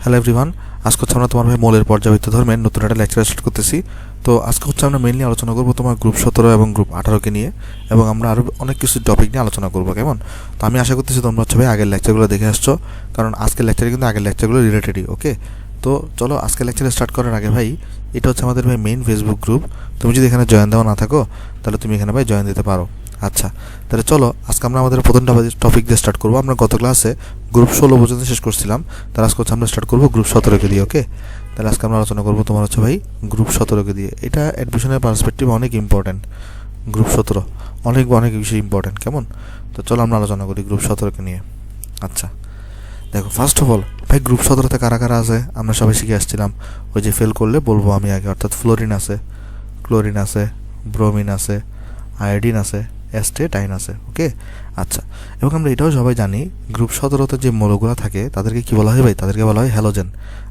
Hello everyone, আজকে হচ্ছে আমরা তোমার ভাই মৌলের পর্যাবৃত্ত ধর্মের নতুন একটা লেকচার স্টার্ট করতেছি। তো আজকে হচ্ছে আমরা মেইনলি আলোচনা করবো তোমার গ্রুপ 17 এবং গ্রুপ 18কে নিয়ে, এবং আমরা আরও অনেক কিছু টপিক নিয়ে আলোচনা করবো। কেমন? তো আমি আশা করতেছি তোমরা হচ্ছে ভাই আগের লেকচারগুলো দেখে আসছো, কারণ আজকের লেকচারে কিন্তু আগের লেকচারগুলো রিলেটেডই। ওকে, তো চলো আজকের লেকচারে স্টার্ট করার আগে ভাই, এটা হচ্ছে আমাদের ভাই মেইন ফেসবুক গ্রুপ। তুমি যদি এখানে জয়েন দেওয়া না থাকো তাহলে তুমি এখানে ভাই জয়েন দিতে পারো। আচ্ছা, তাহলে চলো আজকে আমরা আমাদের প্রথম টপিক দিয়ে স্টার্ট করবো। আমরা গত ক্লাসে গ্রুপ 16 পর্যন্ত শেষ করছিলাম, তার আজকে হচ্ছে আমরা স্টার্ট করবো গ্রুপ 17কে দিয়ে। ওকে, তাহলে আজকে আমরা আলোচনা করবো তোমার হচ্ছে ভাই গ্রুপ 17কে দিয়ে। এটা অ্যাডমিশনের পার্সপেক্টিভ অনেক ইম্পর্ট্যান্ট। গ্রুপ 17 অনেক অনেক বেশি ইম্পর্ট্যান্ট। কেমন? তো চলো আমরা আলোচনা করি গ্রুপ 17কে নিয়ে। আচ্ছা, দেখো ফার্স্ট অফ অল ভাই গ্রুপ 17তে কারা কারা আছে আমরা সবাই শিখে আসছিলাম। ওই যে ফেল করলে বলবো আমি আগে, অর্থাৎ ফ্লোরিন আছে, ক্লোরিন আছে, ব্রোমিন আছে, আয়োডিন আছে, অ্যাস্টেটাইন আছে। ওকে, আচ্ছা, এবং আমরা এটাও সবাই জানি গ্রুপ 17তে যে মৌলগুলো থাকে তাদেরকে কি বলা হয় ভাই? তাদেরকে বলা হয় হ্যালোজেন।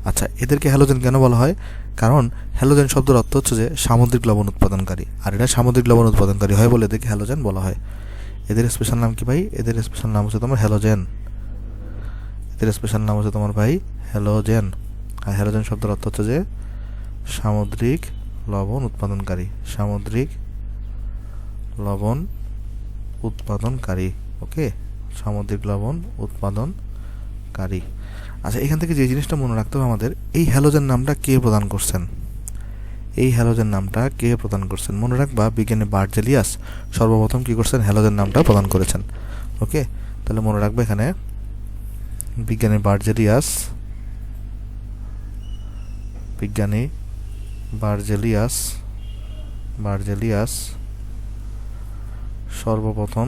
আচ্ছা, এদেরকে হ্যালোজেন কেন বলা হয়? কারণ হ্যালোজেন শব্দের অর্থ হচ্ছে যে সামুদ্রিক লবণ উৎপাদনকারী, আর এটা সামুদ্রিক লবণ উৎপাদনকারী হয় বলে এদেরকে হ্যালোজেন বলা হয়। এদের স্পেশাল নাম কি ভাই? এদের স্পেশাল নাম হচ্ছে তোমার হ্যালোজেন। এদের স্পেশাল নাম হচ্ছে তোমার ভাই হ্যালোজেন। আর হ্যালোজেন শব্দের অর্থ হচ্ছে যে সামুদ্রিক লবণ উৎপাদনকারী, সামুদ্রিক লবণ উৎপাদনকারী। ওকে, সামুদ্রিক লবণ উৎপাদনকারী। আচ্ছা, এখান থেকে যে জিনিসটা মনে রাখতে হবে আমাদের, এই হ্যালোজেন নামটা কে প্রদান করছেন? এই হ্যালোজেন নামটা কে প্রদান করছেন? মনে রাখবা বিজ্ঞানী বার্জেলিয়াস সর্বপ্রথম কি করছেন? হ্যালোজেন নামটা প্রদান করেছেন। ওকে, তাহলে মনে রাখবে এখানে বিজ্ঞানী বার্জেলিয়াস সর্বপ্রথম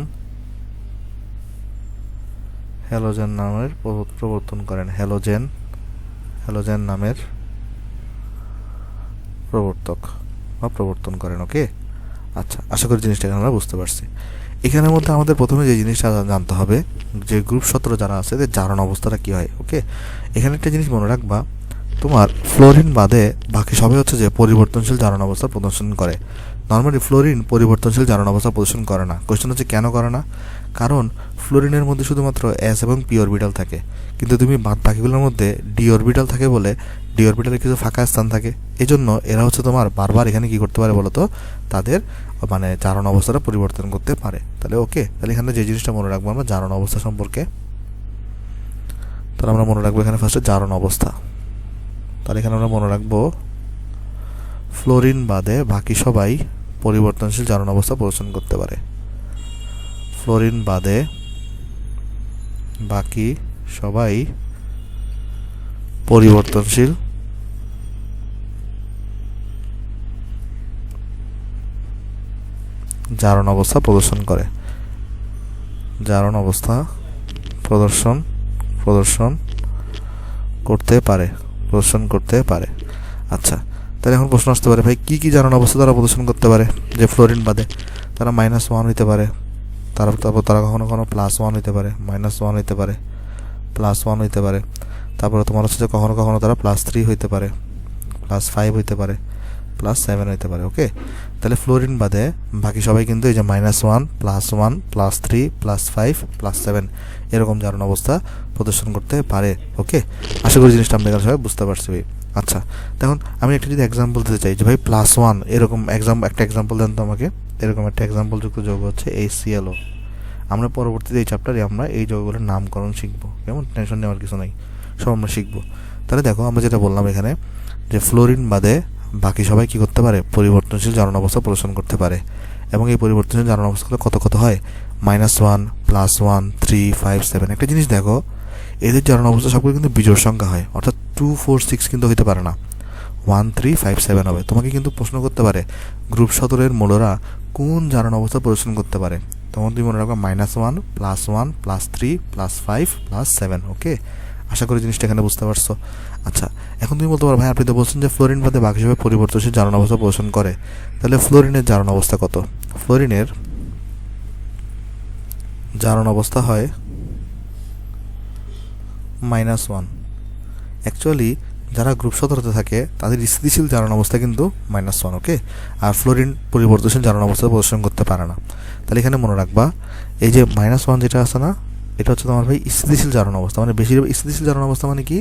হ্যালোজেন নামের প্রবর্তন করেন। হ্যালোজেন নামের প্রবর্তন করেন। ওকে, আচ্ছা, আশা করি জিনিসটা আমরা বুঝতে পারছি। এখানের মধ্যে আমাদের প্রথমে যে জিনিসটা জানতে হবে যে গ্রুপ 17 যারা আছে এদের জারণ অবস্থাটা কী হয়। ওকে, এখানে একটা জিনিস মনে রাখবা, তোমার ফ্লোরিন বাদে বাকি সবই হচ্ছে যে পরিবর্তনশীল জারণ অবস্থা প্রদর্শন করে। নর্মালি ফ্লোরিন পরিবর্তনশীল জারণ অবস্থা প্রদর্শন করে না। কোয়েশ্চেন হচ্ছে কেন করে না? কারণ ফ্লোরিনের মধ্যে শুধুমাত্র এস এবং পি অরবিটাল থাকে, কিন্তু তুমি বাকিগুলোর মধ্যে ডি অরবিটাল থাকে বলে ডি অরবিটালে কিছু ফাঁকা স্থান থাকে। এই জন্য এরা হচ্ছে তোমার বারবার এখানে কি করতে পারে বলো তো? তাদের মানে জারণ অবস্থাটা পরিবর্তন করতে পারে। তাহলে ওকে, তাহলে এখানে যে জিনিসটা মনে রাখবো আমরা জারণ অবস্থা সম্পর্কে, তাহলে আমরা মনে রাখবো এখানে ফার্স্টে জারণ অবস্থা। তাহলে এখানে আমরা মনে রাখবো ফ্লোরিন বাদে বাকি সবাই পরিবর্তনশীল জারণ অবস্থা প্রদর্শন করতে পারে। ফ্লোরিন বাদে বাকি সবাই পরিবর্তনশীল জারণ অবস্থা প্রদর্শন করে। জারণ অবস্থা প্রদর্শন করতে পারে। আচ্ছা, তাহলে এখন প্রশ্ন আসতে পারে ভাই কি কি জারণ অবস্থা তারা প্রদর্শন করতে পারে? যে ফ্লোরিন বাদে তারা -1 হইতে পারে, তারপর তারা কখনো +1 হইতে পারে, -1 হইতে পারে, +1 হইতে পারে। তারপরে তোমার হচ্ছে যে কখনো কখনো তারা +3 হইতে পারে, +5 হইতে পারে, +7 হইতে পারে। ওকে, তাহলে ফ্লোরিন বাদে বাকি সবাই কিন্তু এই যে -1, +1, +3, +5, +7 এরকম জারণ অবস্থা প্রদর্শন করতে পারে। ওকে, আশা করি জিনিসটা আমরা সবাই বুঝতে পারছি ভাই। আচ্ছা, তখন আমি একটা যদি এক্সাম্পল দিতে চাই যে ভাই +1 এরকম একটা এক্সাম্পল দেন তো আমাকে। এরকম একটা এক্সাম্পল যুক্ত যৌগ হচ্ছে HClO। আমরা পরবর্তীতে এই চ্যাপ্টারে আমরা এই যৌগগুলোর নামকরণ শিখবো। কেমন? টেনশন নেওয়ার কিছু নাই, সব আমরা শিখবো। তাহলে দেখো আমরা যেটা বললাম এখানে যে ফ্লোরিন বাদে বাকি সবাই কি করতে পারে? পরিবর্তনশীল জারণ অবস্থা প্রদর্শন করতে পারে। এবং এই পরিবর্তনশীল জারণ অবস্থাগুলো কত হয়? -1, +1, 3, 5, 7। একটা জিনিস দেখো, এদের জারণ অবস্থা সবগুলো কিন্তু বিজোড় সংখ্যা হয়, অর্থাৎ 2, 4, 6 কিন্তু হইতে পারে না, 1, 3, 5, 7 হবে। তোমাকে কিন্তু প্রশ্ন করতে পারে গ্রুপ 17 মৌলরা কোন জারণ অবস্থা প্রদর্শন করতে পারে? তখন তুমি মনে রাখবা -1, +1, +3, +5, +7। ওকে, আশা করি জিনিসটা এখানে বুঝতে পারছো। আচ্ছা, এখন তুমি বলতে পারো ভাই আপনি তো বলছেন যে ফ্লোরিন বাদে বাকি সবাই পরিবর্তনশীল জারণ অবস্থা প্রদর্শন করে, তাহলে ফ্লোরিনের জারণ অবস্থা কত? ফ্লোরিনের জারণ অবস্থা হয় -1। অ্যাকচুয়ালি যারা গ্রুপ 17তে থাকে তাদের স্থিতিশীল জারণ অবস্থা কিন্তু -1। ওকে, আর ফ্লোরিন পরিবর্তনশীল জারণ অবস্থা প্রদর্শন করতে পারে না। তাহলে এখানে মনে রাখবা এই যে -1 যেটা আছে না, এটা হচ্ছে তোমার ভাই স্থিতিশীল জারণ অবস্থা। মানে বেশিরভাগ স্থিতিশীল জারণ অবস্থা মানে কি?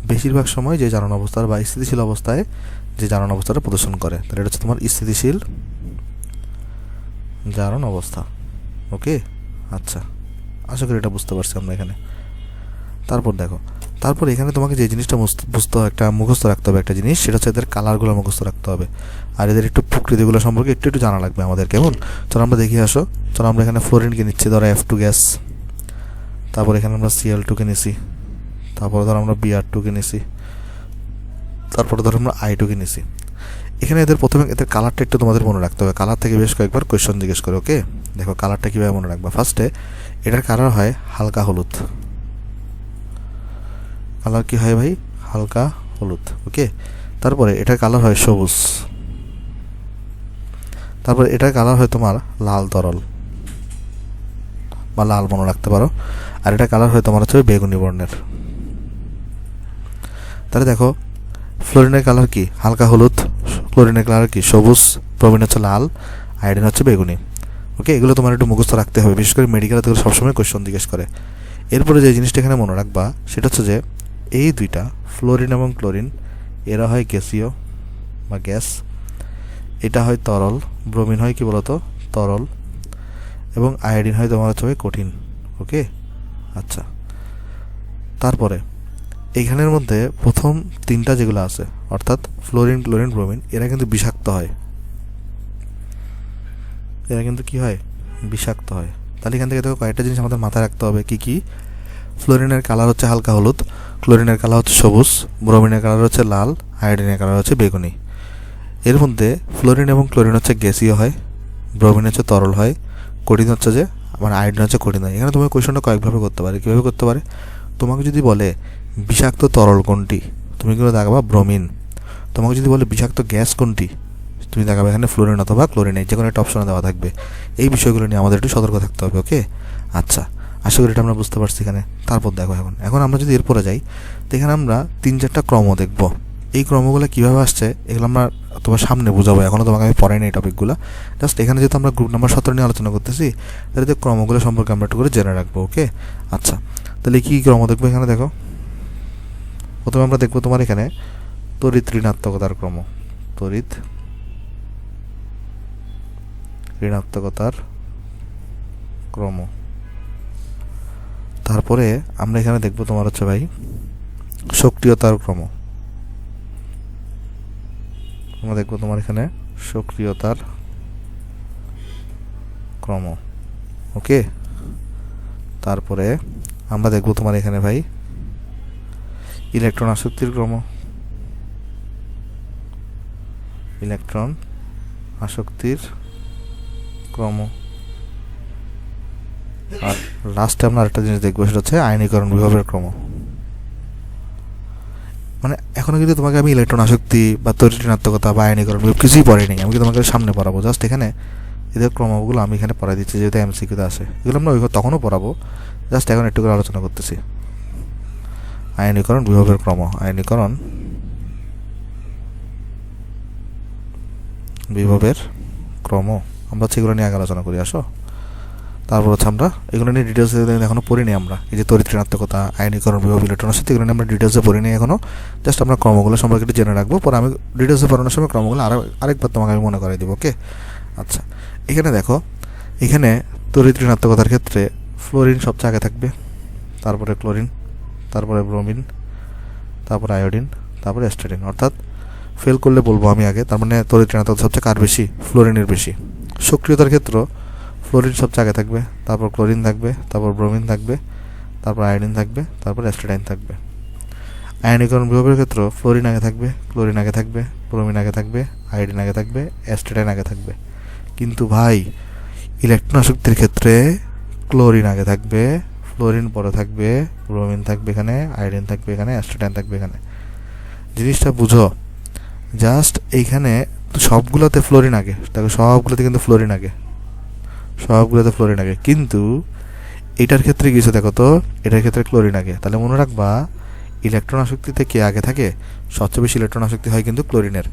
বেশিরভাগ সময় যে জারণ অবস্থার বা স্থিতিশীল অবস্থায় যে জারণ অবস্থাটা প্রদর্শন করে, তাহলে এটা হচ্ছে তোমার স্থিতিশীল জারণ অবস্থা। ওকে, আচ্ছা, আশা করি এটা বুঝতে পারছি আমরা এখানে। তারপর দেখো, তারপর এখানে তোমাকে যে জিনিসটা বুঝতে একটা মুখস্থ রাখতে হবে একটা জিনিস, সেটা হচ্ছে এদের কালারগুলো মুখস্থ রাখতে হবে, আর এদের একটু প্রকৃতিগুলো সম্পর্কে একটু একটু জানা লাগবে আমাদের। কেমন? চলো আমরা দেখি, আসো। চলো আমরা এখানে ফ্লোরিনকে নিচ্ছি, ধরো F2 গ্যাস, তারপর এখানে আমরা Cl2কে নিছি, তারপরে ধরো আমরা Br2কে নিছি, তারপরে ধরো আমরা I2কে নিছি। এখানে এদের প্রথমে এদের কালারটা একটু তোমাদের মনে রাখতে হবে। কালার থেকে বেশ কয়েকবার কোয়েশ্চন জিজ্ঞেস করে। ওকে, দেখো কালারটা কীভাবে মনে রাখবা। ফার্স্টে এটার কালার হয় হালকা হলুদ। কালার কি হয় ভাই? হালকা হলুদ। ওকে, তারপরে এটার কালার হয় সবুজ। তারপরে এটার কালার হয় তোমার লাল তরল বা লাল মনে রাখতে পারো। আর এটা কালার হয় তোমার হচ্ছে বেগুনি বর্ণের। তাহলে দেখো, ফ্লোরিনের কালার কি? হালকা হলুদ। ক্লোরিনের কালার কি? সবুজ। ব্রোমিন হচ্ছে লাল, আয়োডিন হচ্ছে বেগুনি। ওকে, এগুলো তোমার একটু মুখস্থ রাখতে হবে, বিশেষ করে মেডিকেলে তো সবসময় কোয়েশ্চন জিজ্ঞেস করে। এরপরে যে জিনিসটা এখানে মনে রাখবা সেটা হচ্ছে যে এই দুইটা ফ্লোরিন এবং ক্লোরিন এরা হয় গ্যাসীয় বা গ্যাস, এটা হয় তরল। ব্রোমিন হয় কি বলতো? তরল। এবং আয়োডিন হয় তোমার হচ্ছে কঠিন। ওকে, আচ্ছা। তারপরে এইখানের মধ্যে প্রথম তিনটা যেগুলো আছে, অর্থাৎ ফ্লোরিন, ক্লোরিন, ব্রোমিন, এরা কিন্তু বিষাক্ত হয়। এরা কিন্তু কি হয়? বিষাক্ত হয়। তাহলে এখান থেকে দেখো কয়েকটা জিনিস আমাদের মাথায় রাখতে হবে। কি কি? ফ্লোরিনের কালার হচ্ছে হালকা হলুদ, ক্লোরিনের কালার হচ্ছে সবুজ, ব্রোমিনের কালার হচ্ছে লাল, আয়োডিনের কালার হচ্ছে বেগুনি। এর মধ্যে ফ্লোরিন এবং ক্লোরিন হচ্ছে গ্যাসীয় হয়, ব্রোমিন হচ্ছে তরল হয়, কঠিন হচ্ছে যে মানে আয়োডিন হচ্ছে কঠিন হয়। এখানে তোমার কোয়েশনটা কয়েকভাবে করতে পারে। কীভাবে করতে পারে? তোমাকে যদি বলে বিষাক্ত তরল কোনটি, তুমি কিন্তু দেখাবা ব্রোমিন। তোমাকে যদি বলে বিষাক্ত গ্যাস কোনটি, তুমি দেখাবে এখানে ফ্লোরিন অথবা ক্লোরিন, যে কোনো একটা অপশনে দেওয়া থাকবে। এই বিষয়গুলো নিয়ে আমাদের একটু সতর্ক থাকতে হবে। ওকে, আচ্ছা, আশা করি এটা আমরা বুঝতে পারছি এখানে। তারপর দেখো, এখন আমরা যদি এরপরে যাই, তো এখানে আমরা 3-4টা ক্রম দেখব। এই ক্রমগুলো কীভাবে আসছে এগুলো আমরা তোমার সামনে বোঝাবো, এখনও তোমাকে আমি পড়াই না এই টপিকগুলো। জাস্ট এখানে যেহেতু আমরা গ্রুপ নাম্বার 17 নিয়ে আলোচনা করতেছি, তাহলে যে ক্রমগুলো সম্পর্কে আমরা একটু করে জেনে রাখবো। ওকে, আচ্ছা, তাহলে কী ক্রম দেখবো এখানে দেখো। প্রথমে আমরা দেখবো তোমার এখানে তড়িৎ ঋণাত্মকতার ক্রম। তড়িৎ ঋণাত্মকতার ক্রম। তারপরে আমরা এখানে দেখবো তোমার হচ্ছে ভাই সক্রিয়তার ক্রম। আমরা দেখবো তোমার এখানে সক্রিয়তার ক্রম। ওকে, তারপরে আমরা দেখবো তোমার এখানে ভাই ইলেকট্রন আসক্তির ক্রম। ইলেকট্রন আসক্তির ক্রম। আর লাস্টে আমরা আরেকটা জিনিস দেখবো, সেটা হচ্ছে আয়নীকরণ বিভবের ক্রম। মানে এখনো কিন্তু তোমাকে আমি ইলেকট্রন আসক্তি বা তড়িৎ ঋণাত্মকতা বা আয়নীকরণ বিভব কিছুই পড়াইনি, আমি তোমাকে সামনে পড়াবো। জাস্ট এখানে এদের ক্রমগুলো আমি এখানে পড়াই দিচ্ছি, যেহেতু এমসিকিউতে আসে। এগুলো আমরা তখনও পড়াবো, জাস্ট এখন একটু করে আলোচনা করতেছি। আয়নীকরণ বিভবের ক্রম, আয়নীকরণ বিভবের ক্রম, আমরা সেগুলো নিয়ে আগে আলোচনা করি। আসো, তারপর হচ্ছে আমরা এগুলো নিয়ে ডিটেলসে এখনও পড়িনি আমরা। এই যে তড়িৎ ঋণাত্মকতা, আয়নীকরণ বিভব, ইলেকট্রন আসক্তি, এগুলো নিয়ে আমরা ডিটেলসে পড়িনি এখনও। জাস্ট আমরা ক্রমগুলো সম্পর্কে একটু জেনে রাখবো, পরে আমি ডিটেলসে পড়ানোর সময় ক্রমগুলো আরেকবার তোমাকে আমি মনে করাই দেবো। ওকে, আচ্ছা, এখানে দেখো, এখানে তড়িৎ ঋণাত্মকতার ক্ষেত্রে ফ্লোরিন সবচেয়ে আগে থাকবে, তারপরে ক্লোরিন, তারপরে ব্রোমিন, তারপরে আয়োডিন, তারপরে অ্যাস্টাডিন। অর্থাৎ ফেল করলে বলবো আমি আগে, তার মানে তড়িৎ ঋণাত্মকতা সবচেয়ে কার বেশি? ফ্লোরিনের বেশি। সক্রিয়তার ক্ষেত্র ফ্লোরিন সবচেয়ে আগে থাকবে, তারপর ক্লোরিন থাকবে, তারপর ব্রোমিন থাকবে, তারপর আয়োডিন থাকবে, তারপর অ্যাস্টাডাইন থাকবে। আয়নীকরণ বিভবের ক্ষেত্র ফ্লোরিন আগে থাকবে, ক্লোরিন আগে থাকবে, ব্রোমিন আগে থাকবে, আয়োডিন আগে থাকবে, অ্যাস্টাডাইন আগে থাকবে। কিন্তু ভাই ইলেকট্রন আসক্তির ক্ষেত্রে ক্লোরিন আগে থাকবে, ফ্লোরিন পরে থাকবে, ব্রোমিন থাকবে এখানে, আয়োডিন থাকবে এখানে, অ্যাস্টাডাইন থাকবে এখানে। জিনিসটা বুঝো, জাস্ট এইখানে সবগুলোতে ফ্লোরিন আগে, দেখো সবগুলোতে কিন্তু ফ্লোরিন আগে, সবগুলোতে ফ্লোরিন আগে। কিন্তু এটার ক্ষেত্রে কিছু দেখো তো, এটার ক্ষেত্রে ক্লোরিন আগে। তাহলে মনে রাখবা ইলেকট্রন আসক্তিতে কে আগে থাকে? সবচেয়ে বেশি ইলেকট্রন আসক্তি হয় কিন্তু ক্লোরিনের।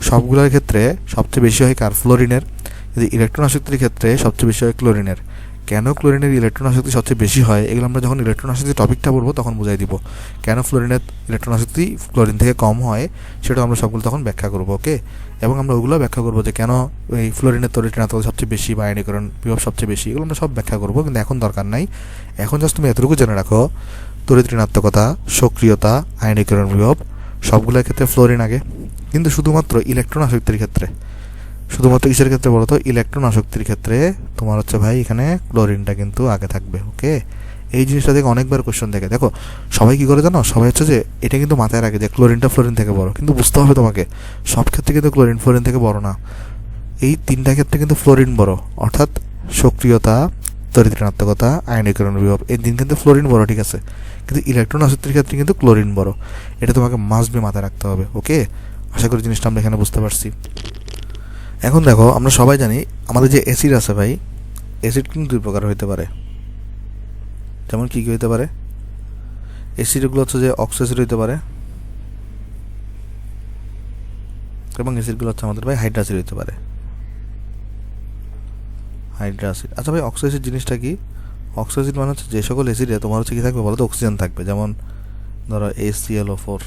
সবগুলোর ক্ষেত্রে সবচেয়ে বেশি হয় কার? ফ্লোরিনের। কিন্তু ইলেকট্রন আসক্তির ক্ষেত্রে সবচেয়ে বেশি হয় ক্লোরিনের। কেন ক্লোরিনের ইলেকট্রন আসক্তি সবচেয়ে বেশি হয় এগুলো আমরা যখন ইলেকট্রন আসক্তি টপিকটা পড়বো তখন বুঝাই দিব। কেন ফ্লোরিনের ইলেকট্রন আসক্তি ক্লোরিন থেকে কম হয় সেটা আমরা সবগুলো তখন ব্যাখ্যা করবো, ওকে। এবং আমরা ওগুলো ব্যাখ্যা করবো যে কেন এই ফ্লোরিনের তড়িৎ ঋণাত্মকতা সবচেয়ে বেশি বা আয়নীকরণ বিভব সবচেয়ে বেশি, এগুলো আমরা সব ব্যাখ্যা করবো, কিন্তু এখন দরকার নাই। এখন জাস্ট তুমি এতটুকু জেনে রাখো তড়িৎ ঋণাত্মকতা, সক্রিয়তা, আয়নীকরণ বিভব সবগুলোর ক্ষেত্রে ফ্লোরিন আগে, কিন্তু শুধুমাত্র ইলেকট্রন আসক্তির ক্ষেত্রে, শুধুমাত্র কিসের ক্ষেত্রে বলো তো, ইলেকট্রন আসক্তির ক্ষেত্রে তোমার হচ্ছে ভাই এখানে ক্লোরিনটা কিন্তু আগে থাকবে, ওকে। এই জিনিসটা থেকে অনেকবার কোশ্চেন দেখে, দেখো সবাই কী করে জানো, সবাই হচ্ছে যে এটা কিন্তু মাথায় রাখে যে ক্লোরিনটা ফ্লোরিন থেকে বড়, কিন্তু বুঝতে হবে তোমাকে সব ক্ষেত্রে কিন্তু ক্লোরিন ফ্লোরিন থেকে বড় না। এই তিনটা ক্ষেত্রে কিন্তু ফ্লোরিন বড়, অর্থাৎ সক্রিয়তা, তড়িৎ ঋণাত্মকতা, আয়নীকরণ বিভব, এই দিন কিন্তু ফ্লোরিন বড়, ঠিক আছে, কিন্তু ইলেকট্রন আসক্তির ক্ষেত্রে কিন্তু ক্লোরিন বড়। এটা তোমাকে মাস্ট বি মাথায় রাখতে হবে, ওকে। আশা করি জিনিসটা আমরা এখানে বুঝতে পারছি। এখন দেখো আমরা সবাই জানি আমাদের যে অ্যাসিড আছে ভাই, অ্যাসিড কিন্তু দুই প্রকার হইতে পারে। যেমন কী কী হইতে পারে, অ্যাসিডগুলো হচ্ছে যে অক্সো অ্যাসিড হইতে পারে, এবং অ্যাসিডগুলো হচ্ছে আমাদের ভাই হাইড্রা অ্যাসিড হইতে পারে, হাইড্রা অ্যাসিড। আচ্ছা ভাই অক্সো অ্যাসিড জিনিসটা কি? অক্সো অ্যাসিড মানে হচ্ছে যে সকল অ্যাসিডে তোমার হচ্ছে কী থাকবে বলো তো, অক্সিজেন থাকবে। যেমন ধরো HClO4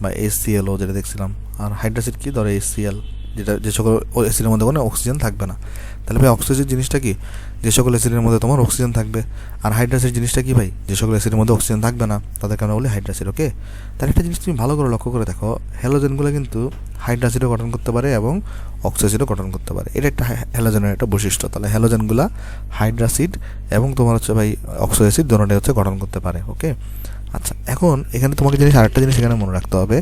বা HClO যেটা দেখছিলাম। আর হাইড্রা অ্যাসিড কি, ধরো HCl, যেটা যে সকল অ্যাসিডের মধ্যে কোনো অক্সিজেন থাকবে না। তাহলে ভাই অক্সো অ্যাসিড জিনিসটা কি, যে সকল অ্যাসিডের মধ্যে তোমার অক্সিজেন থাকবে। আর হাইড্রা অ্যাসিড জিনিসটা কি ভাই, যে সকল অ্যাসিডের মধ্যে অক্সিজেন থাকবে না তাদেরকে আমরা বলি হাইড্রা অ্যাসিড, ওকে। তার একটা জিনিস তুমি ভালো করে লক্ষ্য করে দেখো, হ্যালোজেনগুলো কিন্তু হাইড্রা অ্যাসিডও গঠন করতে পারে এবং অক্সো অ্যাসিডও গঠন করতে পারে। এটা একটা হ্যালোজেনের একটা বৈশিষ্ট্য। তাহলে হ্যালোজেনগুলো হাইড্রা অ্যাসিড এবং তোমার হচ্ছে ভাই অক্সো অ্যাসিড দুটোটাই হচ্ছে গঠন করতে পারে, ওকে। আচ্ছা এখন এখানে তোমাকে আরেকটা জিনিস এখানে মনে রাখতে হবে,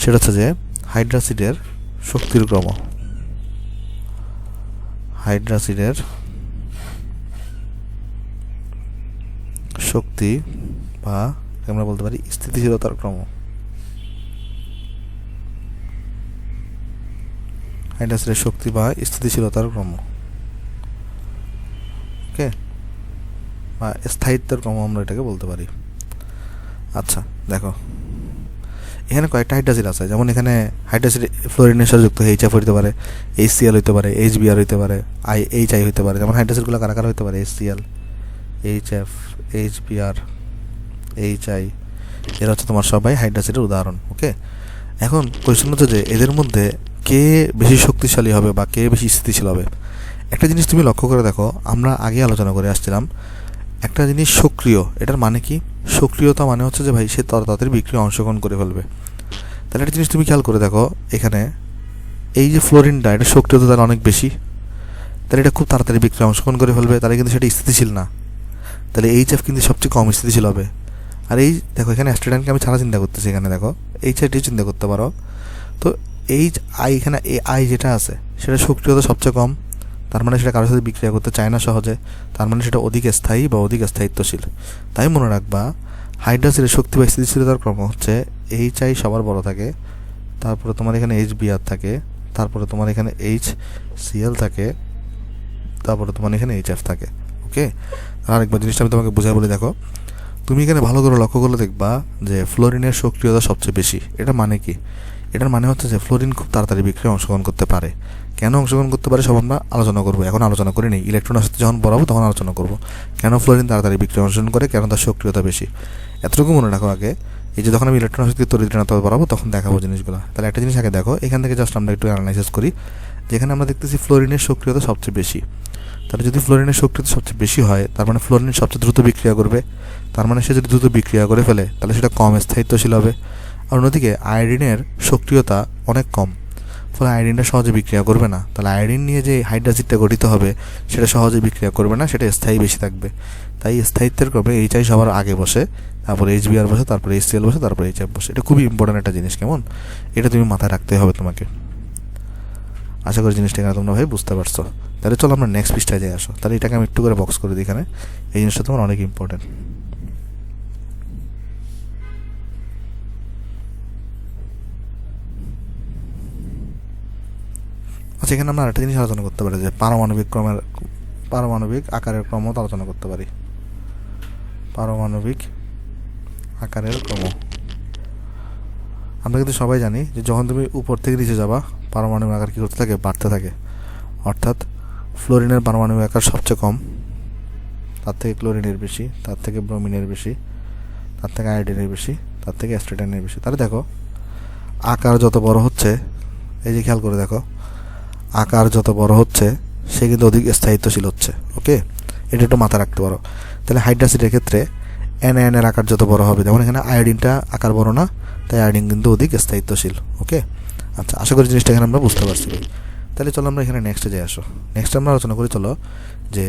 সেটা হচ্ছে যে হাইড্রা অ্যাসিডের শক্তির ক্রম, হাইড্রা অ্যাসিডের শক্তি বা আমরা বলতে পারি স্থিতিশীলতার ক্রম, হাইড্রা অ্যাসিডের শক্তি বা স্থিতিশীলতার ক্রম, ওকে, বা স্থায়িত্বের ক্রম আমরা এটাকে বলতে পারি। আচ্ছা দেখো এখানে কয়েকটা হাইড্রা অ্যাসিড আছে, যেমন এখানে হাইড্রা অ্যাসিড ফ্লোরিনের সাথে যুক্ত HF হইতে পারে, HCl হইতে পারে, HBr হইতে পারে, HI হইতে পারে। যেমন হাইড্রা অ্যাসিডগুলো কারা কারা হইতে পারে, HCl, HF, HBr, HI, এরা হচ্ছে তোমার সবাই হাইড্রা অ্যাসিডের উদাহরণ, ওকে। এখন কোয়েশ্চেন হচ্ছে যে এদের মধ্যে কে বেশি শক্তিশালী হবে বা কে বেশি স্থিতিশীল হবে। একটা জিনিস তুমি লক্ষ্য করে দেখো, আমরা আগে আলোচনা করে আসছিলাম একটা জিনিস সক্রিয়, এটার মানে কি, সক্রিয়তা মানে হচ্ছে যে ভাই সে তাড়াতাড়ি বিক্রিয়া অংশগ্রহণ করে ফেলবে। তাহলে একটা জিনিস তুমি খেয়াল করে দেখো, এখানে এই যে ফ্লোরিনটা, এটা সক্রিয়তা তার অনেক বেশি, তাহলে এটা খুব তাড়াতাড়ি বিক্রিয়া অংশগ্রহণ করে ফেলবে, তাহলে কিন্তু সেটা স্থিতিশীল না। তাহলে HF কিন্তু সবচেয়ে কম স্থিতিশীল হবে। আর এই দেখো এখানে অ্যাস্ট্রোডাইনকে আমি ছাড়া চিন্তা করতেছি, এখানে দেখো HI চিন্তা করতে পারো, তো HI এখানে AI যেটা আছে সেটা সক্রিয়তা সবচেয়ে কম, তার মানে সেটা কারোর সাথে বিক্রিয়া করতে চায় না সহজে, তার মানে সেটা অধিক স্থায়ী বা অধিক স্থায়িত্বশীল। তাই মনে রাখবা হাইড্রা অ্যাসিডের শক্তি বা স্থিতিশীলতার ক্রম হচ্ছে HI সবার বড় থাকে, তারপরে তোমার এখানে HBr থাকে, তারপরে তোমার এখানে HCl থাকে, তারপরে তোমার এখানে HF থাকে, ওকে। আর আরেকবার জিনিসটা আমি তোমাকে বোঝাই বলে দেখো, তুমি এখানে ভালো করে লক্ষ্য করলে দেখবা যে ফ্লোরিনের সক্রিয়তা সবচেয়ে বেশি। এটা মানে কি, এটার মানে হচ্ছে যে ফ্লোরিন খুব তাড়াতাড়ি বিক্রিয়া অংশগ্রহণ করতে পারে। কেন অংশগ্রহণ করতে পারে সব আমরা আলোচনা করবো, এখন আলোচনা করে নিই। ইলেকট্রন আসতে যখন বড়াবো তখন আলোচনা করবো কেন ফ্লোরিন তাড়াতাড়ি বিক্রিয়া অংশগ্রহণ করে, কেন তার সক্রিয়তা বেশি। এতটুকু মনে রাখো আগে, এই যে যখন আমি ইলেকট্রন আসতে তড়িৎ ঋণাত্মকতা বাড়াবো তখন দেখাবো জিনিসগুলো। তাহলে একটা জিনিস আগে দেখো, এখান থেকে জাস্ট আমরা একটু অ্যানালাইসিস করি, যেখানে আমরা দেখতেছি ফ্লোরিনের সক্রিয়তা সবচেয়ে বেশি। তাহলে যদি ফ্লোরিনের সক্রিয়তা সবচেয়ে বেশি হয় তার মানে ফ্লোরিন সবচেয়ে দ্রুত বিক্রিয়া করবে, তার মানে সে যদি দ্রুত বিক্রিয়া করে ফেলে তাহলে সেটা কম স্থায়িত্বশীল হবে। আর অন্যদিকে আয়োডিনের সক্রিয়তা অনেক কম, ফলে আয়োডিনটা সহজে বিক্রিয়া করবে না। তাহলে আয়োডিন নিয়ে যে হাইড্রা অ্যাসিডটা গঠিত হবে সেটা সহজে বিক্রিয়া করবে না, সেটা স্থায়ী বেশি থাকবে। তাই স্থায়িত্বের ক্রমে HI সবার আগে বসে, তারপরে HBr বসে, তারপরে HCl বসে, তারপরে HF বসে। এটা খুবই ইম্পর্ট্যান্ট একটা জিনিস, কেমন, এটা তুমি মাথায় রাখতে হবে তোমাকে। আশা করি জিনিসটা এখানে তোমরা ভাই বুঝতে পারছো। তাহলে চলো আমরা নেক্সট পৃষ্ঠায় যাই আসো। তাহলে এটাকে আমি একটু করে বক্স করে দিই, এখানে এই জিনিসটা তোমার অনেক ইম্পর্টেন্ট। আচ্ছা এখানে আমরা আরেকটা জিনিস আলোচনা করতে পারি যে পারমাণবিক আকারের ক্রম আলোচনা করতে পারি। পারমাণবিক আকারের ক্রম আমরা কিন্তু সবাই জানি যে যখন তুমি উপর থেকে নিচে যাবা পারমাণবিক আকার কী করতে থাকে, বাড়তে থাকে। অর্থাৎ ফ্লোরিনের পারমাণবিক আকার সবচেয়ে কম, তার থেকে ক্লোরিনের বেশি, তার থেকে ব্রোমিনের বেশি, তার থেকে আয়োডিনের বেশি, তার থেকে অ্যাস্ট্রেটাইনের বেশি। তাহলে দেখো আকার যত বড় হচ্ছে, এই যে খেয়াল করে দেখো, আকার যত বড় হচ্ছে সে কিন্তু অধিক স্থায়িত্বশীল হচ্ছে। ওকে, এটা একটু মাথায় রাখতে পারো। তাহলে হাইড্রাসিডের ক্ষেত্রে এর আকার যত বড় হবে, যেমন এখানে আয়োডিনটা আকার বড় না, তাই আয়োডিন কিন্তু অধিক স্থায়িত্বশীল। ওকে, আচ্ছা, আশা করি জিনিসটা এখানে আমরা বুঝতে পারছি। তাহলে চলো আমরা এখানে নেক্সটে যাই। আসো নেক্সট আমরা আলোচনা করি, চলো যে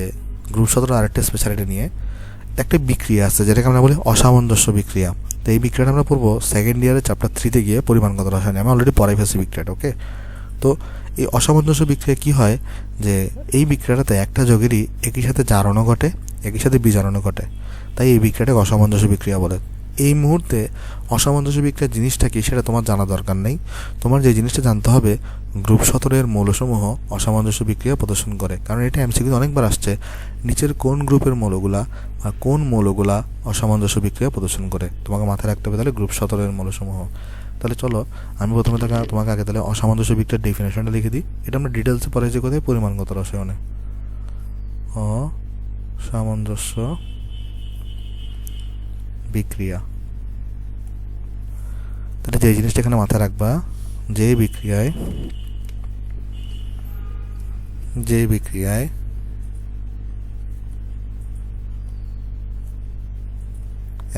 গ্রুপ 17 আরেকটা স্পেশালিটি নিয়ে একটা বিক্রিয়া আছে যেটাকে আমরা বলি অসামঞ্জস্য বিক্রিয়া। তো এই বিক্রিয়াটা আমরা পড়বো সেকেন্ড ইয়ারে চ্যাপ্টার 3-তে গিয়ে পরিমাণগত রসায়নে। আমি অলরেডি পড়াই ফেলছি বিক্রিয়াটা। ওকে, তো এই অসামঞ্জস্য বিক্রিয়া কি হয়, যে এই বিক্রিয়াটাতে একটা যৌগেরই একই সাথে জারণও ঘটে, একই সাথে বিজারণও ঘটে, তাই এই বিক্রিয়াটাকে অসামঞ্জস্য বিক্রিয়া বলে। এই মুহূর্তে অসামঞ্জস্য বিক্রিয়ার জিনিসটা কি সেটা তোমার জানা দরকার নেই। তোমার যে জিনিসটা জানতে হবে, গ্রুপ 17 মৌলসমূহ অসামঞ্জস্য বিক্রিয়া প্রদর্শন করে। কারণ এটা এমসিকিউ অনেকবার আসছে, নিচের কোন গ্রুপের মৌলগুলা বা কোন মৌলগুলা অসামঞ্জস্য বিক্রিয়া প্রদর্শন করে, তোমাকে মাথায় রাখতে হবে। তাহলে গ্রুপ 17 মৌলসমূহ। তাহলে চলো আমি প্রথমে তোমাকে আগে তাহলে অসামঞ্জস্য বিক্রিয়ার ডেফিনেশনটা লিখে দিই। এটা আমরা ডিটেলসে পরে যে কোথায় পরিমাণগত রসায়নে। অসামঞ্জস্য বিক্রিয়া, তাহলে যে জিনিসটা এখানে মাথায় রাখবা, যে বিক্রিয়ায়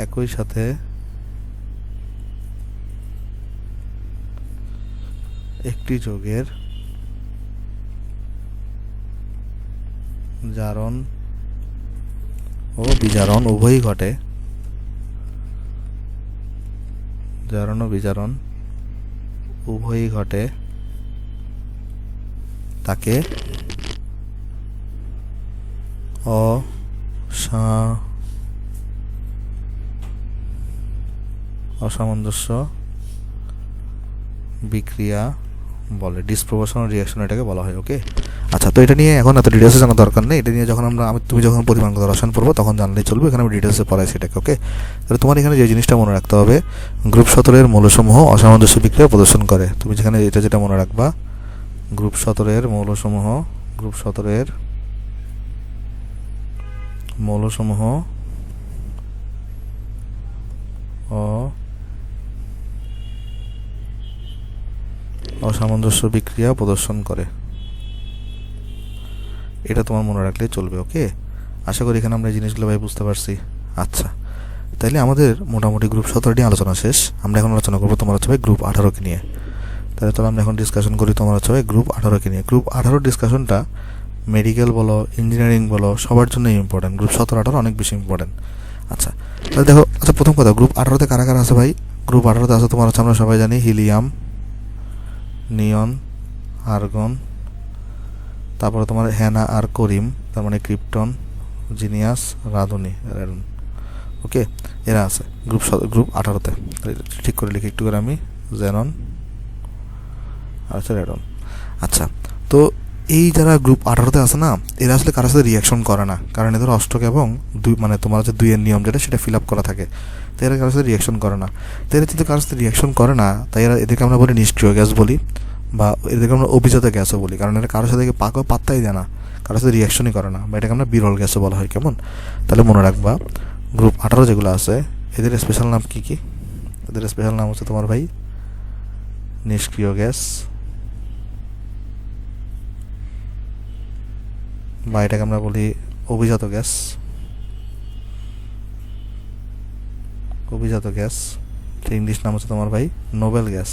একই সাথে একটি যৌগের জারণ ও বিজারণ উভয়ই ঘটে, জারণ ও বিজারণ উভয়ই ঘটে, তাকে অসামঞ্জস্য বিক্রিয়া বলে, ডিসপ্রপোর্শনাল রিঅ্যাকশন এটাকে বলা হয়। ওকে, আচ্ছা, তো এটা নিয়ে এখন এত ডিটেলসে জানার দরকার নেই। এটা নিয়ে যখন তুমি যখন পরিমাণগত রসায়ন পড়বো তখন জানলেই চলবে। এখানে আমি ডিটেলসে পড়াইছি এটাকে। ওকে, তাহলে তোমার এখানে যে জিনিসটা মনে রাখতে হবে, গ্রুপ 17 মৌলসমূহ অসামঞ্জস্য বিক্রিয়া প্রদর্শন করে। তুমি যেখানে এটা যেটা মনে রাখবা, গ্রুপ 17 মৌলসমূহ অসামঞ্জস্য বিক্রিয়া প্রদর্শন করে, এটা তোমার মনে রাখলেই চলবে। ওকে, আশা করি এখানে আমরা এই জিনিসগুলো ভাই বুঝতে পারছি। আচ্ছা, তাইলে আমাদের মোটামুটি গ্রুপ 17 আলোচনা শেষ। আমরা এখন আলোচনা করবো তোমার হচ্ছে গ্রুপ 18 নিয়ে। তাহলে চলো আমরা এখন ডিসকাশন করি তোমার হচ্ছে গ্রুপ 18 নিয়ে। গ্রুপ 18 ডিসকাশনটা মেডিকেল বলো, ইঞ্জিনিয়ারিং বলো, সবার জন্যই ইম্পর্টেন্ট। গ্রুপ 17-18 অনেক বেশি ইম্পর্টেন্ট। আচ্ছা, তাহলে দেখো, আচ্ছা, প্রথম কথা, গ্রুপ 18-তে কারা কারা আছে ভাই? গ্রুপ 18-তে আছে তোমার হচ্ছে, আমরা সবাই জানি, হিলিয়াম, নিয়ন, আর্গন, তারপরে তোমার হ্যানা আর করিম, তার মানে ক্রিপ্টন, জিনিয়াস, রাধুনি, রেডন। ওকে, এরা আছে গ্রুপ 18-তে। ঠিক করে লিখি একটু করে আমি, জেনন আর হচ্ছে রেডন। আচ্ছা, তো এই যারা গ্রুপ 18-তে আছে না, এরা আসলে কারোর সাথে রিয়াকশন করে না, কারণ এদের অষ্টক এবং মানে তোমার হচ্ছে 2 এর নিয়ম যেটা সেটা ফিল আপ করা থাকে। তো এরা কারোর সাথে রিয়াকশন করে না। তো এরা যদি কারোর সাথে রিয়াকশন করে না, তাই এদেরকে আমরা বলি নিষ্ক্রিয় গ্যাস বলি, বা এদেরকে আমরা অভিজাত গ্যাসও বলি, কারণ এরা কারোর সাথে পাত্তাই দেয় না, কারোর সাথে রিয়াকশনই করে না, বা এটাকে আমরা বিরল গ্যাসও বলা হয়। কেমন? তাহলে মনে রাখবা, গ্রুপ 18 যেগুলো আছে এদের স্পেশাল নাম কি কি? এদের স্পেশাল নাম হচ্ছে তোমার ভাই নিষ্ক্রিয় গ্যাস, বা এটাকে আমরা বলি অভিজাত গ্যাস। ইংলিশ নাম হচ্ছে তোমার ভাই নোবেল গ্যাস,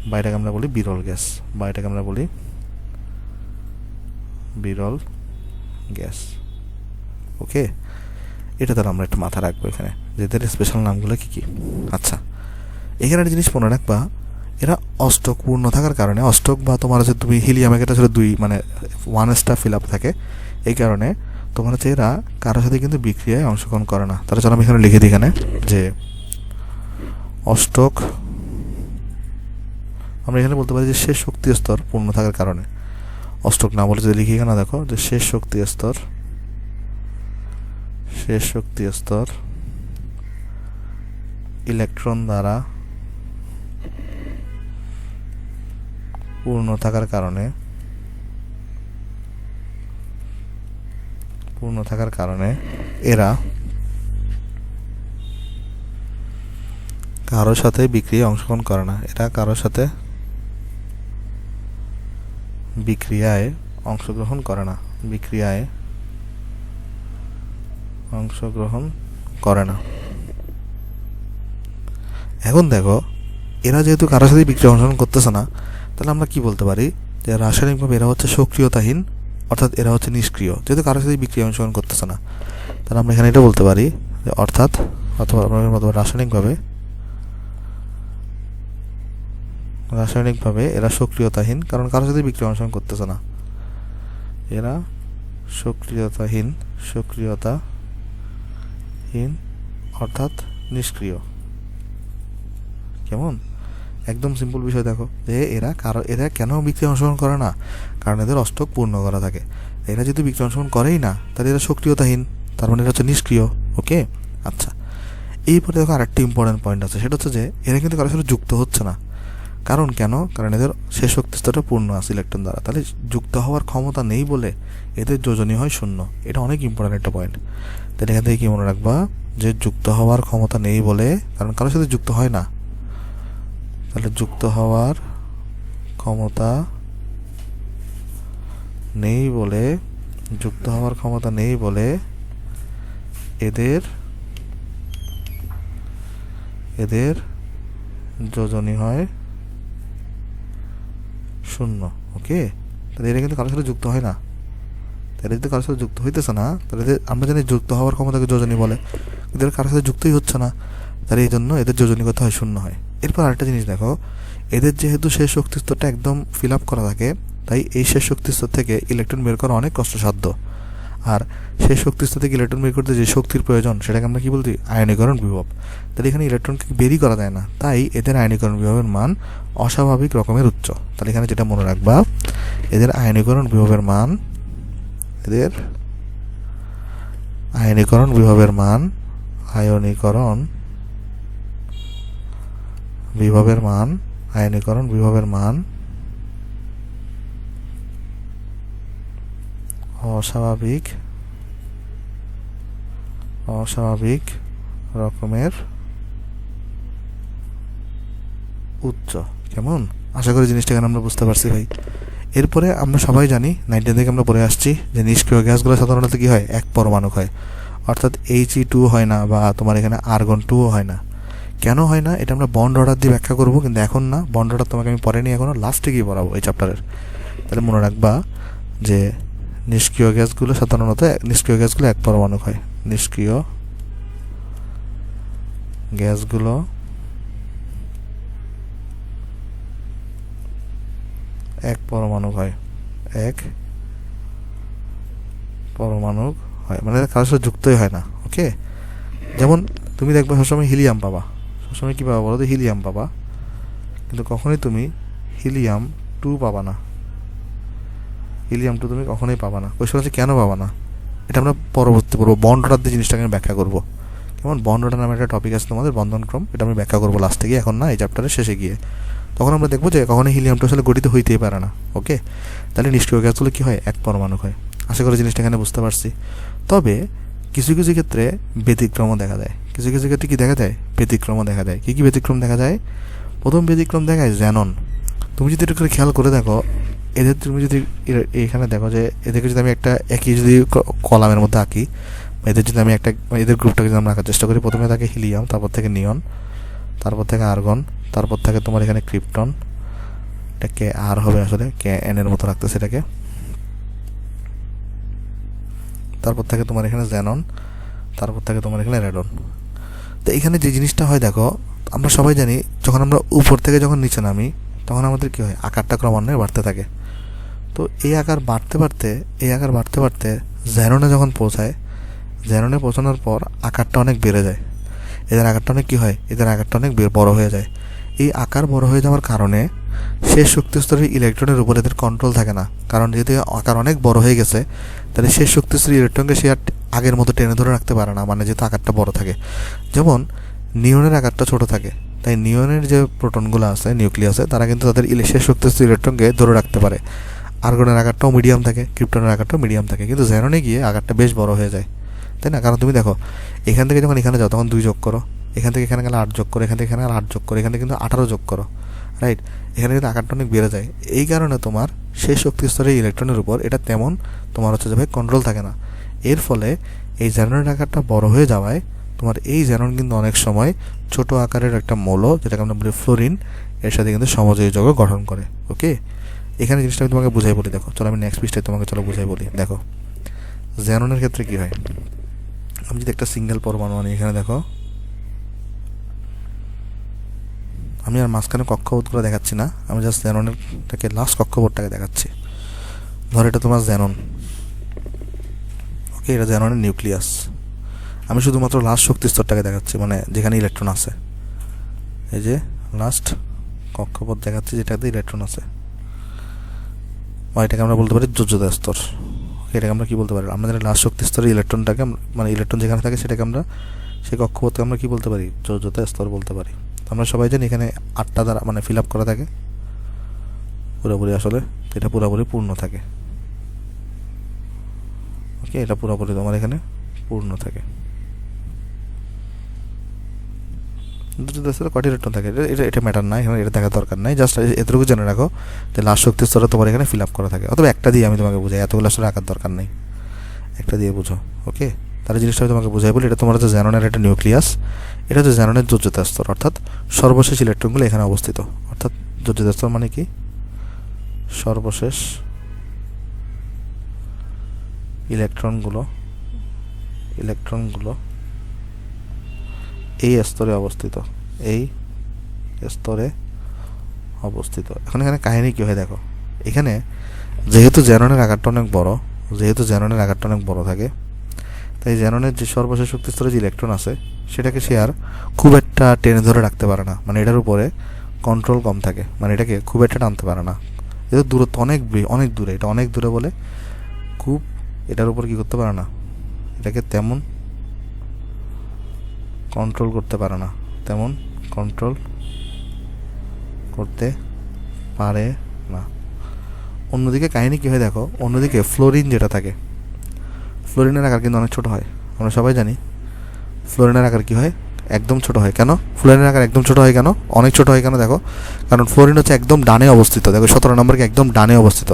বা এটাকে আমরা বলি বিরল গ্যাস, ওকে, এটা তাহলে আমরা একটু মাথা রাখবো এখানে, যেদের স্পেশাল নামগুলো কি কি। আচ্ছা, এখানে একটা জিনিস মনে রাখবা, এরা অষ্টক পূর্ণ থাকার কারণে, অষ্টক বা তোমার হচ্ছে তুমি হিলিয়ামের এটা ছিল 2, মানে 1 স্টার ফিল আপ থাকে, এই কারণে তোমার হচ্ছে এরা কারোর সাথে কিন্তু বিক্রিয়ায় অংশগ্রহণ করে না। তাহলে চলো আমি এখানে লিখে দিই এখানে যে অষ্টক, আমরা এখানে বলতে পারি যে শেষ শক্তি স্তর পূর্ণ থাকার কারণে, অষ্টক না বলে যদি লিখি এখানে দেখো যে শেষ শক্তি স্তর ইলেকট্রন দ্বারা পূর্ণ থাকার কারণে পূর্ণ থাকার কারণে এরা কারোর সাথে বিক্রিয়ায় অংশগ্রহণ করে না। এরা কারোর সাথে বিক্রিয়ায় অংশগ্রহণ করে না। বিক্রিয়ায় অংশগ্রহণ করে না। এখন দেখো, এরা যেহেতু কারোর সাথে বিক্রিয়া অংশগ্রহণ করতেছে না, তাহলে আমরা কি বলতে পারি যে রাসায়নিকভাবে এরা হচ্ছে সক্রিয়তাহীন, অর্থাৎ এরা হচ্ছে নিষ্ক্রিয়। যেহেতু কারোর সাথে বিক্রিয়া অংশগ্রহণ করতেছে না, তাহলে আমরা এখানে এটা বলতে পারি যে অর্থাৎ অথবা রাসায়নিকভাবে এরা সক্রিয়তাহীন, কারণ কারোর সাথে বিক্রিয়া অংশগ্রহণ করতেছে না। এরা সক্রিয়তাহীন অর্থাৎ নিষ্ক্রিয়। কেমন? একদম সিম্পল বিষয়। দেখো যে এরা কেন বিক্রিয়া অংশগ্রহণ করে না? কারণ এদের অষ্টক পূর্ণ করা থাকে। এরা যদি বিক্রিয়া অংশগ্রহণ করেই না, তাহলে এরা সক্রিয়তাহীন, তার মানে এরা হচ্ছে নিষ্ক্রিয়। ওকে, আচ্ছা। এইপরে দেখো আরেকটি ইম্পর্টেন্ট পয়েন্ট আছে, সেটা হচ্ছে যে এরা কিন্তু কারোর সাথে যুক্ত হচ্ছে না। কারণ এদের শেষ শক্তি স্তরটা পূর্ণ আছে ইলেকট্রন দ্বারা। তাহলে যুক্ত হওয়ার ক্ষমতা নেই বলে এদের যোজনী হয় শূন্য। এটা অনেক ইম্পর্টেন্ট একটা পয়েন্ট। তাহলে এখান থেকে কি মনে রাখবা যে যুক্ত হওয়ার ক্ষমতা নেই বলে, কারণ কারোর সাথে যুক্ত হয় না, তাহলে যুক্ত হওয়ার ক্ষমতা নেই বলে এদের যোজনী হয় শূন্য। ওকে, তাহলে এরা কিন্তু কারোর সাথে যুক্ত হয় না। তাহলে যদি কারোর সাথে যুক্ত হইতেছে না, তাহলে আমরা জানি যুক্ত হওয়ার ক্ষমতাকে যোজনী বলে, এদের কারোর সাথে যুক্তই হচ্ছে না, তাহলে এই জন্য এদের যোজনীগত হয় শূন্য হয়। এরপর আরেকটা জিনিস দেখো, এদের যেহেতু শেষ শক্তি স্তরটা একদম ফিল আপ করা থাকে, তাই এই শেষ শক্তি স্তর থেকে ইলেকট্রন বের করা অনেক কষ্টসাধ্য। আর শেষ শক্তি স্তর থেকে ইলেকট্রন বের করতে যে শক্তির প্রয়োজন, সেটাকে আমরা কি বলছি? আয়নীকরণ বিভব। তাহলে এখানে ইলেকট্রনকে বেরই করা যায় না, তাই এদের আয়নীকরণ বিভবের মান অস্বাভাবিক রকমের উচ্চ। তাহলে এখানে যেটা মনে রাখবা, এদের আয়নীকরণ বিভবের মান আয়নীকরণ বিভবের মান অস্বাভাবিক রকমের উচ্চ। কেমন? আশা করি জিনিসটা এখানে আমরা বুঝতে পারছি ভাই। এরপরে আমরা সবাই জানি, 9 থেকে আমরা পড়ে আসছি যে নিষ্ক্রিয় গ্যাসগুলো সাধারণত কি হয়? এক পরমাণুক হয়, অর্থাৎ He2 হয় না, বা তোমার এখানে আর্গন 2 হয় না। কেন হয় না এটা আমরা বন্ড অর্ডার দিয়ে ব্যাখ্যা করবো, কিন্তু এখন না। বন্ড অর্ডার তোমাকে আমি পরে নিয়ে এখনো লাস্টে গিয়ে পড়াবো এই চ্যাপ্টারের। তাহলে মনে রাখবা যে নিষ্ক্রিয় গ্যাসগুলো এক পরমাণুক হয়। নিষ্ক্রিয় গ্যাসগুলো এক পরমাণুক হয়, মানে কারোর সাথে যুক্তই হয় না। ওকে, যেমন তুমি দেখবে সবসময় হিলিয়াম পাবা, সবসময় কি পাবা বলো তো? হিলিয়াম পাবা, কিন্তু কখনোই তুমি হিলিয়াম 2 পাবা না। তুমি কখনোই পাবা না। কোয়েশ্চন হচ্ছে কেন পাবা না? এটা আমরা পরবর্তী পড়বো, বন্ড অর্ডার দিয়ে জিনিসটাকে আমি ব্যাখ্যা করবো। কেমন? বন্ড অর্ডার নামে একটা টপিক আছে তোমাদের, বন্ধনক্রম, এটা আমি ব্যাখ্যা করবো লাস্টে গিয়ে, এখন না, এই চ্যাপ্টারের শেষে গিয়ে। তখন আমরা দেখবো যে কখনোই হিলিয়ামটা আসলে গঠিত হইতেই পারে না। ওকে, তাহলে নিষ্ক্রিয় গ্যাসগুলো কি হয়? এক পরমাণুক হয়। আশা করি জিনিসটা এখানে বুঝতে পারছি। তবে কিছু ক্ষেত্রে ব্যতিক্রমও দেখা যায়। কিছু ক্ষেত্রে কি দেখা যায়? ব্যতিক্রমও দেখা যায়। কি ব্যতিক্রম দেখা যায়? প্রথম ব্যতিক্রম দেখায় জ্যানন। তুমি যদি এটা করে খেয়াল করে দেখো, এদের তুমি যদি এখানে দেখো যে এদেরকে যদি আমি একটা একই যদি কলামের মধ্যে আঁকি, এদের যদি আমি এদের গ্রুপটাকে যদি আমরা আঁকার চেষ্টা করি, প্রথমে থাকে হিলিয়াম, তারপর থেকে নিয়ন, তারপর থেকে আর্গন, তারপর থেকে তোমার এখানে ক্রিপ্টন, এটা কে আর হবে আসলে, কে এন এর মতো রাখতেছে এটাকে, তারপর থেকে তোমার এখানে জ্যানন, তারপর থেকে তোমার এখানে রেডন। তো এখানে যে জিনিসটা হয় দেখো, আমরা সবাই জানি যখন আমরা উপর থেকে যখন নিচে নামি, তখন আমাদের কি হয়? আকারটা ক্রমান্বয়ে বাড়তে থাকে। তো এই আকার বাড়তে বাড়তে জ্যাননে যখন পৌঁছায়, জ্যাননে পৌঁছানোর পর আকারটা অনেক বেড়ে যায়। এদের আকারটা অনেক কি হয়? এদের আকারটা অনেক বড় হয়ে যায়। এই আকার বড় হয়ে যাওয়ার কারণে শেষ শক্তি স্তরের ইলেকট্রনের উপর এদের কন্ট্রোল থাকে না। কারণ যেহেতু আকার অনেক বড় হয়ে গেছে, তাহলে শেষ শক্তি স্তরের ইলেকট্রনকে সে আর আগের মতো টেনে ধরে রাখতে পারে না, মানে যেহেতু আকারটা বড় থাকে। যেমন নিয়নের আকারটা ছোট থাকে, তাই নিয়নের যে প্রোটনগুলো আছে, নিউক্লিয়াসে, তারা কিন্তু তাদের শেষ শক্তি স্তরের ইলেকট্রনকে ধরে রাখতে পারে। আর্গনের আকারটাও মিডিয়াম থাকে, ক্রিপ্টনের আকারটাও মিডিয়াম থাকে, কিন্তু জ্যাননে গিয়ে আকারটা বেশ বড় হয়ে যায়, তাই না? কারণ তুমি দেখো এখান থেকে যখন এখানে যাও তখন 2 যোগ করো, এখান থেকে এখানে গেলে 8 যোগ করো, এখান থেকে এখানে গেলে 8 যোগ করো, এখান থেকে কিন্তু 18 যোগ করো, রাইট? এখানে কিন্তু আকারটা অনেক বেড়ে যায়। এই কারণে তোমার সেই শক্তি স্তরের ইলেকট্রনের উপর এটা তেমন তোমার হচ্ছে যে ভাই কন্ট্রোল থাকে না। এর ফলে এই জ্যাননের আকারটা বড় হয়ে যাওয়ায় তোমার এই জ্যানন কিন্তু অনেক সময় ছোট আকারের একটা মৌল, যেটাকে আমরা বলি ফ্লোরিন, এর সাথে কিন্তু সমযোজী যৌগ গঠন করে। ওকে, এখানে জিনিসটা আমি তোমাকে বুঝাই বলি। দেখো চলো আমি নেক্সট পৃষ্ঠায় তোমাকে বুঝাই বলি। দেখো জ্যাননের ক্ষেত্রে কি হয়, আমি যদি একটা সিঙ্গেল পরমাণু আনি, এখানে দেখো আমি আর মাঝখানে কক্ষপথগুলো দেখাচ্ছি না, আমি জাস্ট জ্যাননেরটাকে লাস্ট কক্ষপথটাকে দেখাচ্ছি। ধর এটা তোমার জ্যানন, ওকে, এটা জ্যাননের নিউক্লিয়াস। আমি শুধুমাত্র লাস্ট শক্তি স্তরটাকে দেখাচ্ছি, মানে যেখানে ইলেকট্রন আছে। এই যে লাস্ট কক্ষপথ দেখাচ্ছি যেটাতে ইলেকট্রন আছে, বা এটাকে আমরা বলতে পারি যোজ্যতা স্তর। এটাকে আমরা কি বলতে পারি, আমাদের লাস্ট শক্তি স্তরে ইলেকট্রনটাকে, মানে ইলেকট্রন যেখানে থাকে সেটাকে আমরা, সেই কক্ষপথকে আমরা কি বলতে পারি, যোজ্যতা স্তর বলতে পারি। আমরা সবাই জানি এখানে 8টা দ্বারা মানে ফিল আপ করা থাকে পুরোপুরি, আসলে এটা পুরোপুরি পূর্ণ থাকে। ওকে, এটা পুরোপুরি তোমার এখানে পূর্ণ থাকে। কয়টি ইলেকট্রন থাকে এটা ম্যাটার নাই, এখানে এটা দেখার দরকার নাই। জাস্ট এতটুকু জেনে রাখো যে লাস্ট শক্তি স্তরে তোমার এখানে ফিল আপ করা থাকে। অথবা একটা দিয়ে আমি তোমাকে বুঝাই, এতগুলো আসলে রাখার দরকার নেই, একটা দিয়ে বুঝো। ওকে, তাহলে জিনিসটা আমি তোমাকে বুঝাই বলি। এটা তোমার হচ্ছে জ্যাননের একটা নিউক্লিয়াস, এটা হচ্ছে জ্যাননের যোজ্যতা স্তর, অর্থাৎ সর্বশেষ ইলেকট্রনগুলো এখানে অবস্থিত। অর্থাৎ যোজ্যতা স্তর মানে কি, সর্বশেষ ইলেকট্রনগুলো এই স্তরে অবস্থিত, এই স্তরে অবস্থিত। এখন এখানে কাহিনী কী হয় দেখো, এখানে যেহেতু জ্যাননের আকারটা অনেক বড় থাকে, তাই জ্যাননের যে সর্বশেষ শক্তি স্তরে যে ইলেকট্রন আছে সেটাকে সে আর খুব একটা টেনে ধরে রাখতে পারে না, মানে এটার উপরে কন্ট্রোল কম থাকে, মানে এটাকে খুব একটা টানতে পারে না। যেহেতু দূরত্ব অনেক দূরে, এটা অনেক দূরে বলে খুব এটার উপর কি করতে পারে না, এটাকে তেমন কন্ট্রোল করতে পারে না, অন্যদিকে কাহিনী কী হয় দেখো, অন্যদিকে ফ্লোরিন যেটা থাকে, ফ্লোরিনের আকার কিন্তু অনেক ছোট হয়। আমরা সবাই জানি ফ্লোরিনের আকার কী হয়, একদম ছোট হয়। কেন ফ্লোরিনের আকার একদম ছোট হয়, কেন অনেক ছোট হয় কেন দেখো, কারণ ফ্লোরিন হচ্ছে একদম ডানে অবস্থিত। দেখো 17 নম্বরকে একদম ডানে অবস্থিত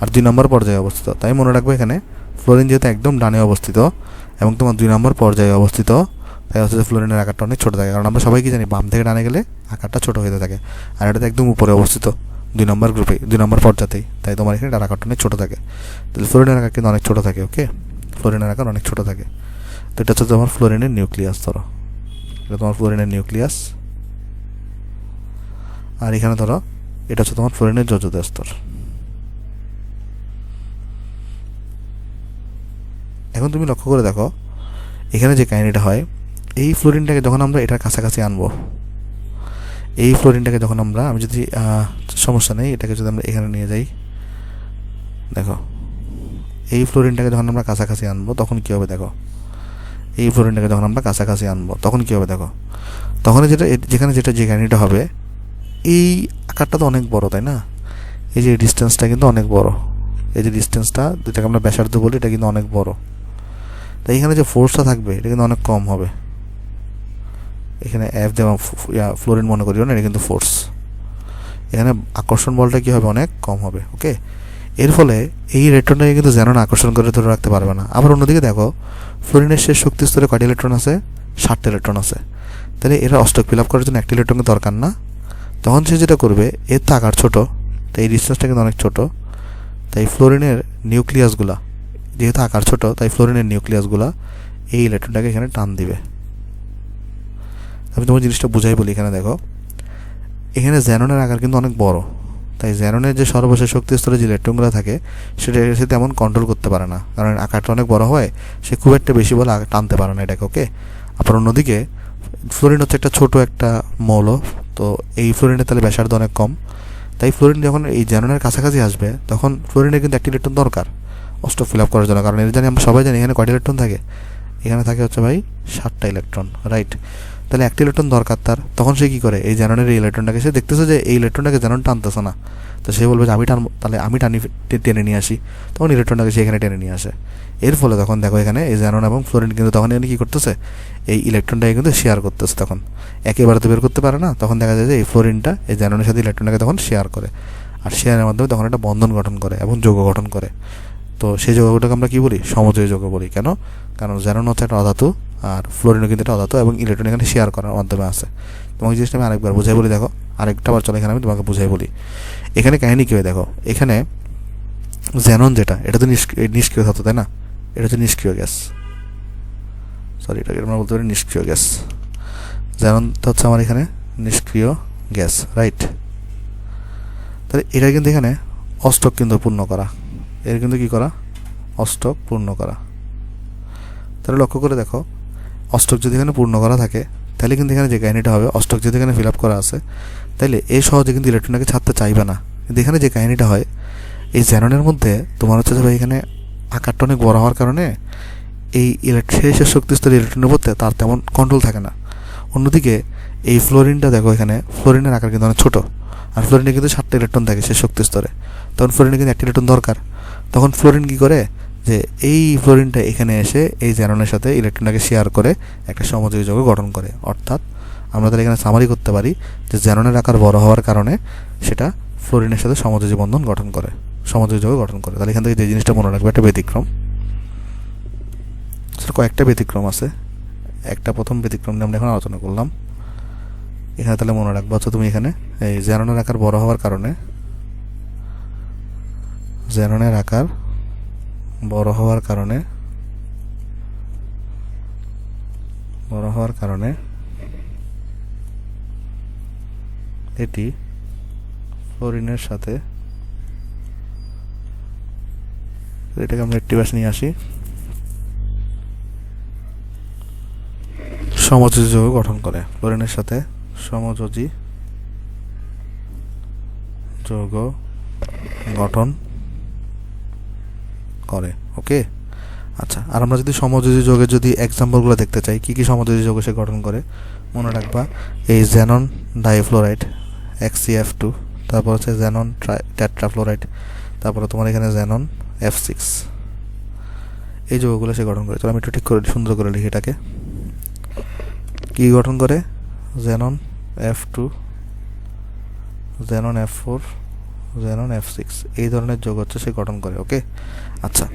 আর 2 নম্বর পর্যায়ে অবস্থিত। তাই মনে রাখবো এখানে ফ্লোরিন যেহেতু একদম ডানে অবস্থিত এবং তোমার 2 নম্বর পর্যায়ে অবস্থিত, তাই হচ্ছে যে ফ্লোরিনের আকারটা অনেক ছোটো থাকে। কারণ আমরা সবাই কি জানি, বাম থেকে ডানে গেলে আকারটা ছোটো হয়ে থাকে, আর এটাতে একদম উপরে অবস্থিত 2 নম্বর গ্রুপে, 2 নম্বর পর্যাতেই, তাই তোমার এখানে এটার আকারটা অনেক ছোটো থাকে। তাহলে ফ্লোরিনের আকার কিন্তু অনেক ছোটো থাকে। ওকে, ফ্লোরিনের আকার অনেক ছোটো থাকে। তো এটা হচ্ছে তোমার ফ্লোরিনের নিউক্লিয়াস। ধরো এটা তোমার ফ্লোরিনের নিউক্লিয়াস, আর এখানে ধরো এটা হচ্ছে তোমার ফ্লোরিনের যোজ্যতা স্তর। এখন তুমি লক্ষ্য করে দেখো এখানে যে কাহিনীটা হয়, এই ফ্লোরিনটাকে যখন আমরা এটার কাছাকাছি আনবো, আমি যদি সমস্যা নেই, এটাকে যদি আমরা এখানে নিয়ে যাই, দেখো এই ফ্লোরিনটাকে যখন আমরা কাছাকাছি আনবো তখন কী হবে দেখো, তখন যেখানে যে কাহিনীটা হবে, এই আকারটা তো অনেক বড়, তাই না? এই যে ডিস্টেন্সটা কিন্তু অনেক বড়, এই যে ডিস্টেন্সটা যেটাকে আমরা ব্যাসার্ধ বলি, এটা কিন্তু অনেক বড়। তাই এখানে যে ফোর্সটা থাকবে এটা কিন্তু অনেক কম হবে। এখানে এফ দেওয়া ফ্লোরিন মনে করিও না, এটা কিন্তু ফোর্স। এখানে আকর্ষণ বলটা কী হবে, অনেক কম হবে। ওকে, এর ফলে এই ইলেকট্রনটাকে কিন্তু জ্যানন আকর্ষণ করে ধরে রাখতে পারবে না। আবার অন্যদিকে দেখো ফ্লোরিনের শেষ শক্তি স্তরে কয়টি ইলেকট্রন আছে, 7টা ইলেকট্রন আছে। তাহলে এরা অষ্টক ফিল আপ করার জন্য একটা ইলেকট্রনকে দরকার না। তখন সে যেটা করবে, এর তো আকার ছোটো, তাই এই ডিস্টেন্সটা কিন্তু অনেক ছোটো, তাই ফ্লোরিনের নিউক্লিয়াসগুলা যেহেতু আকার ছোটো, তাই ফ্লোরিনের নিউক্লিয়াসগুলা এই ইলেকট্রনটাকে এখানে টান দিবে। আমি তোমার জিনিসটা বুঝাই বলি। এখানে দেখো এখানে জ্যাননের আকার কিন্তু অনেক বড়, তাই জ্যাননের যে সর্বশেষ শক্তি স্তরে যে ইলেকট্রনগুলো থাকে সেটা সে তেমন কন্ট্রোল করতে পারে না, কারণ আকারটা অনেক বড় হয়, সে খুব একটা বেশি বলে টানতে পারে না এটাকে। ওকে, আবার অন্যদিকে ফ্লোরিন হচ্ছে একটা ছোট একটা মৌল, তো এই ফ্লোরিনের তাহলে ব্যাসার্ধ অনেক কম, তাই ফ্লোরিন যখন এই জ্যাননের কাছাকাছি আসবে তখন ফ্লোরিনের কিন্তু একটি ইলেকট্রন দরকার অষ্টক ফিল আপ করার জন্য। কারণ এটা জানি আমরা সবাই জানি এখানে কয়টা ইলেকট্রন থাকে, এখানে থাকে হচ্ছে ভাই 7টা ইলেকট্রন, রাইট? তাহলে একটা ইলেকট্রন দরকার তার, তখন সে কী করে, এই জ্যাননের এই ইলেকট্রনটাকে সে দেখতেছে যে এই ইলেকট্রনটাকে জ্যানন টানতেছে না, তো সে বলবে যে আমি টানবো, তাহলে আমি টেনে নিয়ে আসি, তখন ইলেকট্রনটাকে সে এখানে টেনে নিয়ে আসে। এর ফলে তখন দেখো এখানে এই জ্যানন এবং ফ্লোরিন কিন্তু তখন এখানে কী করতেছে, এই ইলেকট্রনটাকে কিন্তু শেয়ার করতেছে। তখন একেবারে তো বের করতে পারে না, তখন দেখা যায় যে এই ফ্লোরিনটা এই জ্যাননের সাথে ইলেকট্রনটাকে তখন শেয়ার করে, আর শেয়ারের মাধ্যমে তখন একটা বন্ধন গঠন করে এবং যৌগ গঠন করে। তো সেই যৌগটাকে আমরা কী বলি, সমযোজী যৌগ বলি। কেন? কারণ জ্যানন হচ্ছে একটা অধাতু, আর ফ্লোরিনও কিন্তু একটা অধাতু, এবং ইলেকট্রন এখানে শেয়ার করার মাধ্যমে আছে। তোমাকে জিনিসটা আমি আরেকবার বুঝাই বলি, দেখো আরেকটা বার চলো এখানে আমি তোমাকে বুঝাই বলি। এখানে কাহিনী কী হয় দেখো, এখানে জ্যানন যেটা, এটা তো নিষ্ক্রিয় ধাতু, তাই না? এটা হচ্ছে নিষ্ক্রিয় গ্যাস, সরি এটাকে আমরা বলতে পারি নিষ্ক্রিয় গ্যাস। জ্যাননটা হচ্ছে আমার এখানে নিষ্ক্রিয় গ্যাস, রাইট? তাহলে এটা কিন্তু এখানে অষ্টক কিন্তু পূর্ণ করা, এর কিন্তু কী করা, অষ্টক পূর্ণ করা। তাহলে লক্ষ্য করে দেখো, অষ্টক যদি এখানে পূর্ণ করা থাকে, তাহলে কিন্তু এখানে যে কাহিনীটা হবে, অষ্টক যদি এখানে ফিল আপ করা আছে, তাইলে এই সহজে কিন্তু ইলেকট্রনটাকে ছাড়তে চাইবে না। কিন্তু এখানে যে কাহিনীটা হয়, এই জ্যাননের মধ্যে তোমার হচ্ছে যে ভাই এখানে আকারটা অনেক বড় হওয়ার কারণে এই শেষের শক্তি স্তরের ইলেকট্রনের উপর তার তেমন কন্ট্রোল থাকে না। অন্যদিকে এই ফ্লোরিনটা দেখো, এখানে ফ্লোরিনের আকার কিন্তু অনেক ছোটো, আর ফ্লোরিনে কিন্তু 7টা ইলেকট্রন থাকে শেষ শক্তি স্তরে, তখন ফ্লোরিনে কিন্তু 1টা ইলেকট্রন দরকার। তখন ফ্লোরিন কী করে, যে এই ফ্লোরিনটা এখানে এসে এই জ্যাননের সাথে ইলেকট্রনটাকে শেয়ার করে একটা সমযোজী যৌগ গঠন করে। অর্থাৎ আমরা তাহলে এখানে সামারি করতে পারি যে জ্যাননের আকার বড় হওয়ার কারণে সেটা ফ্লোরিনের সাথে সমযোজী বন্ধন গঠন করে, সমযোজী যৌগ গঠন করে। তাহলে এখান থেকে যে জিনিসটা মনে রাখবে, একটা ব্যতিক্রম, কয়েকটা ব্যতিক্রম আছে, একটা প্রথম ব্যতিক্রম নিয়ে আমরা এখন আলোচনা করলাম। এখানে তাহলে মনে রাখবো হচ্ছে তুমি এখানে এই জ্যাননের আকার বড় হওয়ার কারণে, জ্যাননের আকার বড় হওয়ার কারণে এটি ফ্লোরিনের সাথে, এটাকে আমরা একটি বাস নিয়ে আসি, সমযোজী যৌগ গঠন করে, ফ্লোরিনের সাথে সমযোজী যৌগ গঠন করে। ওকে, আচ্ছা। আর আমরা যদি সমযোজী যৌগের যদি এক্সাম্পলগুলো দেখতে চাই, কী কী সমযোজী যৌগ সে গঠন করে, মনে রাখবা এই জ্যানন ডাইফ্লোরাইড XCF2, তারপর হচ্ছে জ্যানন টেট্রাফ্লোরাইড, তারপরে তোমার এখানে জ্যানন F6, এই যৌগগুলো সে গঠন করে। চলো আমি একটু ঠিক করে সুন্দর করে লিখি এটাকে। কী গঠন করে, Xanon F2, Xanon F4, Xanon F6, এই ধরনের যৌগ হচ্ছে সে গঠন করে। ওকে, আচ্ছা,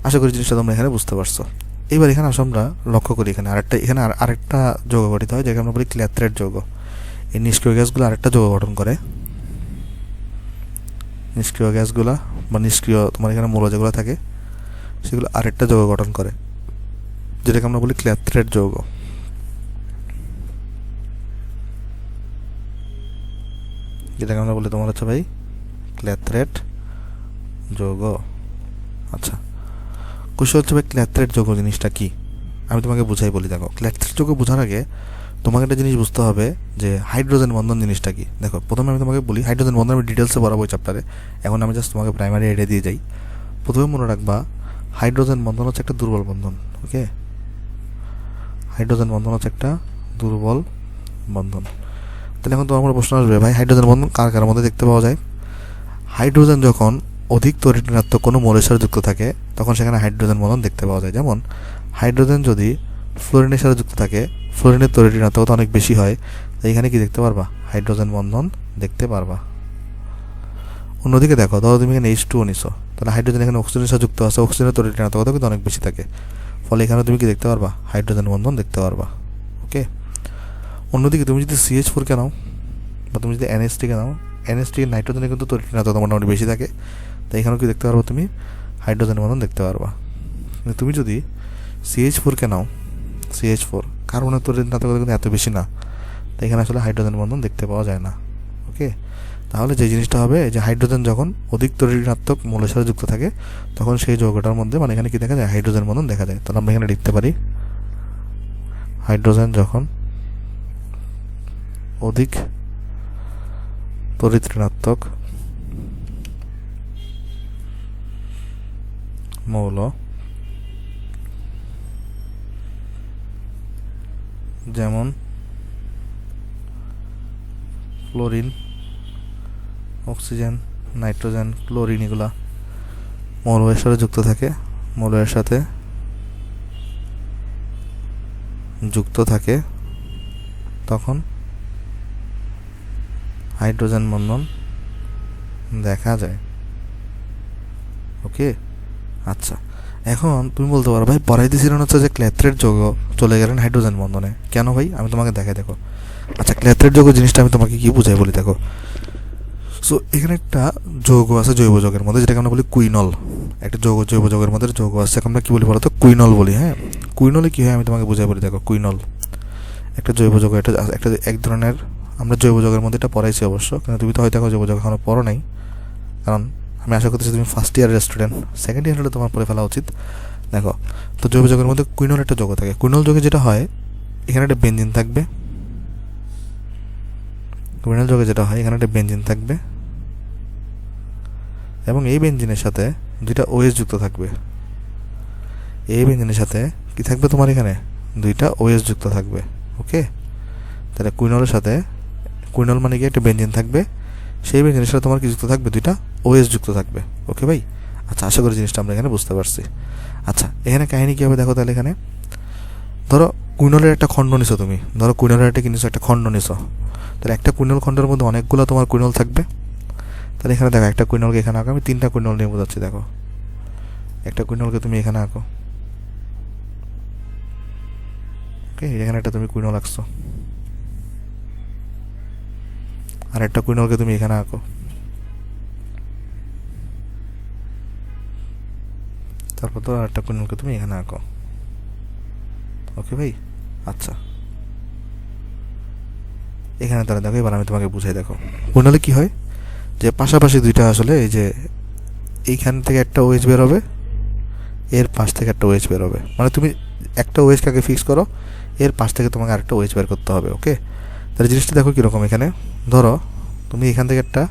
আশা করি জিনিসটা তোমরা এখানে বুঝতে পারছো। এইবার এখানে আসলে আমরা লক্ষ্য করি, এখানে আরেকটা যৌগ গঠিত হয়, যেটা আমরা বলি ক্ল্যাথ্রেট যৌগ। এই নিষ্ক্রিয় গ্যাসগুলো আরেকটা যৌগ গঠন করে, নিষ্ক্রিয় গ্যাসগুলা বা নিষ্ক্রিয় তোমার এখানে মূল যেগুলো থাকে সেগুলো আরেকটা যৌগ গঠন করে, যেটাকে আমরা বলি ক্ল্যাথ্রেট যৌগ। যেটাকে আমরা বলি তোমার হচ্ছে ভাই ক্ল্যাথ্রেট যৌগ। আচ্ছা, কোশ্চেন হচ্ছে ভাই ক্ল্যাথ্রেট যৌগ জিনিসটা কি, আমি তোমাকে বুঝাই বলি। দেখো, ক্ল্যাথ্রেট যৌগ বোঝার আগে তোমাকে একটা জিনিস বুঝতে হবে যে হাইড্রোজেন বন্ধন জিনিসটা কি। দেখো, প্রথমে আমি তোমাকে বলি হাইড্রোজেন বন্ধন আমি ডিটেলসে পড়াবো চ্যাপ্টারে, এখন আমি জাস্ট তোমাকে প্রাইমারি আইডিয়া দিয়ে যাই। প্রথমে মনে রাখবা হাইড্রোজেন বন্ধন হচ্ছে একটা দুর্বল বন্ধন। ওকে, হাইড্রোজেন বন্ধন হচ্ছে একটা দুর্বল বন্ধন। তাহলে এখন তোমার প্রশ্ন আসবে, ভাই হাইড্রোজেন বন্ধন কার কার মধ্যে দেখতে পাওয়া যায়? হাইড্রোজেন যখন অধিক তড়িৎ ঋণাত্মক কোনো মৌলের সাথে যুক্ত থাকে তখন সেখানে হাইড্রোজেন বন্ধন দেখতে পাওয়া যায়। যেমন হাইড্রোজেন যদি ফ্লোরিনের সাথে যুক্ত থাকে, ফ্লোরিনের তড়িৎ ঋণাত্মকতা অনেক বেশি হয়, এইখানে কি দেখতে পারবা, হাইড্রোজেন বন্ধন দেখতে পারবা। অন্যদিকে দেখো, ধরো তুমি এখানে H2O নিছো, তাহলে হাইড্রোজেন এখানে অক্সিজেনের সাথে যুক্ত আছে, অক্সিজেনের তড়িৎ ঋণাত্মকতা কিন্তু অনেক বেশি থাকে, ফলে এখানে তুমি কি দেখতে পারবা, হাইড্রোজেন বন্ধন দেখতে পারবা। ওকে, অন্যদিকে তুমি যদি CH4 কে নাও বা তুমি যদি NH3 কে নাও, NH3 নাইট্রোজেনে কিন্তু তড়িৎ ঋণাত্মকতা মোটামুটি বেশি থাকে, তাই এখানেও কি দেখতে পারবো, তুমি হাইড্রোজেন বন্ধন দেখতে পারবা। তুমি যদি CH4 কে নাও, CH4 কার্বনের তড়িৎ ঋণাত্মকতা কিন্তু এত বেশি না, তাই এখানে আসলে হাইড্রোজেন বন্ধন দেখতে পাওয়া যায় না। ওকে, তাহলে যে জিনিসটা হবে, যে হাইড্রোজেন যখন অধিক তড়িৎ ঋণাত্মক মৌলের সাথে যুক্ত থাকে তখন সেই যৌগটার মধ্যে মানে এখানে কি দেখা যায়, হাইড্রোজেন বন্ধন দেখা যায়। তাহলে আমরা এখানে লিখতে পারি হাইড্রোজেন যখন অধিক তড়িৎ ঋণাত্মক মৌল যেমন ফ্লোরিন, অক্সিজেন, নাইট্রোজেন, ক্লোরিন এগুলা মৌলের সাথে যুক্ত থাকে, মৌলের সাথে যুক্ত থাকে, তখন হাইড্রোজেন বন্ধন দেখা যায়। ওকে, আচ্ছা এখন তুমি বলতে পারো ভাই পড়াই দিয়েছিলেন হচ্ছে যে ক্লেথ্রেট যৌগ চলে গেলেন হাইড্রোজেন বন্ধনে, কেন ভাই? আমি তোমাকে দেখাই, দেখো। আচ্ছা, ক্লেথ্রেট যৌগ জিনিসটা আমি তোমাকে কি বুঝাই বলি, দেখো। সো এখানে একটা যৌগ আছে জৈব যৌগের মধ্যে, যেটাকে আমরা বলি কুইনল। একটা জৈব যৌগের মধ্যে যৌগ আছে, আমরা কি বলি বলো তো? কুইনল বলি। হ্যাঁ, কুইনলে কি হয় আমি তোমাকে বুঝাই বলি, দেখো। কুইনল একটা জৈব যৌগ, এটা এক ধরনের, আমরা জৈব যৌগের মধ্যে এটা পড়াইছি অবশ্য, কিন্তু তুমি তো হয়তো জৈব যৌগ এখনো পড়ো নাই, কারণ আমি আশা করতেছি তুমি ফার্স্ট ইয়ারের স্টুডেন্ট, সেকেন্ড ইয়ার হলে তোমার পড়ে ফেলা উচিত। দেখো, তো জৈব যৌগের মধ্যে কুইনল একটা যৌগ থাকে। কুইনল যৌগে যেটা হয়, এখানে একটা বেনজিন থাকবে। কুইনল যৌগে যেটা হয়, এখানে একটা বেনজিন থাকবে এবং এই বেনজিনের সাথে দুইটা ওএস যুক্ত থাকবে। এই বেনজিনের সাথে কি থাকবে তোমার? এখানে দুইটা ওএস যুক্ত থাকবে। ওকে, তাহলে কুইনলের সাথে, কুইনল মানে কি একটা বেনজিন থাকবে, সেই বেনজিনের সাথে তোমার কি যুক্ত থাকবে? দুইটা ওএস যুক্ত থাকবে। ওকে ভাই, আচ্ছা আশা করি জিনিসটা আমরা এখানে বুঝতে পারছি। আচ্ছা, এখানে কাহিনী কী হবে দেখো তাহলে। এখানে ধরো কুইনলের একটা খণ্ড নিছো তুমি, ধরো কুইনলের একটা কি নিছো? একটা খণ্ড নিছো। তাহলে একটা কুইনল খণ্ডের মধ্যে অনেকগুলো তোমার কুইনল থাকবে। তাহলে এখানে দেখো, একটা কুইনলকে এখানে আঁকো, আমি তিনটা কুইনল নিয়ে বোঝাচ্ছি। দেখো, একটা কুইনলকে তুমি এখানে আঁকো। ওকে, এখানে একটা তুমি কুইনল আঁকছো, আর একটা কুইনলকে তুমি এখানে আঁকো। তারপর তো আর একটা কুইনলকে তুমি এখানে আঁকো। ওকে ভাই, আচ্ছা এখানে তাহলে দেখো, এবার আমি তোমাকে বুঝাই। দেখো, কুইনলে কি হয় যে পাশাপাশি দুইটা, আসলে এই যে এইখান থেকে একটা ওএইচ বের হবে, এর পাশ থেকে একটা ওএইচ বের হবে, মানে তুমি একটা ওএইচকে আগে ফিক্স করো, এর পাশ থেকে তোমাকে আরেকটা ওএইচ বের করতে হবে। ওকে, তাহলে জিনিসটা দেখো কীরকম। এখানে ধরো তুমি এখান থেকে একটা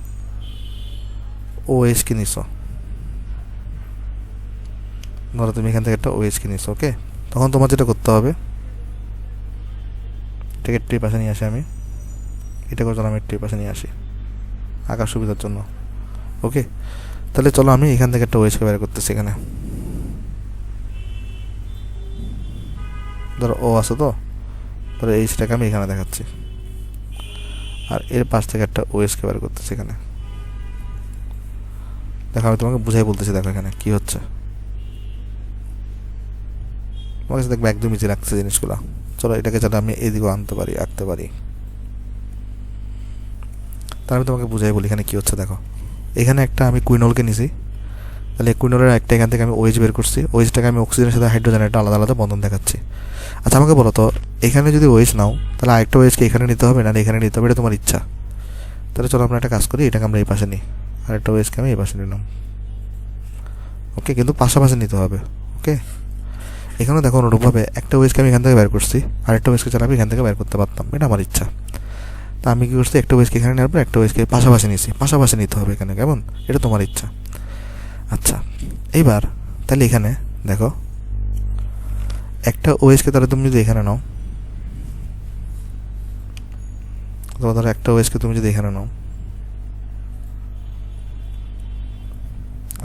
ওএইচকে নিছো, ধরো তুমি এখান থেকে একটা ওএইচকে নিছো। ওকে, তখন তোমার যেটা করতে হবে, এটাকে একটু পাশে নিয়ে আসি আমি, এটাকে চলো আমি একটু পাশে নিয়ে আসি আঁকার সুবিধার জন্য। ওকে, তাহলে চলো আমি এখান থেকে একটা ওএইচকে বের করতেছি। এখানে ধরো ও আছে, তো ধরো এইচটাকে আমি এখানে দেখাচ্ছি, আর এর পাশ থেকে একটা ওএইচকে বের করতেছি এখানে। দেখো, আমি তোমাকে বুঝাই বলতেছি। দেখো এখানে কি হচ্ছে, তোমার কাছে দেখবে একদম ইজি লাগছে জিনিসগুলো। চলো এটাকে যাতে আমি এদিকেও আঁকতে পারি, তাহলে আমি তোমাকে বুঝাই বলি এখানে কি হচ্ছে। দেখো, এখানে একটা আমি কুইনলকে নিছি, তাহলে কুইনলের একটা এখান থেকে আমি ওএইচ বের করছি, ওএইচটাকে আমি অক্সিজেনের সাথে হাইড্রোজেনের একটা আলাদা আলাদা বন্ধন দেখাচ্ছি। আচ্ছা আমাকে বলো তো, এখানে যদি ওএইচ নাও, তাহলে আরেকটা ওএইচকে এখানে নিতে হবে না এখানে নিতে হবে? এটা তোমার ইচ্ছা। তাহলে চলো আমরা একটা কাজ করি, এটাকে আমরা এই পাশে নিই, আরেকটা ওএইচকে আমি এই পাশে নিলাম। ওকে, কিন্তু পাশাপাশি নিতে হবে। ওকে, এখানেও দেখো অনুরূপভাবে একটা ওএইচকে আমি এখান থেকে বের করছি, আরেকটা ওএইচকে চাইলে আমি এখান থেকে বের করতে পারতাম, এটা আমার ইচ্ছা। তা আমি কী করছি, একটা ওএইচকে এখানে নেওয়ার পর একটা ওএইচকে পাশাপাশি নিয়েছি, পাশাপাশি নিতে হবে এখানে, কেমন? এটা তোমার ইচ্ছা। আচ্ছা, এইবার তাহলে এখানে দেখো, একটা ওএইচকে তাহলে তুমি যদি এখানে নাও, ধরো একটা ওএইচকে তুমি যদি এখানে নাও,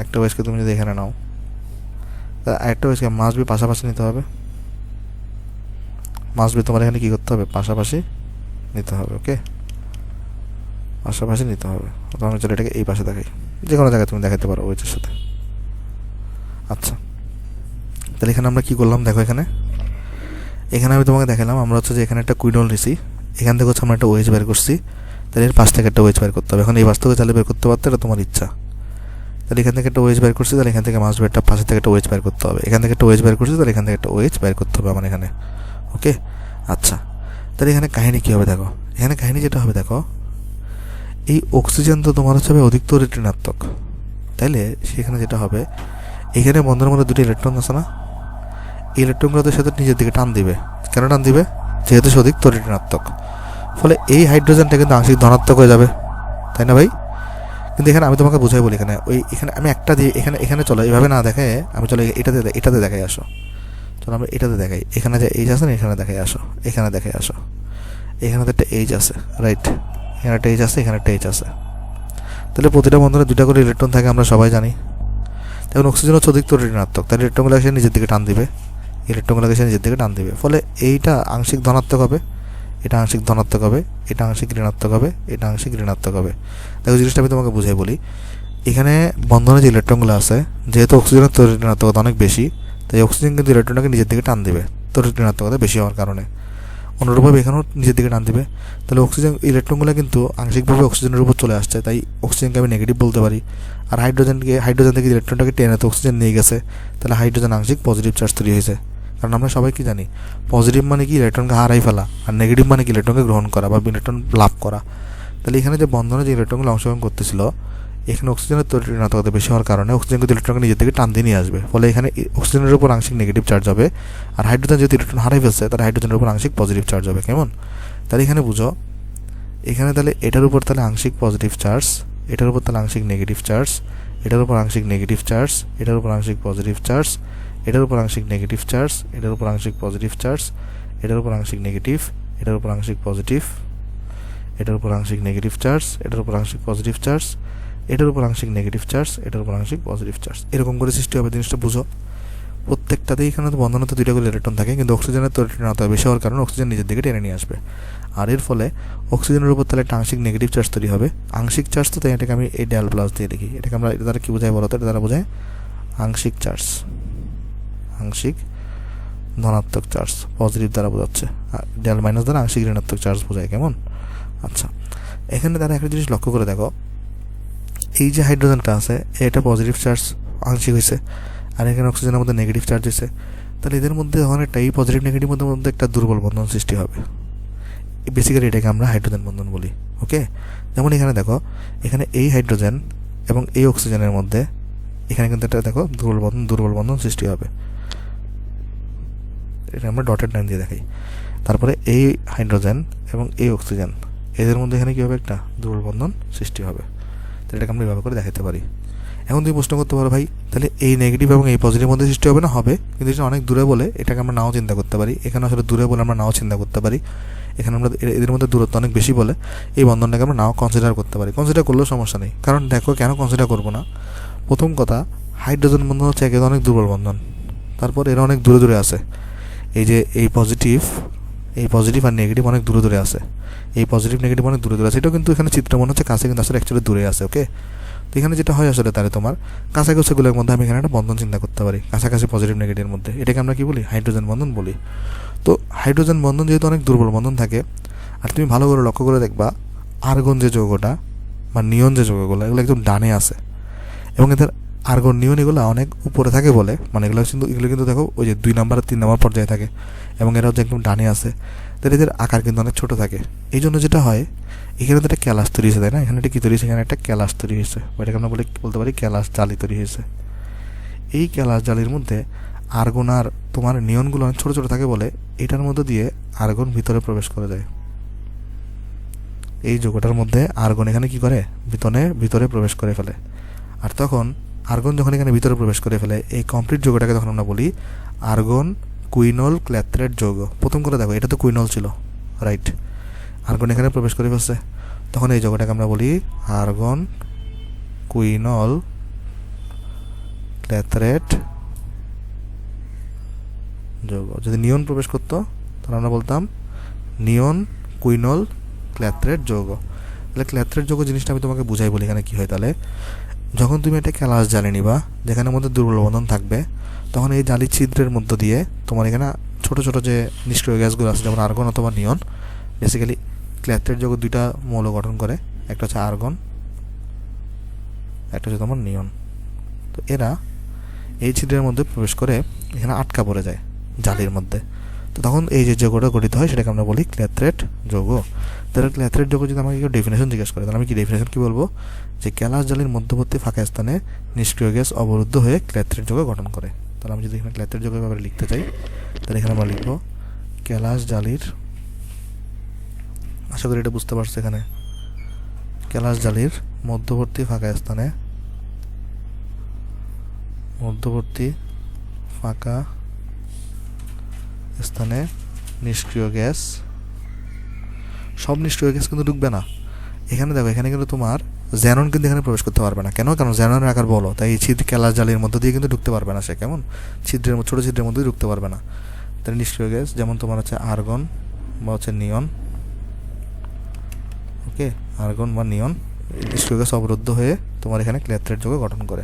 একটা ওএইচকে তুমি যদি এখানে নাও, আরেকটা ওএইচকে মাস্ট বি পাশাপাশি নিতে হবে। মাস্ট বি তোমার এখানে কী করতে হবে? পাশাপাশি নিতে হবে। ওকে, পাশাপাশি নিতে হবে। অথবা আমি চলো এটাকে এই পাশে দেখাই, যে কোনো জায়গায় তুমি দেখাতে পারো ওএইচের সাথে। আচ্ছা, তাহলে এখানে আমরা কী করলাম দেখো, এখানে আমি তোমাকে দেখালাম আমরা হচ্ছে যে এখানে একটা কুইনল নিছি, এখান থেকে হচ্ছে আমরা একটা ওএইচ বের করছি, তাহলে এর পাশ থেকে একটা ওএইচ বের করতে হবে। এখন এই পাশ থেকে চাইলে বের করতে পারতে, এটা তোমার ইচ্ছা। তাহলে এখান থেকে একটা ওএইচ বের করছি, তাহলে এখান থেকে মাস্ট বি একটা পাশে থেকে একটা ওএইচ বের করতে হবে। এখান থেকে একটা ওএইচ বের করছি, তাহলে এখান থেকে একটা ওএইচ বের করতে হবে আমার এখানে। ওকে, আচ্ছা তাহলে এখানে কাহিনী কী হবে দেখো, এখানে কাহিনী যেটা হবে দেখো, এই অক্সিজেন তো তোমার হচ্ছে অধিকতর ঋণাত্মক, তাইলে সেখানে যেটা হবে, এখানে বন্ধনের মধ্যে দুটি ইলেকট্রন আছে না, এই ইলেকট্রনগুলো তো সাথে নিজের দিকে টান দিবে। কেন টান দিবে? যেহেতু সে অধিকতর ঋণাত্মক, ফলে এই হাইড্রোজেনটা কিন্তু আংশিক ধনাত্মক হয়ে যাবে, তাই না ভাই? কিন্তু এখানে আমি তোমাকে বুঝাই বলি, এখানে আমি একটা দিয়ে এখানে চলো এইভাবে না দেখায়, আমি চলো এটাতে দেখাই আসো। চলো আমরা এটাতে দেখাই, এখানে যে এইচ আছে না, এখানে দেখাই আসো, এখানে দেখাই আসো, এখানে তো একটা এইচ আছে, রাইট? এখানে একটা এইচ আছে, এখানে একটা এইচ আছে। তাহলে প্রতিটা বন্ধনে দুইটা করে ইলেকট্রন থাকে, আমরা সবাই জানি। এখন অক্সিজেন হচ্ছে অধিকতর ঋণাত্মক, তাহলে ইলেকট্রনগুলো এসে নিজের দিকে টান দিবে, ইলেকট্রনগুলো এসে নিজের দিকে টান দিবে। ফলে এইটা আংশিক ধনাত্মক হবে, এটা আংশিক ধনাত্মক হবে, এটা আংশিক ঋণাত্মক হবে, এটা আংশিক ঋণাত্মক হবে। দেখো জিনিসটা আমি তোমাকে বুঝাই বলি। এখানে বন্ধনে যে ইলেকট্রনগুলো আছে, যেহেতু অক্সিজেনের তড়িৎ ঋণাত্মকতা অনেক বেশি, তাই অক্সিজেন কিন্তু ইলেকট্রনটাকে নিজের দিকে টান দিবে তড়িৎ ঋণাত্মকতা বেশি হওয়ার কারণে। অনুরূপভাবে এখানেও নিজের দিকে টান দিবে। তাহলে অক্সিজেন ইলেকট্রনগুলো কিন্তু আংশিকভাবে অক্সিজেনের উপর চলে আসছে, তাই অক্সিজেনকে আমি নেগেটিভ বলতে পারি। আর হাইড্রোজেন থেকে ইলেকট্রনটাকে টেনে তো অক্সিজেন নিয়ে গেছে, তাহলে হাইড্রোজেন আংশিক পজিটিভ চার্জ তৈরি হয়েছে। কারণ আমরা সবাই কি জানি, পজিটিভ মানে কি ইলেকট্রনকে হারাই ফেলা, আর নেগেটিভ মানে কি ইলেকট্রনকে গ্রহণ করা বা ইলেকট্রন লাভ করা। তাহলে এখানে যে বন্ধনে যে ইলেকট্রনগুলো অংশগ্রহণ করতেছিল, এখানে অক্সিজেনের তড়িৎ ঋণাত্মকতা বেশি হওয়ার কারণে অক্সিজেন কিন্তু ইলেকট্রনকে নিজের দিকে টান দিয়ে নিয়ে আসবে। ফলে এখানে অক্সিজেনের উপর আংশিক নেগেটিভ চার্জ হবে, আর হাইড্রোজেন যদি ইলেকট্রন হারাই ফেলছে, তাহলে হাইড্রোজেনের উপর আংশিক পজিটিভ চার্জ হবে। কেমন? তাহলে এখানে বুঝো, এখানে তাহলে এটার উপর তাহলে আংশিক পজিটিভ চার্জ, এটার উপর তাহলে আংশিক নেগেটিভ চার্জ, এটার উপর আংশিক নেগেটিভ চার্জ, এটার উপর আংশিক পজিটিভ চার্জ, এটার উপর আংশিক নেগেটিভ চার্জ, এটার উপর আংশিক পজিটিভ চার্জ, এটার উপর আংশিক নেগেটিভ, এটার উপর আংশিক পজিটিভ, এটার উপর আংশিক নেগেটিভ চার্জ, এটার উপর আংশিক পজিটিভ চার্জ, এটার উপর আংশিক নেগেটিভ চার্জ, এটার উপর আংশিক পজিটিভ চার্জ, এরকম করে সৃষ্টি হবে। জিনিসটা বুঝো, প্রত্যেকটাতেই এখানে তো বন্ধনে তো দুইটা করে ইলেকট্রন থাকে, কিন্তু অক্সিজেনের তড়িৎ ঋণাত্মকতা বেশি হওয়ার কারণে অক্সিজেন নিজের দিকে টেনে নিয়ে আসবে। আর এর ফলে অক্সিজেনের উপর তাহলে একটা আংশিক নেগেটিভ চার্জ তৈরি হবে। আংশিক চার্জ তো, তাই এটাকে আমি এই ডেল প্লাস দিয়ে লিখি। এটাকে আমরা এটা দ্বারা কী বোঝাই বলো তো? এটা দ্বারা বোঝায় আংশিক চার্জ, আংশিক ধনাত্মক চার্জ পজিটিভ দ্বারা বোঝাচ্ছে, আর ডেল মাইনাস দ্বারা আংশিক ঋণাত্মক চার্জ বোঝায়। কেমন? আচ্ছা, এখানে তারা একটা জিনিস লক্ষ্য করে দেখো, এই যে হাইড্রোজেনটা আছে, এটা পজিটিভ চার্জ আংশিক হয়েছে, আর এখানে অক্সিজেনের মধ্যে নেগেটিভ চার্জ হয়েছে। তাহলে এদের মধ্যে অনেকটা এই পজিটিভ নেগেটিভ মধ্যে একটা দুর্বল বন্ধন সৃষ্টি হবে। বেসিক্যালি এটাকে আমরা হাইড্রোজেন বন্ধন বলি। ওকে, যেমন এখানে দেখো, এখানে এই হাইড্রোজেন এবং এই অক্সিজেনের মধ্যে এখানে কিন্তু একটা দেখো দুর্বল বন্ধন সৃষ্টি হবে। এটা আমরা ডটেড লাইন দিয়ে দেখাই। তারপরে এই হাইড্রোজেন এবং এই অক্সিজেন, এদের মধ্যে এখানে কী হবে? একটা দুর্বল বন্ধন সৃষ্টি হবে। তো এটাকে আমরা এভাবে করে দেখাতে পারি। এখন তুমি প্রশ্ন করতে পারো, ভাই তাহলে এই নেগেটিভ এবং এই পজিটিভ মধ্যে সৃষ্টি হবে না? হবে, কিন্তু এটা অনেক দূরে বলে এটাকে আমরা নাও চিন্তা করতে পারি। এখানে আসলে দূরে বলে আমরা নাও চিন্তা করতে পারি। এখানে আমরা এদের মধ্যে দূরত্ব অনেক বেশি বলে এই বন্ধনটাকে আমরা নাও কনসিডার করতে পারি। কনসিডার করলেও সমস্যা নেই, কারণ দেখো কেন কনসিডার করবো না। প্রথম কথা, হাইড্রোজেন বন্ধন হচ্ছে একে অনেক দুর্বল বন্ধন, তারপর এরা অনেক দূরে দূরে আছে। এই যে এই পজিটিভ আর নেগেটিভ অনেক দূরে দূরে আছে, এই পজিটিভ নেগেটিভ অনেক দূরে দূরে আছে। এটাও কিন্তু এখানে চিত্র মনে হচ্ছে কাছে, কিন্তু আসলে অ্যাকচুয়ালি দূরে আছে। ওকে, তো এখানে যেটা হয় আসলে, তাহলে তোমার কাছাকাছিগুলোর মধ্যে আমি এখানে একটা বন্ধন চিন্তা করতে পারি, কাছাকাছি পজিটিভ নেগেটিভের মধ্যে। এটাকে আমরা কি বলি? হাইড্রোজেন বন্ধন বলি। তো হাইড্রোজেন বন্ধন যেহেতু অনেক দুর্বল বন্ধন থাকে, আর তুমি ভালো করে লক্ষ্য করে দেখবা, আর্গন যে যৌগটা বা নিয়ন যে যৌগগুলো, এগুলো একদম ডানে আছে, এবং এদের আর্গন নিয়ন এগুলো অনেক উপরে থাকে বলে, মানে এগুলো কিন্তু দেখো ওই যে 2 নাম্বার 3 নাম্বার পর্যায়ে থাকে, এবং এরাও যে একদম ডানে আছে, তাহলে এদের আকার কিন্তু অনেক ছোটো থাকে। এই জন্য যেটা হয়, এখানে তো একটা ক্যালাস তৈরি হয়েছে, তাই না? এখানে একটা কী তৈরি হয়েছে? এখানে একটা ক্যালাস তৈরি হয়েছে, এটাকে আমরা বলতে পারি ক্যালাস জালি তৈরি হয়েছে। এই ক্যালাস জালির মধ্যে আর্গন আর তোমার নিয়নগুলো অনেক ছোটো ছোটো থাকে বলে এটার মধ্যে দিয়ে আর্গন ভিতরে প্রবেশ করে যায়। এই যৌগটার মধ্যে আর্গন এখানে কি করে? ভিতরে প্রবেশ করে ফেলে। আর তখন আর্গন যখন এখানে ভিতরে প্রবেশ করে ফেলে, এই কমপ্লিট যৌগটাকে তখন আমরা বলি আর্গন কুইনল ক্ল্যাথরেট যৌগ। প্রথম করে দেখো, এটা তো কুইনল ছিল, রাইট? আর্গন এখানে প্রবেশ করে ফেলছে, তখন এই যৌগটাকে আমরা বলি আর্গন কুইনল ক্ল্যাথরেট যৌগ। যদি নিয়ন প্রবেশ করতো, তাহলে আমরা বলতাম নিয়ন কুইনল ক্ল্যাথরেট যৌগ। তাহলে ক্ল্যাথরেট যৌগ জিনিসটা আমি তোমাকে বুঝাই বলি এখানে কী হয়। তাহলে যখন তুমি একটা ক্যালাস জালি নিবা, যেখানের মধ্যে দুর্বল বন্ধন থাকবে, তখন এই জালি ছিদ্রের মধ্য দিয়ে তোমার এখানে ছোটো ছোটো যে নিষ্ক্রিয় গ্যাসগুলো আছে, যেমন আর্গন অথবা নিয়ন, বেসিক্যালি ক্ল্যাথরেট যৌগ দুইটা মৌল গঠন করে, একটা হচ্ছে আর্গন, একটা হচ্ছে তোমার নিয়ন। তো এরা এই ছিদ্রের মধ্যে প্রবেশ করে এখানে আটকা পড়ে যায় জালির মধ্যে। তো তখন এই যে যৌগটা গঠিত হয়, সেটাকে আমরা বলি ক্ল্যাথরেট যৌগ। তাহলে ক্ল্যাথরেট যৌগ যদি আমাকে কেউ ডেফিনেশন জিজ্ঞেস করে, তাহলে আমি কি ডেফিনেশন কী বলবো? যে ক্যালাস জালির মধ্যবর্তী ফাঁকা স্থানে নিষ্ক্রিয় গ্যাস অবরুদ্ধ হয়ে ক্ল্যাথরেট যৌগ গঠন করে। তাহলে আমি যদি এখানে ক্ল্যাথরেট যৌগ ব্যাপারে লিখতে চাই, তাহলে এখানে আমরা লিখবো ক্যালাস জালির, আশা করি এটা বুঝতে পারছো, এখানে ক্যালাস জালির মধ্যবর্তী ফাঁকা স্থানে নিষ্ক্রিয় গ্যাস, সব নিষ্ক্রিয় গ্যাস কিন্তু ঢুকবে না, এখানে দেখো, এখানে কিন্তু তোমার জ্যানন কিন্তু এখানে প্রবেশ করতে পারবে না। কেন? কারণ জ্যাননের আকার বলো, তাই এই ছিদ্র কেলাস জালির মধ্যে দিয়ে কিন্তু ঢুকতে পারবে না সে। কেমন? ছিদ্রের ছোটো ছিদ্রের মধ্যে ঢুকতে পারবে না। তাহলে নিষ্ক্রিয় গ্যাস যেমন তোমার হচ্ছে আর্গন বা হচ্ছে নিয়ন, ওকে, আর্গন বা নিয়ন, নিষ্ক্রিয় গ্যাস অবরুদ্ধ হয়ে তোমার এখানে ক্লেথ্রেট যৌগ গঠন করে।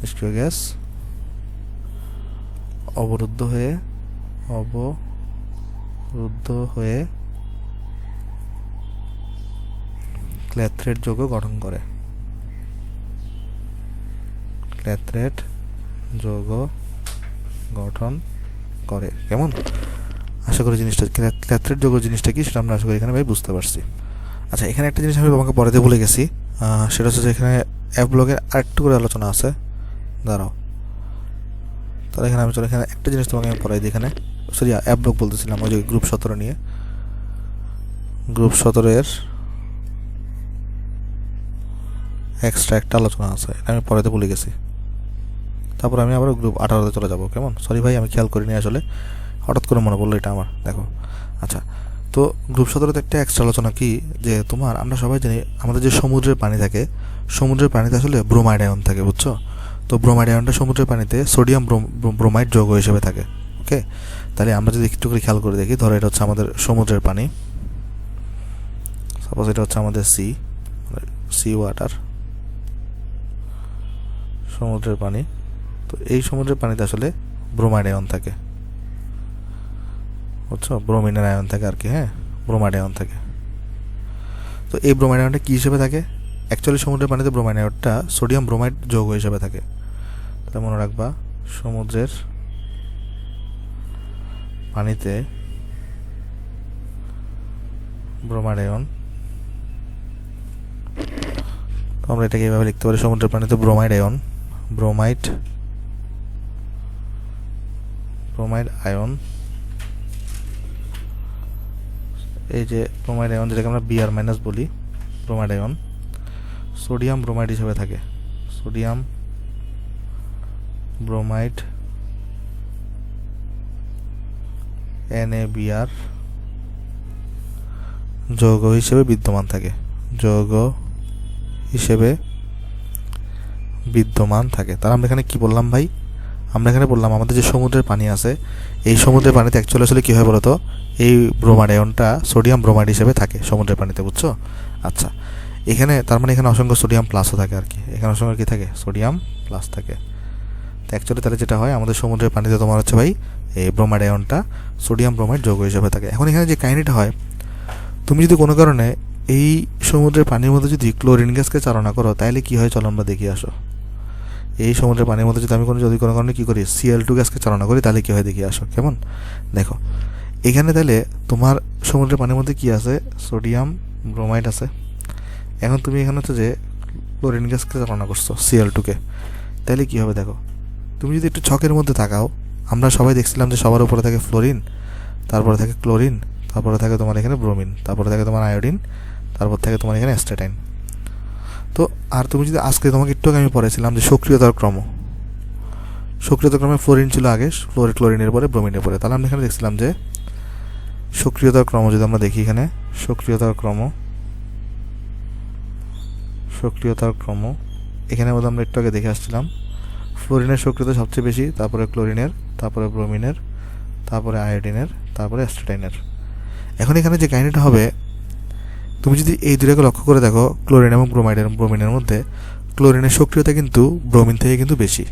নিষ্ক্রিয় গ্যাস অবরুদ্ধ হয়ে ক্লেথ্রেট যৌগ গঠন করে। ক্লেথ্রেট যৌগ গঠন করে। কেমন? আশা করি জিনিসটা ক্লেথ্রেট যৌগ জিনিসটা কি সেটা আমরা আশা করি এখানে ভাই বুঝতে পারছি। আচ্ছা, এখানে একটা জিনিস আমি তোমাকে পরেতে বলে গেছি, সেটা হচ্ছে যে এখানে অ্যাপ ব্লগের আরেকটু করে আলোচনা আছে। দাঁড়াও, তাহলে এখানে আমি চলো এখানে একটা জিনিস তোমাকে আমি পড়াই দিই। এখানে সরি, অ্যাপ ব্লগ বলতেছিলাম, ওই যে গ্রুপ 17 নিয়ে। গ্রুপ 17 এক্সট্রা একটা আলোচনা আছে, এটা আমি পরেতে ভুলে গেছি। তারপর আমি আবার গ্রুপ 18-তে চলে যাবো। কেমন? সরি ভাই, আমি খেয়াল করিনি আসলে, হঠাৎ করে মনে পড়লো এটা আমার। দেখো, আচ্ছা, তো গ্রুপ 17-তে একটা এক্সট্রা আলোচনা কি, যে তোমার আমরা সবাই জানি আমাদের যে সমুদ্রের পানি থাকে, সমুদ্রের পানিতে আসলে ব্রোমাইড আয়ন থাকে, বুঝছো? তো ব্রোমাইড আয়নটা সমুদ্রের পানিতে সোডিয়াম ব্রোমাইড যৌগ হিসেবে থাকে। ওকে, তাহলে আমরা যদি একটু করে খেয়াল করে দেখি, ধরো এটা হচ্ছে আমাদের সমুদ্রের পানি, সাপোজ এটা হচ্ছে আমাদের সি ওয়াটার, সমুদ্রের পানি। তো এই সমুদ্রের পানিতে আসলে ব্রোমাইড আয়ন থাকে, বুঝছো? ব্রোমিনের আয়ন থাকে আর কি, হ্যাঁ, ব্রোমাইড আয়ন থাকে। তো এই ব্রোমাইড আয়নটা কী হিসেবে থাকে? অ্যাকচুয়ালি সমুদ্রের পানিতে ব্রোমাইড আয়নটা সোডিয়াম ব্রোমাইড যৌগ হিসেবে থাকে। তাহলে মনে রাখবা, সমুদ্রের পানিতে ব্রোমাইড আয়ন, তো আমরা এটাকে এইভাবে লিখতে পারি, সমুদ্রের পানিতে ব্রোমাইড আয়ন, ব্রোমাইড আয়ন, এই যে ব্রোমাইড আয়ন যেটাকে আমরা Br মাইনাস বলি, ব্রোমাইড আয়ন সোডিয়াম ব্রোমাইড হিসেবে থাকে। সোডিয়াম ব্রোমাইড NaBr যৌগ হিসেবে বিদ্যমান থাকে, যৌগ হিসেবে বিদ্যমান থাকে। তার আমরা এখানে কি বললাম ভাই? আমরা এখানে বললাম আমাদের যে সমুদ্রের পানি আছে, এই সমুদ্রের পানিতে অ্যাকচুয়ালি আসলে কী হয় বলতো, এই ব্রোমাইড আয়নটা সোডিয়াম ব্রোমাইড হিসেবে থাকে সমুদ্রের পানিতে, বুঝছো? আচ্ছা, এখানে তার মানে এখানে অসংখ্য সোডিয়াম প্লাসও থাকে আর কি, এখানে অসংখ্য কী থাকে? সোডিয়াম প্লাস থাকে। তো অ্যাকচুয়ালি তাহলে যেটা হয়, আমাদের সমুদ্রের পানিতে তোমার হচ্ছে ভাই এই ব্রোমাইড আয়নটা সোডিয়াম ব্রোমাইড যৌগ হিসেবে থাকে। এখন এখানে যে কাহিনিটা হয়, তুমি যদি কোনো কারণে এই সমুদ্রের পানির মধ্যে যদি ক্লোরিন গ্যাসকে চালনা করো, তাহলে কী হয় চলো আমরা দেখি আসো। এই সমুদ্রের পানির মধ্যে যদি আমি কোনো কারণে কী করি, Cl2 গ্যাসকে চালনা করি, তাহলে কী হয় দেখি আসো। কেমন? দেখো, এখানে তাহলে তোমার সমুদ্রের পানির মধ্যে কী আছে? সোডিয়াম ব্রোমাইড আছে। এখন তুমি এখানে হচ্ছে যে ক্লোরিন গ্যাসকে চালনা করছো, Cl2-কে, তাহলে কী হবে দেখো। তুমি যদি একটু ছকের মধ্যে তাকাও, আমরা সবাই দেখছিলাম যে সবার উপরে থাকে ফ্লোরিন, তারপরে থাকে ক্লোরিন, তারপরে থাকে তোমার এখানে ব্রোমিন, তারপরে থাকে তোমার আয়োডিন, তারপর থাকে তোমার এখানে অ্যাস্টাটাইন। তো আর তুমি যদি আজকে তোমাকে একটু আগে আমি পড়েছিলাম যে সক্রিয়তার ক্রমে ফ্লোরিন ছিল আগে, ক্লোরিনের পরে ব্রোমিনের পরে। তাহলে আমরা এখানে দেখছিলাম যে সক্রিয়তার ক্রম যদি আমরা দেখি, এখানে সক্রিয়তার ক্রম এখানে মধ্যে আমরা একটু আগে দেখে আসছিলাম, ফ্লোরিনের সক্রিয়তা সবচেয়ে বেশি, তারপরে ক্লোরিনের, তারপরে ব্রোমিনের, তারপরে আয়োডিনের, তারপরে অ্যাস্টাটাইনের। এখন এখানে যে কাহিনিটা হবে, তুমি যদি এই দুটাকে লক্ষ্য করে দেখো, ক্লোরিন এবং ব্রোমিনের মধ্যে ক্লোরিনের সক্রিয়তা কিন্তু ব্রোমিন থেকে কিন্তু বেশি।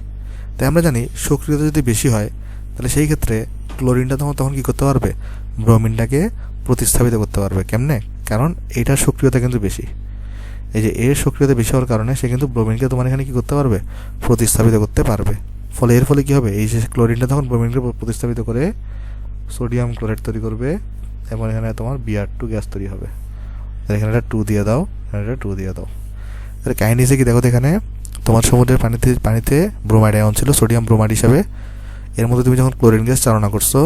তাই আমরা জানি সক্রিয়তা যদি বেশি হয়, তাহলে সেই ক্ষেত্রে ক্লোরিনটা তখন কী করতে পারবে? ব্রোমিনটাকে প্রতিস্থাপিত করতে পারবে। কেমনে? কারণ এইটার সক্রিয়তা কিন্তু বেশি, এই যে এর সক্রিয়তা বেশি হওয়ার কারণে সে কিন্তু ব্রোমিনকে তোমার এখানে কী করতে পারবে? প্রতিস্থাপিত করতে পারবে। ফলে এর ফলে কী হবে? এই যে ক্লোরিনটা তখন ব্রোমিনকে প্রতিস্থাপিত করে সোডিয়াম ক্লোরাইড তৈরি করবে, এবং এখানে তোমার Br2 গ্যাস তৈরি হবে। এখানে একটা 2 দিয়ে দাও, এখানে একটা 2 দিয়ে দাও। তাহলে কাহিনী হিসেবে কি দেখো, এখানে তোমার সমুদ্রের পানিতে ব্রোমাইড আয়ন ছিল সোডিয়াম ব্রোমাইড হিসাবে। এর মধ্যে তুমি যখন ক্লোরিন গ্যাস চালনা করছো,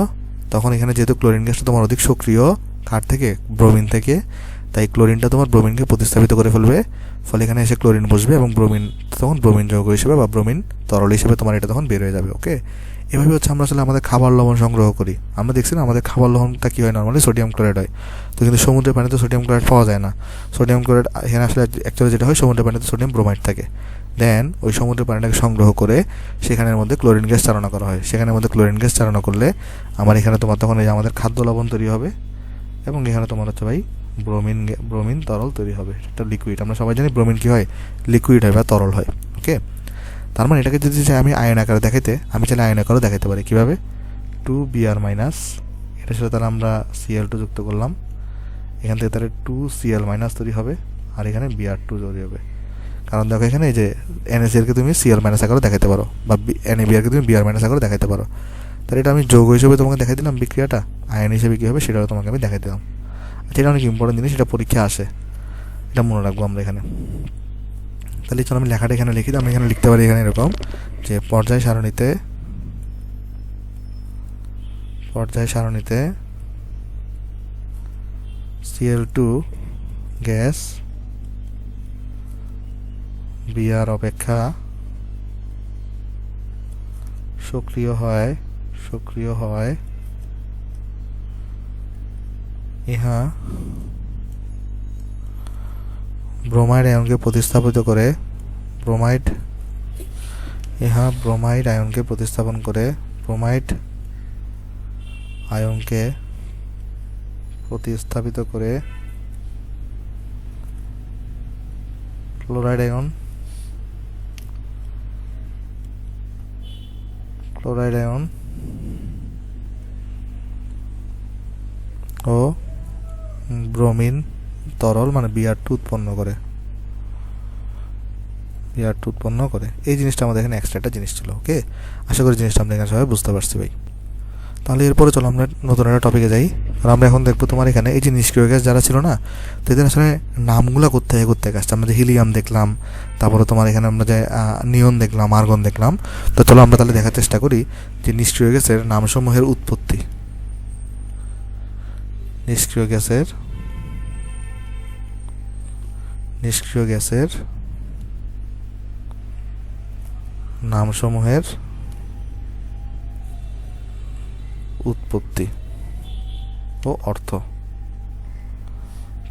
তখন এখানে যেহেতু ক্লোরিন গ্যাসটা তোমার অধিক সক্রিয়, কার থেকে? ব্রোমিন থেকে, তাই ক্লোরিনটা তোমার ব্রোমিনকে প্রতিস্থাপিত করে ফেলবে। ফলে এখানে এসে ক্লোরিন বসবে এবং ব্রোমিন তখন ব্রোমিন যৌগ হিসেবে বা ব্রোমিন তরল হিসেবে তোমার এটা তখন বের হয়ে যাবে। ওকে, এভাবে হচ্ছে আমরা আসলে আমাদের খাবার লবণ সংগ্রহ করি। আমরা দেখছি না আমাদের খাবার লবণটা কী হয়, নর্মালি সোডিয়াম ক্লোরাইড হয়। তো কিন্তু সমুদ্রের পানিতে সোডিয়াম ক্লোরাইড পাওয়া যায় না। সোডিয়াম ক্লোরাইড এখানে আসলে অ্যাকচুয়ালি যেটা হয়, সমুদ্রের পানিতে সোডিয়াম ব্রোমাইড থাকে। দেন ওই সমুদ্রের পানিটাকে সংগ্রহ করে সেখানের মধ্যে ক্লোরিন গ্যাস চালনা করা হয়। সেখানের মধ্যে ক্লোরিন গ্যাস চালনা করলে আমার এখানে তোমার তখন এই আমাদের খাদ্য লবণ তৈরি হবে, এবং এখানে তোমার হচ্ছে ভাই ব্রোমিন তরল তৈরি হবে। এটা লিকুইড। আমরা সবাই জানি ব্রোমিন কী হয়, লিকুইড হয় বা তরল হয়। ওকে, তার মানে এটাকে যদি চাই আমি আয়ন আকারে দেখাইতে, আমি চাইলে আয়ন আকারেও দেখাতে পারি। কীভাবে? 2Br-, এটার সাথে তাহলে আমরা Cl2 যুক্ত করলাম, এখান থেকে তাহলে 2Cl- তৈরি হবে, আর এখানে Br2 তৈরি হবে। কারণ দেখো এখানে এই যে NaCl-কে তুমি Cl- আকারে দেখাতে পারো, বা NaBr-কে তুমি Br- আকারে দেখাতে পারো। তাহলে এটা আমি যৌগ হিসেবে তোমাকে দেখাই দিলাম, বিক্রিয়াটা আয়ন হিসেবে কী হবে সেটাও তোমাকে আমি দেখাই দিলাম। আচ্ছা, এটা অনেক ইম্পর্টেন্ট জিনিস, এটা পরীক্ষা আসে, এটা মনে রাখবো আমরা এখানে। তাহলে চলো আমি লেখাটা এখানে লিখি। আমি এখানে লিখতে পারি এখানে এরকম যে পর্যায় সারণীতে Cl2 গ্যাস Br অপেক্ষা সক্রিয় হয় ইহা ব্রোমাইড আয়নকে প্রতিস্থাপিত করে ব্রোমাইড আয়নকে প্রতিস্থাপন করে ক্লোরাইড আয়ন ও ব্রোমিন তরল মানে Br2 উৎপন্ন করে। এই জিনিসটা আমাদের এখানে এক্সট্রা একটা জিনিস ছিল। ওকে, আশা করি জিনিসটা আমরা এখানে সবাই বুঝতে পারছি ভাই। তাহলে এরপরে চলো আমরা নতুন একটা টপিকে যাই। আর আমরা এখন দেখবো তোমার এখানে এই যে নিষ্ক্রিয় গ্যাস যারা ছিল না, তো এদের আসলে নামগুলো করতে আসছে। আমরা যে হিলিয়াম দেখলাম, তারপরে তোমার এখানে আমরা যে নিয়ন দেখলাম, আর্গন দেখলাম। তো চলো আমরা তাহলে দেখার চেষ্টা করি যে নিষ্ক্রিয় গ্যাসের নামসমূহের উৎপত্তি। নিষ্ক্রিয় গ্যাসের নামসমূহের উৎপত্তি ও অর্থ,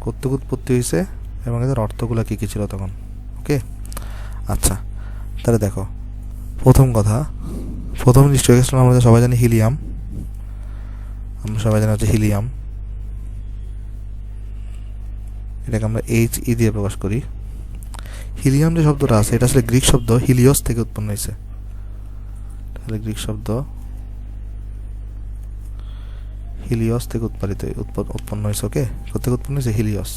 কতটুকু উৎপত্তি হয়েছে এবং এদের অর্থগুলো কী কী ছিল তখন। ওকে, আচ্ছা, তাহলে দেখো প্রথম নিষ্ক্রিয় গ্যাস আমরা সবাই জানি হিলিয়াম। হচ্ছে হিলিয়াম। এটাকে আমরা He দিয়ে প্রকাশ করি। হিলিয়াম যে শব্দটা আছে এটা আসলে গ্রিক শব্দ হিলিওস থেকে উৎপন্ন হয়েছে। তাহলে গ্রিক শব্দ হিলিওস থেকে উৎপন্ন হয়েছে। ওকে, কোথেকে উৎপন্ন হয়েছে? হিলিওস।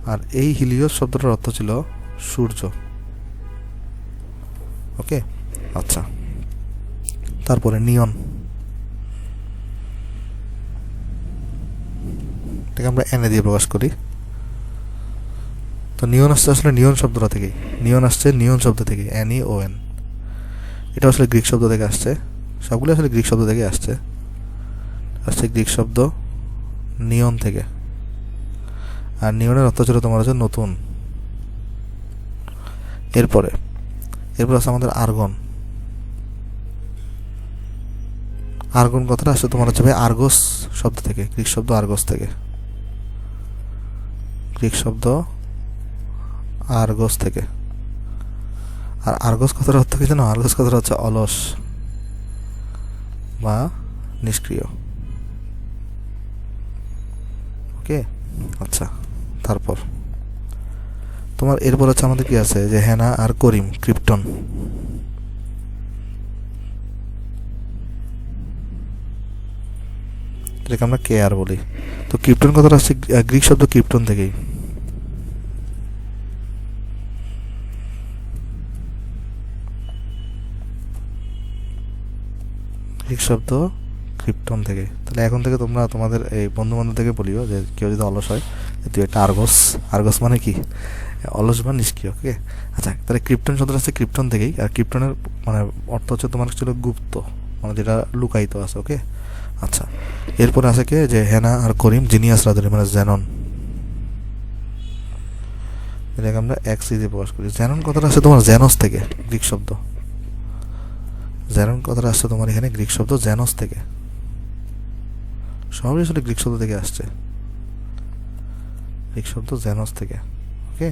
আর এই হিলিওস শব্দটার অর্থ ছিল সূর্য। ওকে, আচ্ছা, তারপরে নিয়ন, এটাকে আমরা Na দিয়ে প্রকাশ করি। তো নিয়ন আসছে আসলে নিয়ন শব্দটা থেকে, নিয়ন শব্দ থেকে NeON। এটা আসলে গ্রিক শব্দ থেকে আসছে, সবগুলো আসলে গ্রিক শব্দ থেকে আসছে গ্রিক শব্দ নিয়ন থেকে। আর নিয়নের অর্থ ছিল তোমার হচ্ছে নতুন। এরপর আছে আমাদের আর্গন। কথাটা আসছে তোমার হচ্ছে ভাই আর্গস শব্দ থেকে, গ্রিক শব্দ আর্গস থেকে। আর আর্গস কথার অর্থ কি জানো? আর্গস কথাটা হচ্ছে অলস বা নিষ্ক্রিয়। ওকে, আচ্ছা, তারপর তোমার এরপর হচ্ছে আমাদের কি আছে যে হেনা আর করিম, ক্রিপ্টন। এটাকে আমরা কেয়ার বলি। তো ক্রিপ্টন কথাটা আসছে গ্রিক শব্দ ক্রিপ্টন থেকেই। তাহলে এখন থেকে তোমরা তোমাদের এই বন্ধু বান্ধব থেকে বলিও যে কেউ যদি অলস হয়, তুই একটা আর্গস মানে কি? অলস বা নিষ্ক্রিয়। ওকে, আচ্ছা, তাহলে ক্রিপ্টন শব্দটা আছে ক্রিপ্টন থেকেই। আর ক্রিপ্টনের মানে অর্থ হচ্ছে তোমার ছিল গুপ্ত, মানে যেটা লুকায়িত আছে। ওকে, আচ্ছা, এরপরে আছে কে যে হেনা আর করিম, জিনিয়াস রাধুরি মানে এটাকে আমরা এক্স দিয়ে প্রকাশ করি। জ্যানন কথাটা আসছে তোমার জ্যানস থেকে, গ্রিক শব্দ। জ্যানন কথাটা আসছে তোমার এখানে গ্রিক শব্দ জ্যানস থেকে, সবই আসলে গ্রিক শব্দ থেকে আসছে, গ্রিক শব্দ জ্যানস থেকে। ওকে,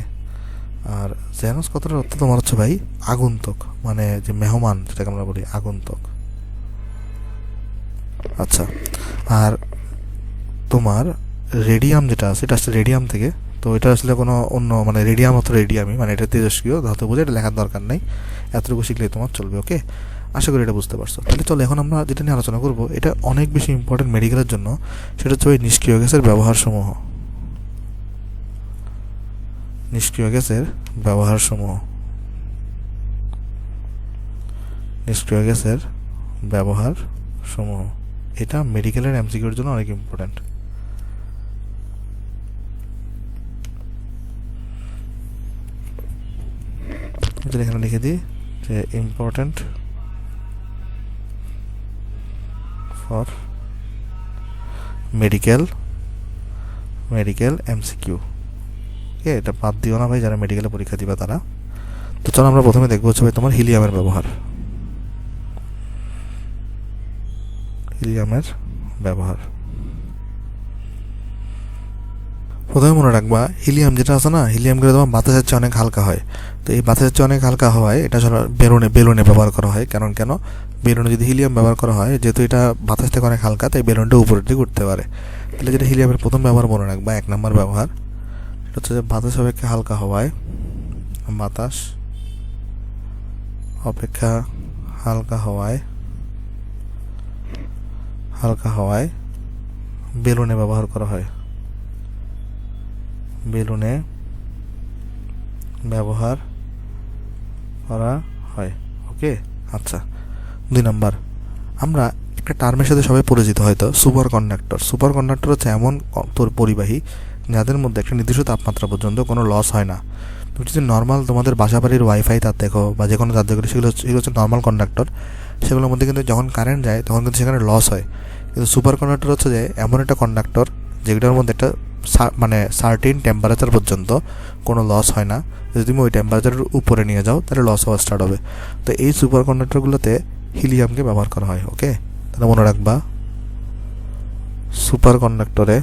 আর জ্যানস কথাটার অর্থ তোমার হচ্ছে ভাই আগন্তুক, মানে যে মেহমান যেটাকে আমরা বলি আগন্তুক। আচ্ছা, আর তোমার রেডিয়াম যেটা আছে এটা আসছে রেডিয়াম থেকে। তো এটা আসলে কোনো অন্য মানে রেডিয়াম অথবা রেডিয়ামই, মানে এটা তেজস্ক্রিয় ধাতু বুঝে, এটা লেখার দরকার নেই, এতটুকু শিখলেই তোমার চলবে। ওকে, আশা করি এটা বুঝতে পারছো। তাহলে চলো এখন আমরা যেটা নিয়ে আলোচনা করবো, এটা অনেক বেশি ইম্পর্টেন্ট মেডিকেলের জন্য, সেটা হচ্ছে ওই নিষ্ক্রিয় গ্যাসের ব্যবহার সমূহ। নিষ্ক্রিয় গ্যাসের ব্যবহার সমূহ, নিষ্ক্রিয় গ্যাসের ব্যবহার সমূহ, এটা মেডিকেলের এমসিকিউর জন্য অনেক ইম্পর্টেন্ট। এখানে লিখে দিই যে ইম্পর্টেন্ট ফর মেডিকেল এমসিকিউ। ওকে, এটা বাদ দিও না ভাই যারা মেডিকেলে পরীক্ষা দিবে তারা। তো চলো আমরা প্রথমে দেখবো হচ্ছে ভাই তোমার হিলিয়ামের ব্যবহার। হিলিয়ামের ব্যবহার প্রথমে মনে রাখবা, হিলিয়াম যেটা আছে না, হিলিয়ামগুলো তোমার বাতাসের চেয়ে অনেক হালকা হয়। তো এই বাতাসের চেয়ে অনেক হালকা হওয়ায় এটা বেলুনে ব্যবহার করা হয়। কেন বেলুনে যদি হিলিয়াম ব্যবহার করা হয়, যেহেতু এটা বাতাস থেকে অনেক হালকা, তাই বেলুনটা উপরের দিকে উঠতে পারে। তাহলে যেটা হিলিয়ামের প্রথম ব্যবহার মনে রাখবা, 1 নম্বর ব্যবহার, এটা হচ্ছে যে বাতাস অপেক্ষা হালকা হওয়ায়, বাতাস অপেক্ষা হালকা হওয়ায় বেলুনে ব্যবহার করা হয়, বেলুনে ব্যবহার করা হয়। ওকে, আচ্ছা। 2 নম্বর, আমরা একটা টার্মের সাথে সবাই পরিচিত হয়তো, সুপার কন্ডাক্টর। সুপার কন্ডাক্টর হচ্ছে এমন পরিবাহী যাদের মধ্যে একটা নির্দিষ্ট তাপমাত্রা পর্যন্ত কোনো লস হয় না। তুমি যদি নর্মাল তোমাদের বাসা বাড়ির ওয়াইফাই তার দেখো বা যে কোনো তার দেখো, সেগুলো হচ্ছে নর্মাল কন্ডাক্টর। সেগুলোর মধ্যে কিন্তু যখন কারেন্ট যায় তখন কিন্তু সেখানে লস হয়। কিন্তু সুপার কন্ডাক্টর হচ্ছে যে এমন একটা কন্ডাক্টর যেগুলোর মধ্যে একটা মানে সার্টেন টেম্পারেচার পর্যন্ত কোনো লস হয় না। যদি তুমি ওই টেম্পারেচারের উপরে নিয়ে যাও তাহলে লস হওয়া স্টার্ট হবে। তো এই সুপার কন্ডাক্টরগুলোতে হিলিয়ামকে ব্যবহার করা হয়। ওকে, তাহলে মনে রাখবা, সুপার কন্ডাক্টরে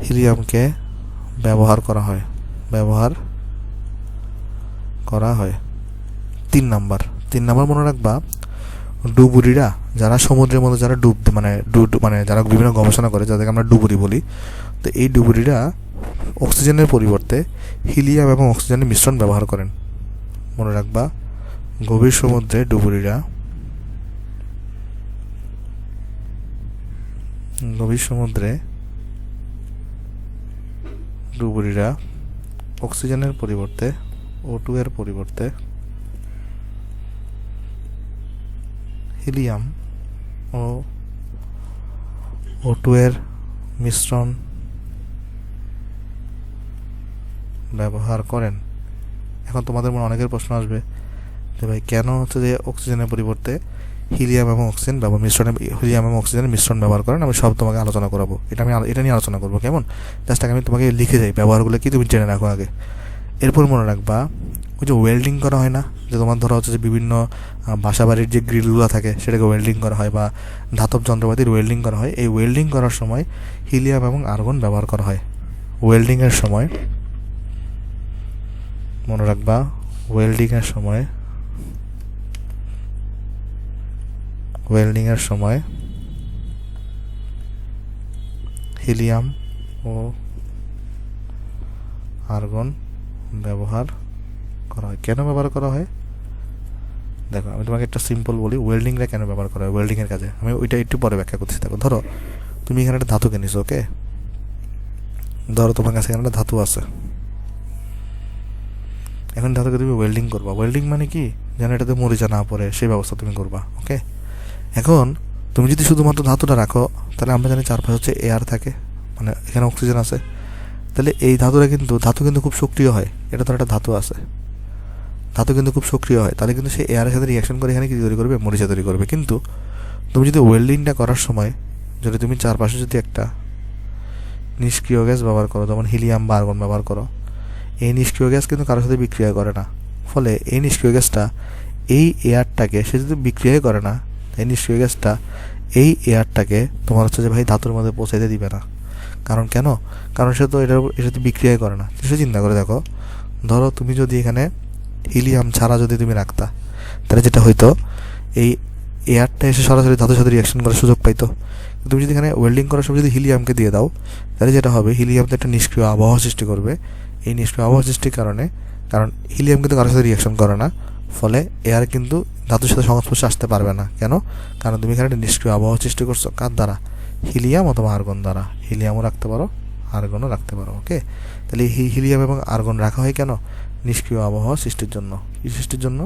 হিলিয়ামকে ব্যবহার করা হয়। 3 নাম্বার মনে রাখবা, ডুবুরিরা যারা সমুদ্রের মধ্যে যারা মানে যারা বিভিন্ন গবেষণা করে, যাদেরকে আমরা ডুবুরি বলি, তো এই ডুবুরিরা অক্সিজেনের পরিবর্তে হিলিয়াম এবং অক্সিজেনের মিশ্রণ ব্যবহার করেন। মনে রাখবা, গভীর সমুদ্রে ডুবুরিরা অক্সিজেনের পরিবর্তে O2 এর পরিবর্তে হিলিয়াম ও O2 এর মিশ্রণ ব্যবহার করেন। এখন তোমাদের মনে অনেকের প্রশ্ন আসবে যে ভাই কেন হচ্ছে যে অক্সিজেনের পরিবর্তে হিলিয়াম এবং অক্সিজেনের মিশ্রণ ব্যবহার করেন। আমি সব তোমাকে আলোচনা করাবো, এটা নিয়ে আলোচনা করবো। কেমন, জাস্ট আমি তোমাকে লিখে যাই ব্যবহারগুলো কি, তুমি জেনে রাখো আগে। এরপর মনে রাখবা, ওই যে ওয়েল্ডিং করা হয় না, যে তোমার ধরো হচ্ছে যে বিভিন্ন বাসাবাড়ির যে গ্রিলগুলো থাকে সেটাকে ওয়েল্ডিং করা হয়, বা ধাতব যন্ত্রপাতির ওয়েল্ডিং করা হয়। এই ওয়েল্ডিং করার সময় হিলিয়াম এবং আর্গন ব্যবহার করা হয়। ওয়েল্ডিংয়ের সময় মনে রাখবা, ওয়েল্ডিংয়ের সময় হিলিয়াম ও আর্গন ব্যবহার করা হয়। কেন ব্যবহার করা হয় দেখো, আমি তোমাকে একটা সিম্পল বলি, ওয়েল্ডিংটা কেন ব্যবহার করা হয় ওয়েল্ডিংয়ের কাজে, আমি ওইটা একটু পরে ব্যাখ্যা করছি। দেখো, ধরো তুমি এখানে একটা ধাতু কিনেছো। ওকে, ধরো তোমার কাছে এখানে একটা ধাতু আছে, এখন ধাতুকে তুমি ওয়েল্ডিং করবা। ওয়েল্ডিং মানে কি, যেন এটাতে মরিচা না পড়ে সেই ব্যবস্থা তুমি করবা। ওকে, এখন তুমি যদি শুধুমাত্র ধাতুটা রাখো, তাহলে আমরা জানি চারপাশে হচ্ছে এয়ার থাকে, মানে এখানে অক্সিজেন আছে। তাহলে এই ধাতু কিন্তু খুব সক্রিয় হয়। এটা তো একটা ধাতু আছে, ধাতু কিন্তু খুব সক্রিয় হয়, তাহলে কিন্তু সে এয়ারের সাথে রিয়াকশন করে এখানে কি তৈরি করবে, মরিচা তৈরি করবে। কিন্তু তুমি যদি ওয়েল্ডিংটা করার সময় যদি তুমি চারপাশে যদি একটা নিষ্ক্রিয় গ্যাস ব্যবহার করো, যেমন হিলিয়াম বা আর্গন ব্যবহার করো, এই নিষ্ক্রিয় গ্যাস কিন্তু কারোর সাথে বিক্রিয়া করে না। ফলে এই নিষ্ক্রিয় গ্যাসটা এই এয়ারটাকে, সে যদি বিক্রিয়াই করে না, এই নিষ্ক্রিয় গ্যাসটা এই এয়ারটাকে তোমার হচ্ছে যে ভাই ধাতুর মধ্যে পৌঁছাইতে দিবে না। কারণ কেন? কারণ সে তো এর সাথে বিক্রিয়াই করে না। সে চিন্তা করে দেখো, ধরো তুমি যদি এখানে হিলিয়াম ছাড়া যদি তুমি রাখতা, তাহলে যেটা হইতো, এই এয়ারটা এসে সরাসরি ধাতুর সাথে রিয়াকশন করার সুযোগ পাইতো। তুমি যদি এখানে ওয়েল্ডিং করার সময় যদি হিলিয়ামকে দিয়ে দাও, তাহলে যেটা হবে, হিলিয়ামতে একটা নিষ্ক্রিয় আবহাওয়া সৃষ্টি করবে। এই নিষ্ক্রিয় আবহাওয়া সৃষ্টির কারণে, কারণ হিলিয়াম কিন্তু কারোর সাথে রিয়াকশন করে না, ফলে এয়ার কিন্তু ধাতুর সাথে সংস্পর্শে আসতে পারবে না। কেন? কারণ তুমি এখানে একটা নিষ্ক্রিয় আবহাওয়া সৃষ্টি করছো। কার দ্বারা? হিলিয়াম অথবা আর্গন দ্বারা। হিলিয়ামও রাখতে পারো, আর্গনও রাখতে পারো। ওকে, তাহলে এই হিলিয়াম এবং আর্গন রাখা হয় কেন? নিষ্ক্রিয় আবহাওয়া সৃষ্টির জন্য। কি সৃষ্টির জন্য?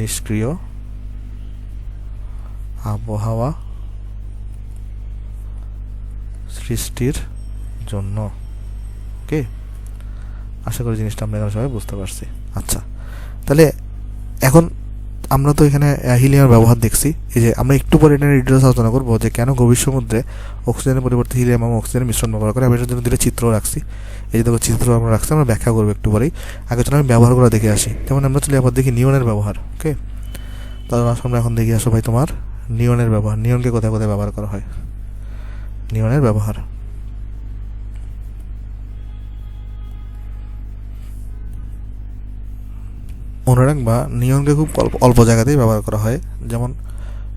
নিষ্ক্রিয় আবহাওয়া সৃষ্টির জন্য। ওকে, আশা করি জিনিসটা আমরা এখানে সবাই বুঝতে পারছি। আচ্ছা, তাহলে এখন আমরা তো এখানে হিলিয়ামের ব্যবহার দেখছি। এই যে আমরা একটু পরে এটা ডিটেলস আলোচনা করবো যে কেন গভীর সমুদ্রে অক্সিজেনের পরিবর্তে হিলিয়াম এবং অক্সিজেনের মিশ্রণ ব্যবহার করে। আমি এটার জন্য দুটো চিত্র রাখছি। এই যে দেখো, চিত্র আমরা রাখছি, আমরা ব্যাখ্যা করবো একটু পরেই। আগে চলো আমি ব্যবহার করে দেখে আসি। যেমন আমরা চলে আবার দেখি নিয়নের ব্যবহার। ওকে, তাহলে আমরা এখন দেখে আসো ভাই তোমার নিয়নের ব্যবহার। নিয়নকে কোথায় কোথায় ব্যবহার করা হয়? নিয়নের ব্যবহার মনে রাখবা, নিয়নকে খুব অল্প জায়গাতেই ব্যবহার করা হয়। যেমন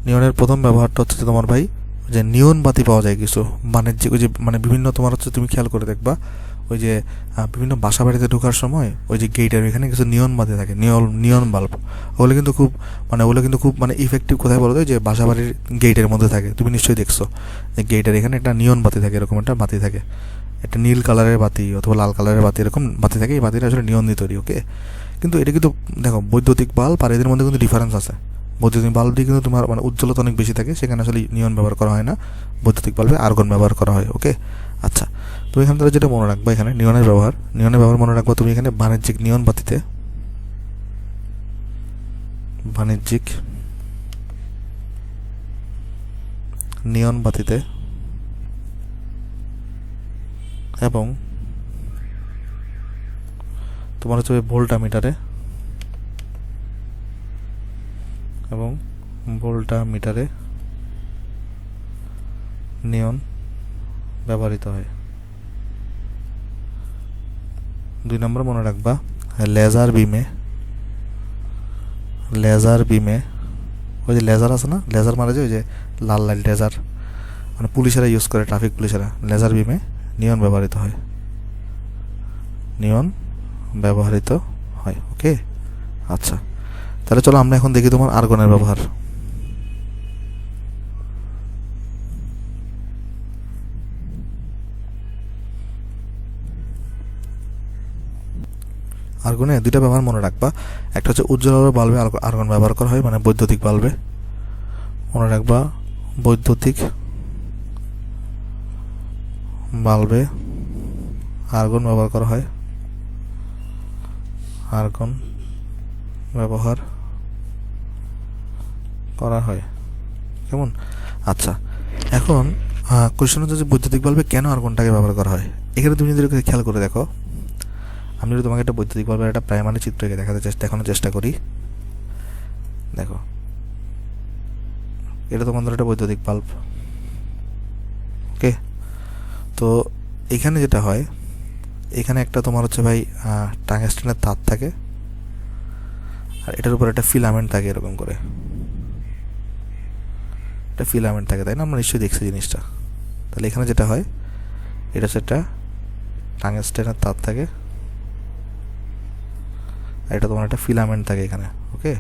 নিয়নের প্রথম ব্যবহারটা হচ্ছে তোমার ভাই, যে নিয়ন বাতি পাওয়া যায় কিছু বাণিজ্যিক, ওই যে মানে বিভিন্ন তোমার হচ্ছে, তুমি খেয়াল করে দেখবা ওই যে বিভিন্ন বাসা বাড়িতে ঢোকার সময় ওই যে গেটের এখানে কিছু নিয়ন বাতি থাকে, নিয়ন বাল্ব। ওগুলো কিন্তু খুব মানে ইফেক্টিভ। কোথায় বলো তো? যে বাসা বাড়ির গেটের মধ্যে থাকে। তুমি নিশ্চয়ই দেখছো যে গেটের এখানে একটা নিয়ন বাতি থাকে, এরকম একটা বাতি থাকে, একটা নীল কালারের বাতি অথবা লাল কালারের বাতি, এরকম বাতি থাকে। এই বাতিটা আসলে নিয়ন দিয়ে তৈরি। ওকে, কিন্তু এটা কিন্তু দেখো, বৈদ্যুতিক বাল্ব আর এদের মধ্যে কিন্তু ডিফারেন্স আছে। বৈদ্যুতিক বাল্ব দিয়ে কিন্তু তোমার মানে উজ্জ্বলতা অনেক বেশি থাকে, সেখানে আসলে নিয়ন ব্যবহার করা হয় না। বৈদ্যুতিক বাল্বে আর্গন ব্যবহার করা হয়। ওকে, আচ্ছা, তুমি এখানে তাহলে যেটা মনে রাখবা, এখানে নিয়নের ব্যবহার মনে রাখবা তুমি এখানে বাণিজ্যিক নিয়ন বাতিতে, বাণিজ্যিক নিয়ন বাতিতে এবং তোমার হচ্ছে ভোল্টামিটারে নিয়ন ব্যবহৃত হয়। 2 নম্বর মনে রাখবা, লেজার বিমে ওই যে লেজার আছে না, লেজার মানে যে ওই যে লাল লাল লেজার, মানে পুলিশেরা ইউজ করে, ট্রাফিক পুলিশেরা। লেজার বিমে নিয়ন ব্যবহৃত হয়। ওকে, আচ্ছা, তাহলে চলো আমরা এখন দেখি তোমার আর্গনের ব্যবহার। আর্গনে 2টা ব্যবহার মনে রাখবা। একটা হচ্ছে উজ্জ্বল আলোর বাল্বে আর্গন ব্যবহার করা হয়, মানে বৈদ্যুতিক বাল্বে। মনে রাখবা, বৈদ্যুতিক বাল্বে আর্গন ব্যবহার করা হয়। কেমন? আচ্ছা, এখন কোশ্চেন হচ্ছে যে বৈদ্যুতিক বাল্বে কেন আর্গনটাকে ব্যবহার করা হয়। এখানে তুমি যদি খেয়াল করে দেখো, আমি যদি তোমাকে একটা বৈদ্যুতিক বাল্বের একটা প্রাইমারি চিত্র এঁকে দেখানোর চেষ্টা করি। দেখো, এটা তোমাদের একটা বৈদ্যুতিক বাল্ব। ওকে, তো এখানে যেটা হয়, এখানে একটা তোমার হচ্ছে ভাই টাংস্টেনের তার থাকে, আর এটার উপর একটা ফিলামেন্ট থাকে, এরকম করে একটা ফিলামেন্ট থাকে, তাই না? আমরা নিশ্চয়ই দেখছি জিনিসটা। তাহলে এখানে যেটা হয়, এটা হচ্ছে একটা টাংস্টেনের তার থাকে, আর এটা তোমার একটা ফিলামেন্ট থাকে এখানে। ওকে,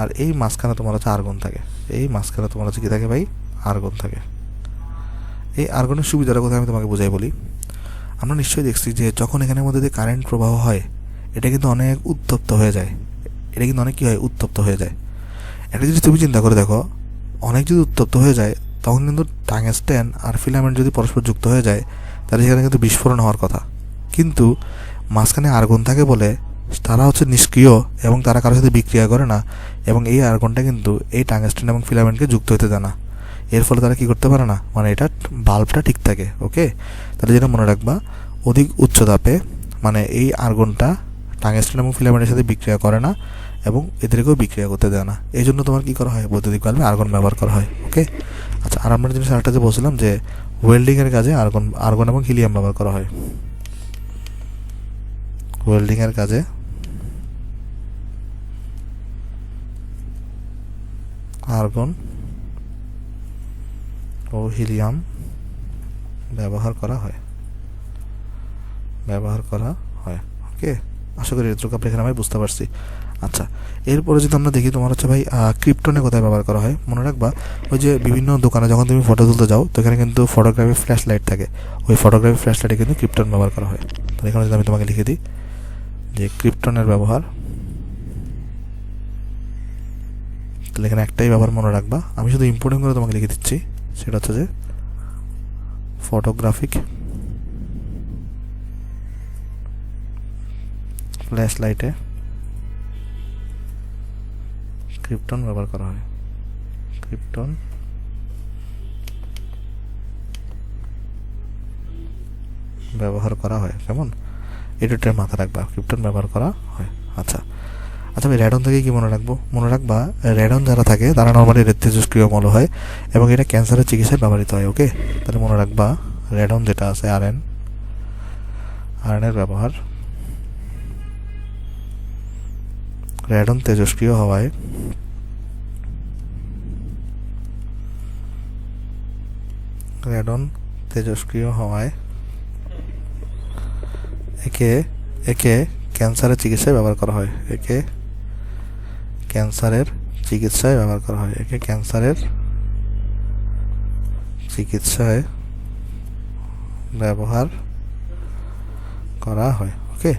আর এই মাঝখানে তোমার হচ্ছে আর্গন থাকে। কি থাকে ভাই? আর্গন থাকে। এই আর্গনের সুবিধাটা কোথায় আমি তোমাকে বুঝাই বলি। আমরা নিশ্চয়ই দেখছি যে যখন এখানের মধ্যে দিয়ে কারেন্ট প্রবাহ হয়, এটা কিন্তু অনেক উত্তপ্ত হয়ে যায়। উত্তপ্ত হয়ে যায়। একটা যদি তুমি চিন্তা করে দেখো, অনেক যদি উত্তপ্ত হয়ে যায়, তখন কিন্তু টাংস্টেন আর ফিলামেন্ট যদি পরস্পর যুক্ত হয়ে যায়, তাহলে সেখানে কিন্তু বিস্ফোরণ হওয়ার কথা। কিন্তু মাঝখানে আর্গন থাকে বলে তারা হচ্ছে নিষ্ক্রিয় এবং তারা কারোর সাথে বিক্রিয়া করে না, এবং এই আর্গনটা কিন্তু এই টাংস্টেন এবং ফিলামেন্টকে যুক্ত হতে দেয় না। এর ফলে তারা কি করতে পারে না, মানে এটা বাল্বটা ঠিক থাকে। ওকে, তাহলে যেটা মনে রাখবা, অধিক উচ্চ তাপে মানে এই আর্গনটা টাংস্টেন এবং ফিলামেন্টের সাথে বিক্রিয়া করে না এবং এদেরকেও বিক্রিয়া করতে দেয় না। এই জন্য তোমার কী করা হয়, বৈদ্যুতিক বাল্বে আর্গন ব্যবহার করা হয়। ওকে, আচ্ছা, আর আমরা জিনিস আরেকটা যে বলছিলাম যে ওয়েল্ডিংয়ের কাজে আর্গন এবং হিলিয়াম ব্যবহার করা হয়। ওয়েল্ডিংয়ের কাজে আর্গন ও হিলিয়াম ব্যবহার করা হয়। ওকে, আশা করি এটুকু আপনি এখানে আমি বুঝতে পারছি। আচ্ছা, এরপরে যদি আমরা দেখি তোমার হচ্ছে ভাই ক্রিপ্টনে কোথায় ব্যবহার করা হয়। মনে রাখবা, ওই যে বিভিন্ন দোকানে যখন তুমি ফটো তুলতে যাও তো এখানে কিন্তু ফটোগ্রাফি ফ্ল্যাশ লাইট থাকে, ওই ফটোগ্রাফি ফ্ল্যাশ লাইটে কিন্তু ক্রিপ্টন ব্যবহার করা হয়। তো এখানে যদি আমি তোমাকে লিখে দিই যে ক্রিপ্টনের ব্যবহার, তাহলে এখানে একটাই ব্যবহার মনে রাখবা, আমি শুধু ইম্পোর্টিং করে তোমাকে লিখে দিচ্ছি, সেটা হচ্ছে যে ফটোগ্রাফিক ফ্ল্যাশ লাইটে ক্রিপ্টন ব্যবহার করা হয়। ক্রিপ্টন ব্যবহার করা হয়, কেমন, এটা মাথা রাখবা, ক্রিপ্টন ব্যবহার করা হয়। আচ্ছা, আমি রেডন থেকে কি মনে রাখবো, মনে রাখবা রেডন যারা থাকে তারা নর্মালি তেজস্ক্রিয় মৌল হয় এবং এটা ক্যান্সারের চিকিৎসায় ব্যবহৃত হয়। ওকে, তাহলে মনে রাখবা রেডন যেটা আছে আরএন এর ব্যবহার রেডন তেজস্ক্রিয় হওয়ায় একে ক্যান্সারের চিকিৎসায় ব্যবহার করা হয়। একে ক্যান্সারের চিকিৎসায় ব্যবহার করা হয়। ওকে,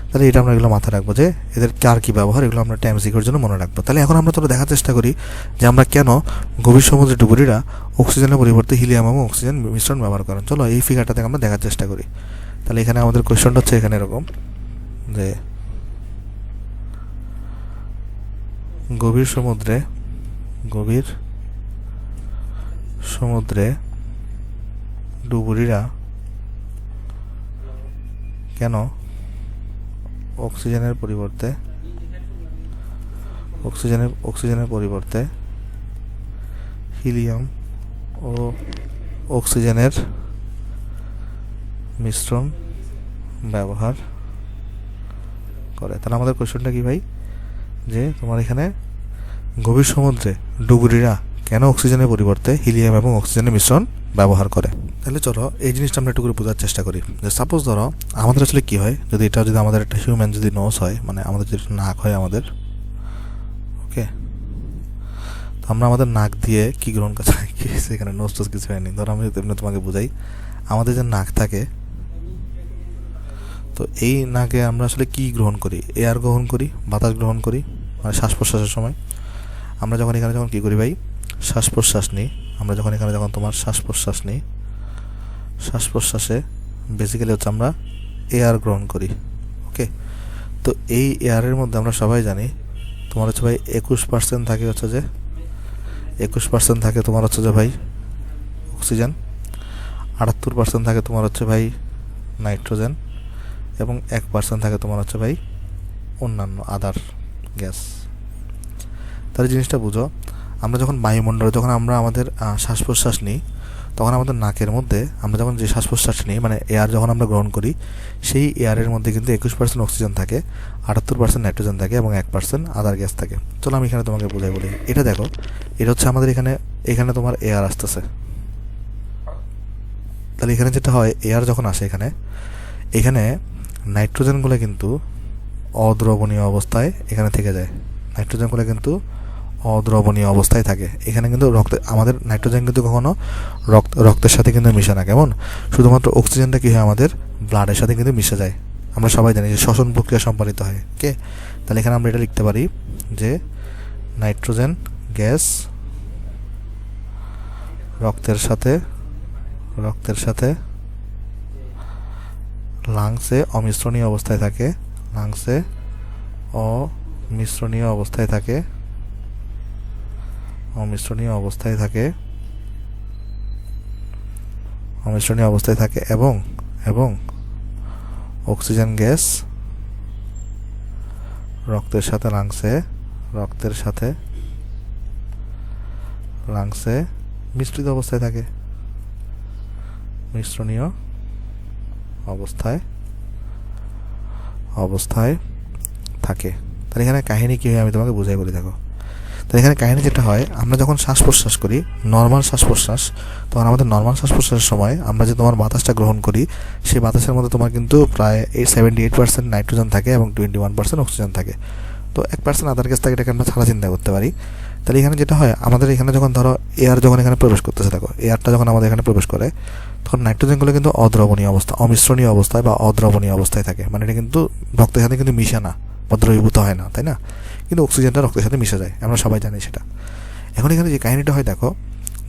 তাহলে এটা আমরা এগুলো মাথায় রাখবো যে এদের কার কী ব্যবহার, এগুলো আমরা টাইম সিকের জন্য মনে রাখবো। তাহলে এখন আমরা তো দেখার চেষ্টা করি যে আমরা কেন গভীর সমুদ্রের ডুবুরিরা অক্সিজেনের পরিবর্তে হিলিয়াম এবং অক্সিজেন মিশ্রণ ব্যবহার করেন। চলো এই ফিগারটা থেকে আমরা দেখার চেষ্টা করি। তাহলে এখানে আমাদের কোয়েশ্চনটা হচ্ছে এখানে এরকম যে গভীর সমুদ্রে ডুবুরিরা কেন অক্সিজেনের পরিবর্তে হিলিয়াম ও অক্সিজেনের মিশ্রণ ব্যবহার করে। তাহলে আমাদের কোয়েশ্চনটা কি ভাই, যে তোমার এখানে গভীর সমুদ্রে ডুবুরিরা কেন অক্সিজেনের পরিবর্তে হিলিয়াম এবং অক্সিজেনের মিশ্রণ ব্যবহার করে। তাহলে চলো এই জিনিসটা আমরা একটু করে বোঝার চেষ্টা করি। যে সাপোজ ধরো আমাদের আসলে কি হয়, যদি আমাদের একটা হিউম্যান যদি নোজ হয়, মানে আমাদের যদি নাক হয় আমাদের, ওকে, তো আমরা আমাদের নাক দিয়ে কি গ্রহণ করতে হয়, সেখানে নোজ টোজ কিছু হয়নি। ধরো আমি এমনি তোমাকে বোঝাই, আমাদের যে নাক থাকে, তো এই নাকে আমরা আসলে কি গ্রহণ করি, এয়ার গ্রহণ করি, বাতাস গ্রহণ করি, মানে শ্বাস প্রশ্বাসের সময় আমরা যখন কী করি ভাই, শ্বাস প্রশ্বাস নিই। আমরা যখন তোমার শ্বাস প্রশ্বাসে বেসিক্যালি হচ্ছে আমরা এয়ার গ্রহণ করি। ওকে, তো এই এয়ারের মধ্যে আমরা সবাই জানি তোমার হচ্ছে ভাই 21% থাকে হচ্ছে যে 21% থাকে তোমার হচ্ছে যে ভাই অক্সিজেন, 78% থাকে তোমার হচ্ছে ভাই নাইট্রোজেন, এবং 1% থাকে তোমার হচ্ছে ভাই অন্যান্য আদার গ্যাস। তাহলে জিনিসটা বুঝো, আমরা যখন বায়ুমণ্ডলে যখন আমরা আমাদের শ্বাস প্রশ্বাস নিই, তখন আমাদের নাকের মধ্যে আমরা যখন যে শ্বাস প্রশ্বাস নিই, মানে এয়ার যখন আমরা গ্রহণ করি, সেই এয়ারের মধ্যে কিন্তু 21% অক্সিজেন থাকে, 78% নাইট্রোজেন থাকে এবং 1% আদার গ্যাস থাকে। চলো আমি এখানে তোমাকে বোঝাই বলি। এটা দেখো, এটা হচ্ছে আমাদের এখানে তোমার এয়ার আসতেছে। তাহলে এখানে যেটা হয়, এয়ার যখন আসে এখানে নাইট্রোজেনগুলো কিন্তু অদ্রবণীয় অবস্থায় এখানে থেকে যায়। নাইট্রোজেনগুলো কিন্তু অদ্রবণীয় অবস্থায় থাকে। এখানে কিন্তু আমাদের নাইট্রোজেন কিন্তু কখনো রক্তের সাথে কিন্তু মিশে না, কেমন, শুধুমাত্র অক্সিজেনটা কি হয় আমাদের ব্লাডের সাথে কিন্তু মিশে যায়। আমরা সবাই জানি যে শ্বসন প্রক্রিয়া সম্পাদিত হয়। ওকে, তাহলে এখানে আমরা এটা লিখতে পারি যে নাইট্রোজেন গ্যাস রক্তের সাথে লাংসে অমিশ্রণীয় অবস্থায় থাকে, অমিশ্রণীয় অবস্থায় থাকে, অমিশ্রণীয় অবস্থায় থাকে, অমিশ্রণীয় অবস্থায় থাকে এবং এবং অক্সিজেন গ্যাস রক্তের সাথে লাংসে মিশ্রিত অবস্থায় থাকে, মিশ্রণীয় অবস্থায় থাকে। তাহলে এখানে কাহিনী কী হয় আমি তোমাকে বুঝাই বলি। দেখো, তাহলে এখানে কাহিনী যেটা হয়, আমরা যখন শ্বাস প্রশ্বাস করি, নর্মাল শ্বাস প্রশ্বাস, তখন আমাদের নর্মাল শ্বাস প্রশ্বাসের সময় আমরা যে তোমার বাতাসটা গ্রহণ করি, সেই বাতাসের মধ্যে তোমার কিন্তু প্রায় 78% নাইট্রোজেন থাকে এবং 21% অক্সিজেন থাকে। তো 1% আদার গ্যাস থাকে, এটাকে আমরা ছাড়া চিন্তা করতে পারি। তাহলে এখানে যেটা হয়, আমাদের এখানে যখন ধরো এয়ার যখন এখানে প্রবেশ করতেছে, দেখো এয়ারটা যখন আমাদের এখানে প্রবেশ করে, তখন নাইট্রোজেনগুলো কিন্তু অদ্রবণীয় অবস্থা, অমিশ্রণীয় অবস্থায় বা অদ্রবণীয় অবস্থায় থাকে। মানে এটা কিন্তু রক্তের সাথে কিন্তু মিশে না বা দ্রবীভূত হয় না, তাই না? কিন্তু অক্সিজেনটা রক্তের সাথে মিশে যায়, আমরা সবাই জানি সেটা। এখন এখানে যে কাহিনীটা হয়, দেখো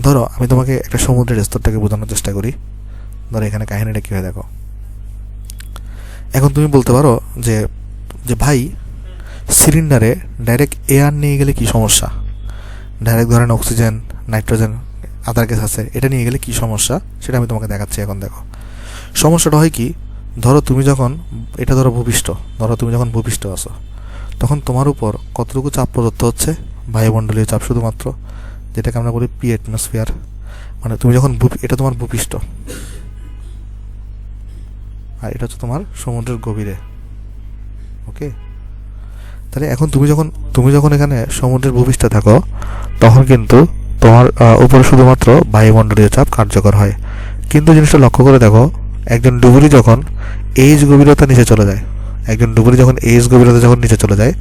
ধরো আমি তোমাকে একটা সমুদ্রের স্তরটাকে বোঝানোর চেষ্টা করি। ধরো এখানে কাহিনীটা কী হয় দেখো। এখন তুমি বলতে পারো যে যে ভাই, সিলিন্ডারে ডাইরেক্ট এয়ার নিয়ে গেলে কি সমস্যা? ডাইরেক্ট ধরেন অক্সিজেন, নাইট্রোজেন, আদার গ্যাস আছে, এটা নিয়ে গেলে কি সমস্যা সেটা আমি তোমাকে দেখাচ্ছি। এখন দেখো, সমস্যাটা হয় কি, ধরো তুমি যখন, এটা ধরো ভূপৃষ্ঠ, ধরো তুমি যখন ভূপৃষ্ঠ আছো, তখন তোমার উপর কতটুকু চাপ প্রদত্ত হচ্ছে? বায়ুমণ্ডলীয় চাপ শুধুমাত্র, যেটাকে আমরা বলি পি অ্যাটমসফিয়ার। মানে তুমি যখন এটা তোমার ভূপৃষ্ঠ, আর এটা হচ্ছে তোমার সমুদ্রের গভীরে। ওকে, তাহলে এখন তুমি যখন এখানে সমুদ্রের ভূপৃষ্ঠে থাকো, তখন কিন্তু তোমার উপরে শুধুমাত্র বায়ুমণ্ডলীয় চাপ কার্যকর হয়। কিন্তু জিনিসটা লক্ষ্য করে দেখো, একজন ডুবুরি যখন এইচ গভীরতা নিচে চলে যায়, নিচে চলে যায়,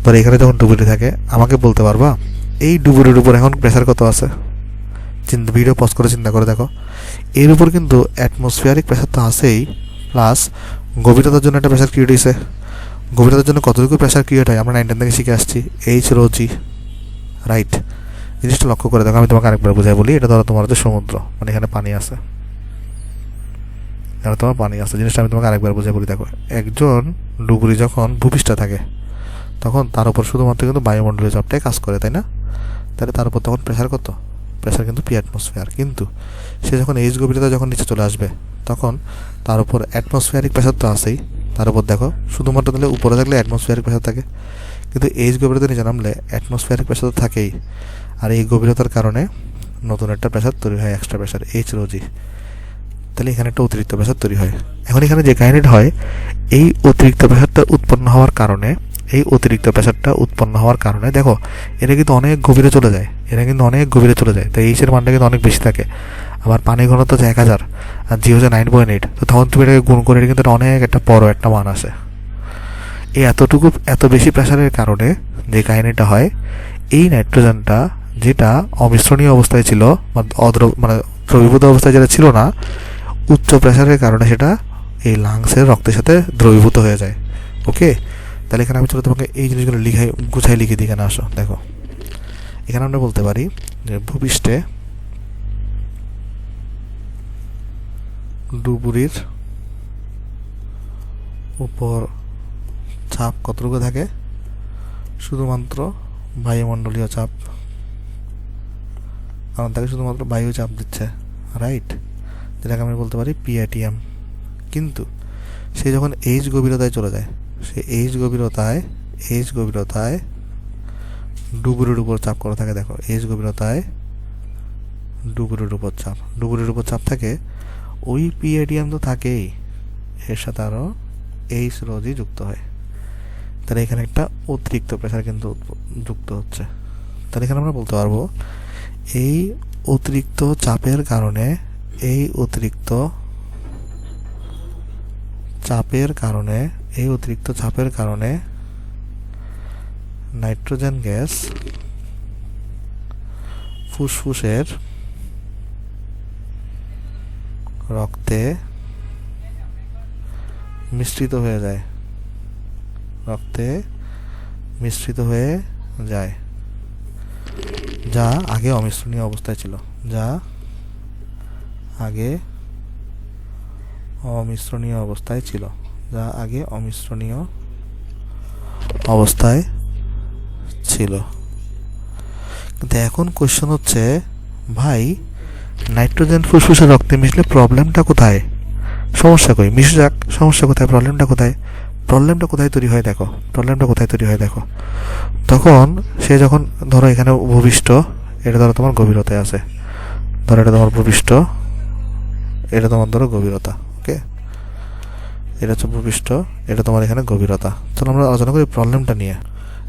ধর এখানে যখন ডুবুরি থাকে, আমাকে বলতে পারবা এই ডুবুরির উপর এখন প্রেশার কত আছে? ভিডিও পজ করে চিন্তা করে দেখো, এর উপর কিন্তু অ্যাটমসফিয়ারিক প্রেশার তো আছেই, প্লাস গভীরতার জন্য একটা প্রেশার ক্রিয়েট হয়েছে। গভীরতার জন্য কতটুকু প্রেশার ক্রিয়েট হয় আমরা 9 থেকে শিখে আসছি, এইচ রো জি, রাইট? জিনিসটা লক্ষ্য করে দেখো, আমি তোমাকে আরেকবার বোঝাই বলি। এটা ধরো তোমার হচ্ছে সমুদ্র, মানে এখানে পানি আছে, জিনিসটা আমি তোমাকে আরেকবার বোঝাই বলি। দেখো, একজন ডুবুরি যখন ভূপৃষ্ঠে থাকে, তখন তার উপর শুধুমাত্র কিন্তু বায়ুমণ্ডলীয় চাপটাই কাজ করে, তাই না? তাহলে তার উপর তখন প্রেশার কত? প্রেশার কিন্তু পি অ্যাটমসফিয়ার। কিন্তু সে যখন এইচ গভীরতা যখন নিচে চলে আসবে, তখন তার উপর অ্যাটমসফিয়ারিক প্রেশার তো আছেই, তার উপর দেখো শুধুমাত্র তাহলে উপরে থাকলে অ্যাটমসফিয়ারিক প্রেশার থাকে, কিন্তু এইচ গভীরতা নিচে নামলে অ্যাটমসফিয়ারিক প্রেশার তো থাকেই। আর এই গভীরতার কারণে নতুন একটা প্রেশার তৈরি হয়, এক্সট্রা প্রেশার, এইচ রো জি। তাহলে এখানে একটা অতিরিক্ত প্রেশার তৈরি হয়। এখন এখানে যে কাহিনীটা হয়, এই অতিরিক্ত প্রেশারটা উৎপন্ন হওয়ার কারণে দেখো, এটা কিন্তু অনেক গভীরে চলে যায়, তাই এইচের মানটা কিন্তু অনেক বেশি থাকে। আবার পানি ঘনত্ব হচ্ছে 1000 আর জি হচ্ছে 9.8, তো তখন তুমি এটাকে গুণ করে কিন্তু অনেক একটা বড় একটা মান আসে। এই এত বেশি প্রেশারের কারণে যে কাহিনীটা হয়, এই নাইট্রোজেনটা যেটা অমিশ্রণীয় অবস্থায় ছিল, মানে দ্রবীভূত অবস্থায় যেটা ছিল না, উচ্চ প্রেশারের কারণে সেটা এই লাংসের রক্তের সাথে দ্রবীভূত হয়ে যায়। ওকে, তাহলে এখানে আমি চলো তোমাকে এই জিনিসগুলো গুছাই লিখে দিই। এখানে আসো, দেখো এখানে আমরা বলতে পারি যে ভূপৃষ্ঠে ডুবুরির উপর চাপ কতটুকু থাকে? শুধুমাত্র বায়ুমণ্ডলীয় চাপ, কারণ তাকে শুধুমাত্র বায়ু চাপ দিচ্ছে, রাইট? যেটাকে আমি বলতে পারি পিএটিএম। কিন্তু সে যখন এইচ গভীরতায় চলে যায়, সে এইচ গভীরতায় ডুবুরির উপর চাপ করা থাকে। দেখো, এইচ গভীরতায় ডুবুরির উপর চাপ থাকে, ওই পিএটিএম তো থাকেই, এর সাথে আরও এইচ রো জি যুক্ত হয়। তাহলে এখানে একটা অতিরিক্ত প্রেশার কিন্তু যুক্ত হচ্ছে। তাহলে এখানে আমরা বলতে পারবো এই অতিরিক্ত চাপের কারণে নাইট্রোজেন গ্যাস ফুসফুসের রক্তে মিশ্রিত হয়ে যায়, যা আগে অমিশ্রণীয় অবস্থায় ছিল, অবস্থায় ছিল। কিন্তু এখন কোয়েশ্চেন হচ্ছে, ভাই নাইট্রোজেন ফুসফুসে রক্তে মিশলে প্রবলেমটা কোথায়? সমস্যা কই? মিশে যাক, সমস্যা কোথায়? প্রবলেমটা কোথায়? প্রবলেমটা কোথায় তৈরি হয় দেখো, প্রবলেমটা কোথায় তৈরি হয় দেখো। তখন সে যখন ধরো এখানে ভূমিষ্ঠ, এটা ধরো তোমার গভীরতায় আছে, ধরো এটা তোমার ভূমিষ্ঠ, এটা তোমার ধরো গভীরতা, ওকে, এটা হচ্ছে ভূমিষ্ঠ, এটা তোমার এখানে গভীরতা। চলো আমরা আলোচনা করি প্রবলেমটা নিয়ে।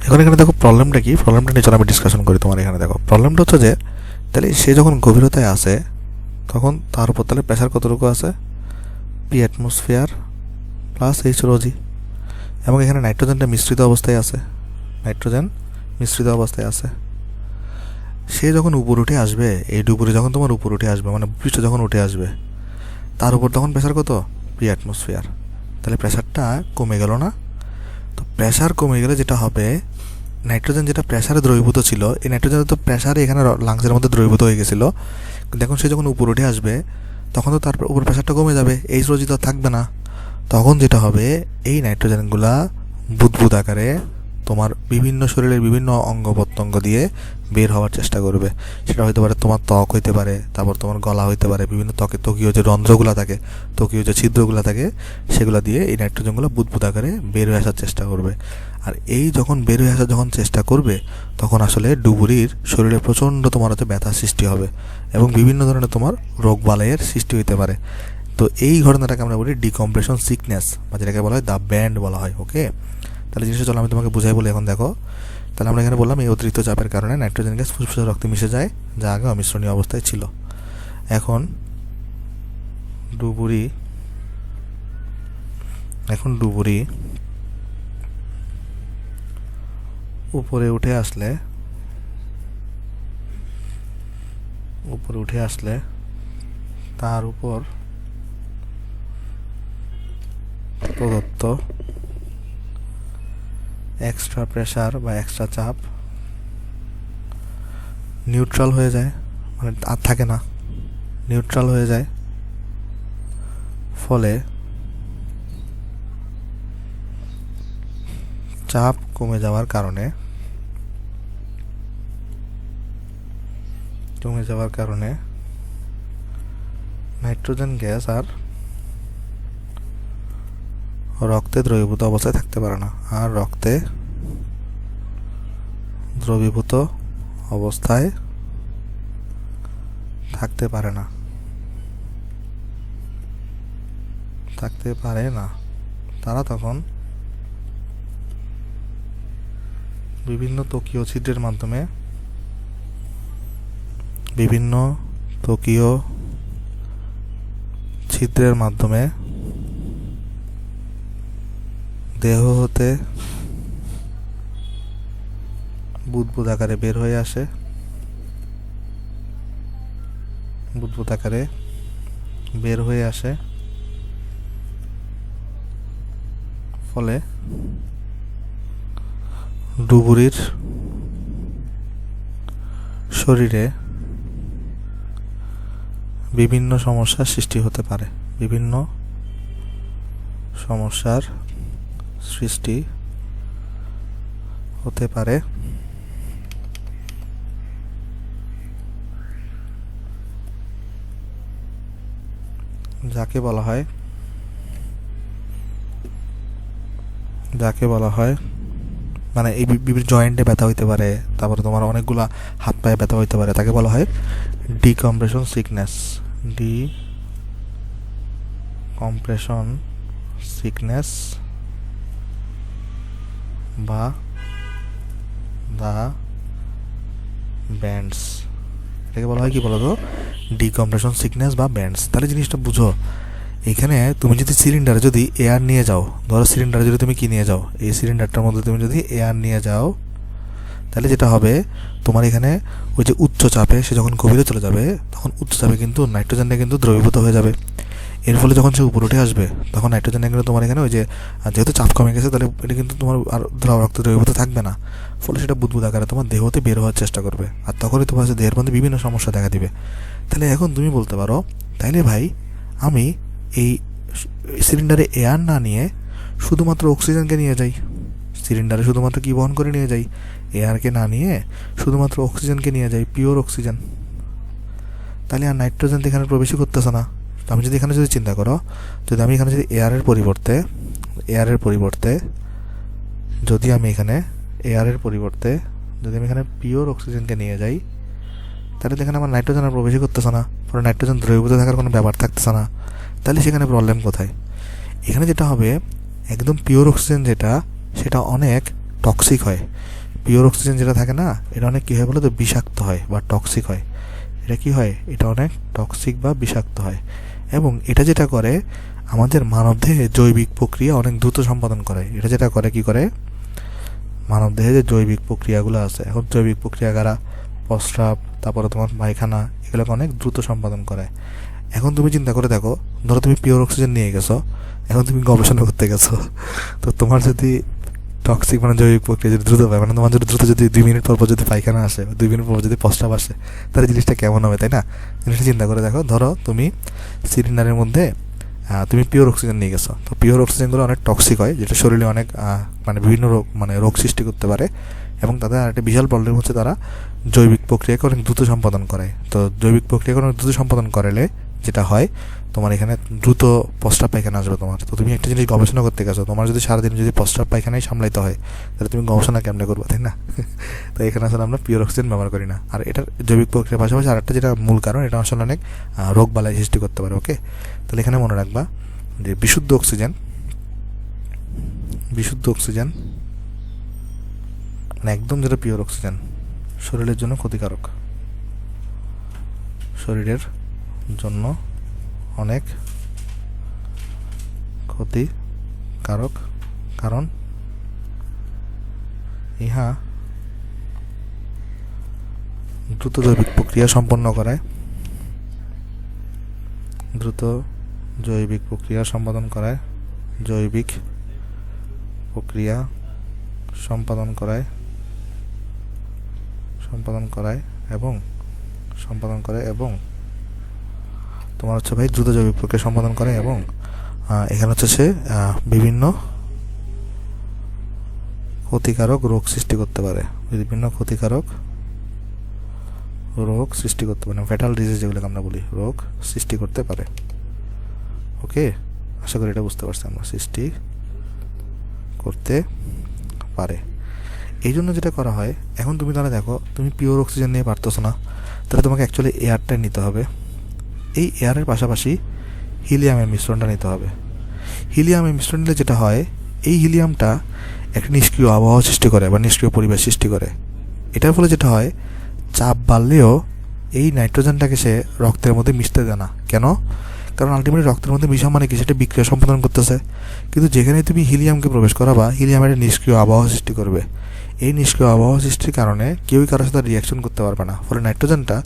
এখন এখানে দেখো প্রবলেমটা কি, প্রবলেমটা নিয়ে চলো আমি ডিসকাশন করি। তোমার এখানে দেখো প্রবলেমটা হচ্ছে যে, তাহলে সে যখন গভীরতায় আসে তখন তার উপর তাহলে প্রেশার কতটুকু আছে? পি অ্যাটমসফিয়ার প্লাস এইচ রোজি, এবং এখানে নাইট্রোজেনটা মিশ্রিত অবস্থায় আছে, নাইট্রোজেন মিশ্রিত অবস্থায় আছে। সে যখন উপর উঠে আসবে, এই ডুবুরি যখন তোমার উপর উঠে আসবে, মানে পৃষ্ঠ যখন উঠে আসবে, তার উপর তখন প্রেশার কত? P atmosphere. তাহলে প্রেশারটা কমে গেল না? তো প্রেশার কমে গেলে যেটা হবে, নাইট্রোজেন যেটা প্রেশারে দ্রবীভূত ছিল, এই নাইট্রোজেন তো প্রেশারে এখানে লাংসের মধ্যে দ্রবীভূত হয়ে গেছিলো, কিন্তু এখন সে যখন উপর উঠে আসবে তখন তো তার উপর প্রেশারটা কমে যাবে, এইচ রোজি তো থাকবে না। তখন যেটা হবে, এই নাইট্রোজেনগুলা বুদবুদ আকারে তোমার বিভিন্ন শরীরের বিভিন্ন অঙ্গ প্রত্যঙ্গ দিয়ে বের হওয়ার চেষ্টা করবে। সেটা হইতে পারে তোমার ত্বক হইতে পারে, তারপর তোমার গলা হইতে পারে, বিভিন্ন ত্বকীয় যে রন্ধ্রগুলো থাকে, ত্বকীয় যে ছিদ্রগুলো থাকে, সেগুলো দিয়ে এই নাইট্রোজেনগুলো বুদবুদ আকারে বের হয়ে আসার চেষ্টা করবে। আর এই যখন বের হয়ে আসার যখন চেষ্টা করবে, তখন আসলে ডুবুরির শরীরে প্রচণ্ড তোমার হচ্ছে ব্যথা সৃষ্টি হবে এবং বিভিন্ন ধরনের তোমার রোগ বালাইয়ের সৃষ্টি হইতে পারে। তো এই ঘটনাটাকে আমরা বলি ডিকম্প্রেশন সিকনেস, বা যেটাকে বলা হয় দ্য ব্যান্ড বলা হয়, ওকে। তাহলে জিনিসটা চলো আমি তোমাকে বুঝাই বলি। এখন দেখো, তাহলে আমরা এখানে বললাম এই অতিরিক্ত চাপের কারণে নাইট্রোজেন গ্যাস ফুসফুসের রক্তে মিশে যায়, যা আগে অমিশ্রণীয় অবস্থায় ছিল। এখন ডুবুরি উপরে উঠে আসলে তার উপর প্রদত্ত এক্সট্রা প্রেশার বা এক্সট্রা চাপ নিউট্রাল হয়ে যায়, মানে আর থাকে না, নিউট্রাল হয়ে যায়। ফলে চাপ কমে যাওয়ার কারণে নাইট্রোজেন গ্যাস আর রক্তে দ্রবীভূত অবস্থায় থাকতে পারে না, আর রক্তে দ্রবীভূত অবস্থায় থাকতে পারে না। তারা তখন বিভিন্ন ত্বকীয় ছিদ্রের মাধ্যমে দেহ হতে বুদবুদ আকারে বের হয়ে আসে, ফলে ডুবুরির শরীরে বিভিন্ন সমস্যার সৃষ্টি হতে পারে, যাকে বলা হয় মানে এই বিভিন্ন জয়েন্টে ব্যথা হইতে পারে, তারপরে তোমার অনেকগুলা হাত পায়ে ব্যথা হইতে পারে, তাকে বলা হয় ডিকম্প্রেশন সিকনেস বা দা ব্যান্ডস। এটাকে বলা হয় কি বলতো? ডিকম্প্রেশন সিকনেস বা ব্যান্ডস। তাহলে জিনিসটা বুঝো, এখানে তুমি যদি সিলিন্ডারে যদি এয়ার নিয়ে যাও, ধরো সিলিন্ডারে যদি তুমি কি নিয়ে যাও, এই সিলিন্ডারটার মধ্যে তুমি যদি এয়ার নিয়ে যাও, তাহলে যেটা হবে তোমার এখানে ওই যে উচ্চ চাপে সে যখন গভীরে চলে যাবে, তখন উচ্চ চাপে কিন্তু নাইট্রোজেনটা কিন্তু দ্রবীভূত হয়ে যাবে। এর ফলে যখন সে উপরে উঠে আসবে, তখন নাইট্রোজেন কিন্তু তোমার এখানে ওই যে যেহেতু চাপ কমে গেছে, তাহলে এটা কিন্তু তোমার আর রক্ত দ্রবীভূত থাকবে না, ফলে সেটা বুদবুদ আকারে তোমার দেহতে বের হওয়ার চেষ্টা করবে, আর তখনই তোমার দেহের মধ্যে বিভিন্ন সমস্যা দেখা দিবে। তাহলে এখন তুমি বলতে পারো, তাইলে ভাই আমি এই সিলিন্ডারে এয়ার না নিয়ে শুধুমাত্র অক্সিজেনকে নিয়ে যাই, সিলিন্ডারে শুধুমাত্র কি বহন করে নিয়ে যাই, এয়ারকে না নিয়ে শুধুমাত্র অক্সিজেনকে নিয়ে যাই, পিওর অক্সিজেন। তাহলে আর নাইট্রোজেন তো এখানে প্রবেশই করতেছে না। তো আমি যদি এখানে যদি চিন্তা করো, যদি আমি এখানে যদি এয়ারের পরিবর্তে যদি আমি এখানে পিওর অক্সিজেনকে নিয়ে যাই, তাহলে এখানে আমার নাইট্রোজেন আর প্রবেশই করতেছে না, পরে নাইট্রোজেন দ্রবীভূত থাকার কোনো ব্যাপার থাকতেছে না। তাহলে সেখানে প্রবলেম কোথায়? এখানে যেটা হবে, একদম পিওর অক্সিজেন যেটা, সেটা অনেক টক্সিক হয়। পিওর অক্সিজেন যেটা থাকে না, এটা অনেক কী হয় বলে তো, বিষাক্ত হয় বা টক্সিক হয়। এটা কি হয়? এটা অনেক টক্সিক বা বিষাক্ত হয়। এবং এটা যেটা করে, আমাদের মানবদেহে জৈবিক প্রক্রিয়া অনেক দ্রুত সম্পাদন করে। এটা যেটা করে, কি করে, মানবদেহে যে জৈবিক প্রক্রিয়াগুলো আছে, এখন জৈবিক প্রক্রিয়া কারা, প্রস্রাব, তারপরে তোমার পায়খানা, এগুলোকে অনেক দ্রুত সম্পাদন করে। এখন তুমি চিন্তা করে দেখো, ধরো তুমি পিওর অক্সিজেন নিয়ে গেছো, এখন তুমি গবেষণা করতে গেছো, তো তোমার যদি টক্সিক মানে জৈবিক প্রক্রিয়া যদি দ্রুত হয়, মানে তোমার যদি দ্রুত যদি 2 মিনিট পর যদি পায়খানা আসে, 2 মিনিট পর যদি প্রস্রাব আসে, তাহলে জিনিসটা কেমন হবে, তাই না? জিনিসটা চিন্তা করে দেখো, ধরো তুমি সিলিন্ডারের মধ্যে তুমি পিওর অক্সিজেন নিয়ে গেছো, তো পিওর অক্সিজেনগুলো অনেক টক্সিক হয়, যেটা শরীরে অনেক মানে বিভিন্ন রোগ সৃষ্টি করতে পারে। এবং তাদের আরেকটা বিশাল প্রবলেম হচ্ছে, তারা জৈবিক প্রক্রিয়াকে অনেক দ্রুত সম্পাদন করে। তো জৈবিক প্রক্রিয়াকে অনেক দ্রুত সম্পাদন করলে যেটা হয়, তোমার এখানে দ্রুত প্রস্রাব পায়খানা আসবে তোমার। তো তুমি একটা জিনিস গবেষণা করতে গেছো, তোমার যদি সারাদিন যদি প্রস্রাব পায়খানাই সামলাইতে হয়, তাহলে তুমি গবেষণা কেমনে করবে, তাই না? তো এখানে আসলে আমরা পিওর অক্সিজেন ব্যবহার করি না। আর এটার জৈবিক প্রক্রিয়ার পাশাপাশি আরেকটা যেটা মূল কারণ, এটা আসলে অনেক রোগ বালাই সৃষ্টি করতে পারে। ওকে, তাহলে এখানে মনে রাখবা যে বিশুদ্ধ অক্সিজেন মানে একদম যেটা পিওর অক্সিজেন, শরীরের জন্য ক্ষতিকারক, শরীরের জন্য অনেক ক্ষতিকারক, কারণ ইহা দ্রুত জৈবিক প্রক্রিয়া সম্পন্ন করায়, জৈবিক প্রক্রিয়া সম্পাদন করায় এবং তোমার হচ্ছে ভাই দ্রুত জৈবিক প্রক্রিয়া সম্পাদন করে, এবং এখানে হচ্ছে সে বিভিন্ন ক্ষতিকারক রোগ সৃষ্টি করতে পারে, ফ্যাটাল ডিজিজ যেগুলোকে আমরা বলি, রোগ সৃষ্টি করতে পারে। ওকে, আশা করি এটা বুঝতে পারছি আমরা, সৃষ্টি করতে পারে। এই জন্য যেটা করা হয়, এখন তুমি তাহলে দেখো, তুমি পিওর অক্সিজেন নিয়ে পারতেছো না, তাহলে তোমাকে অ্যাকচুয়ালি এয়ারটাই নিতে হবে। এই এয়ারের পাশাপাশি হিলিয়ামের মিশ্রণটা নিতে হবে। হিলিয়ামের মিশ্রণ নিলে যেটা হয়, এই হিলিয়ামটা একটা নিষ্ক্রিয় আবহাওয়া সৃষ্টি করে বা নিষ্ক্রিয় পরিবেশ সৃষ্টি করে। এটার ফলে যেটা হয়, চাপ বাড়লেও এই নাইট্রোজেনটাকে সে রক্তের মধ্যে মিশতে দেয় না। কেন? কারণ আলটিমেটলি রক্তের মধ্যে মিশা মানে কি, সেটা বিক্রিয়া সম্পাদন করতেছে। কিন্তু যেখানে তুমি হিলিয়ামকে প্রবেশ করাবা, হিলিয়াম একটা নিষ্ক্রিয় আবহাওয়া সৃষ্টি করবে। এই নিষ্ক্রিয় আবহাওয়া সৃষ্টির কারণে কেউই কারোর সাথে রিয়াকশন করতে পারবে না, ফলে নাইট্রোজেনটা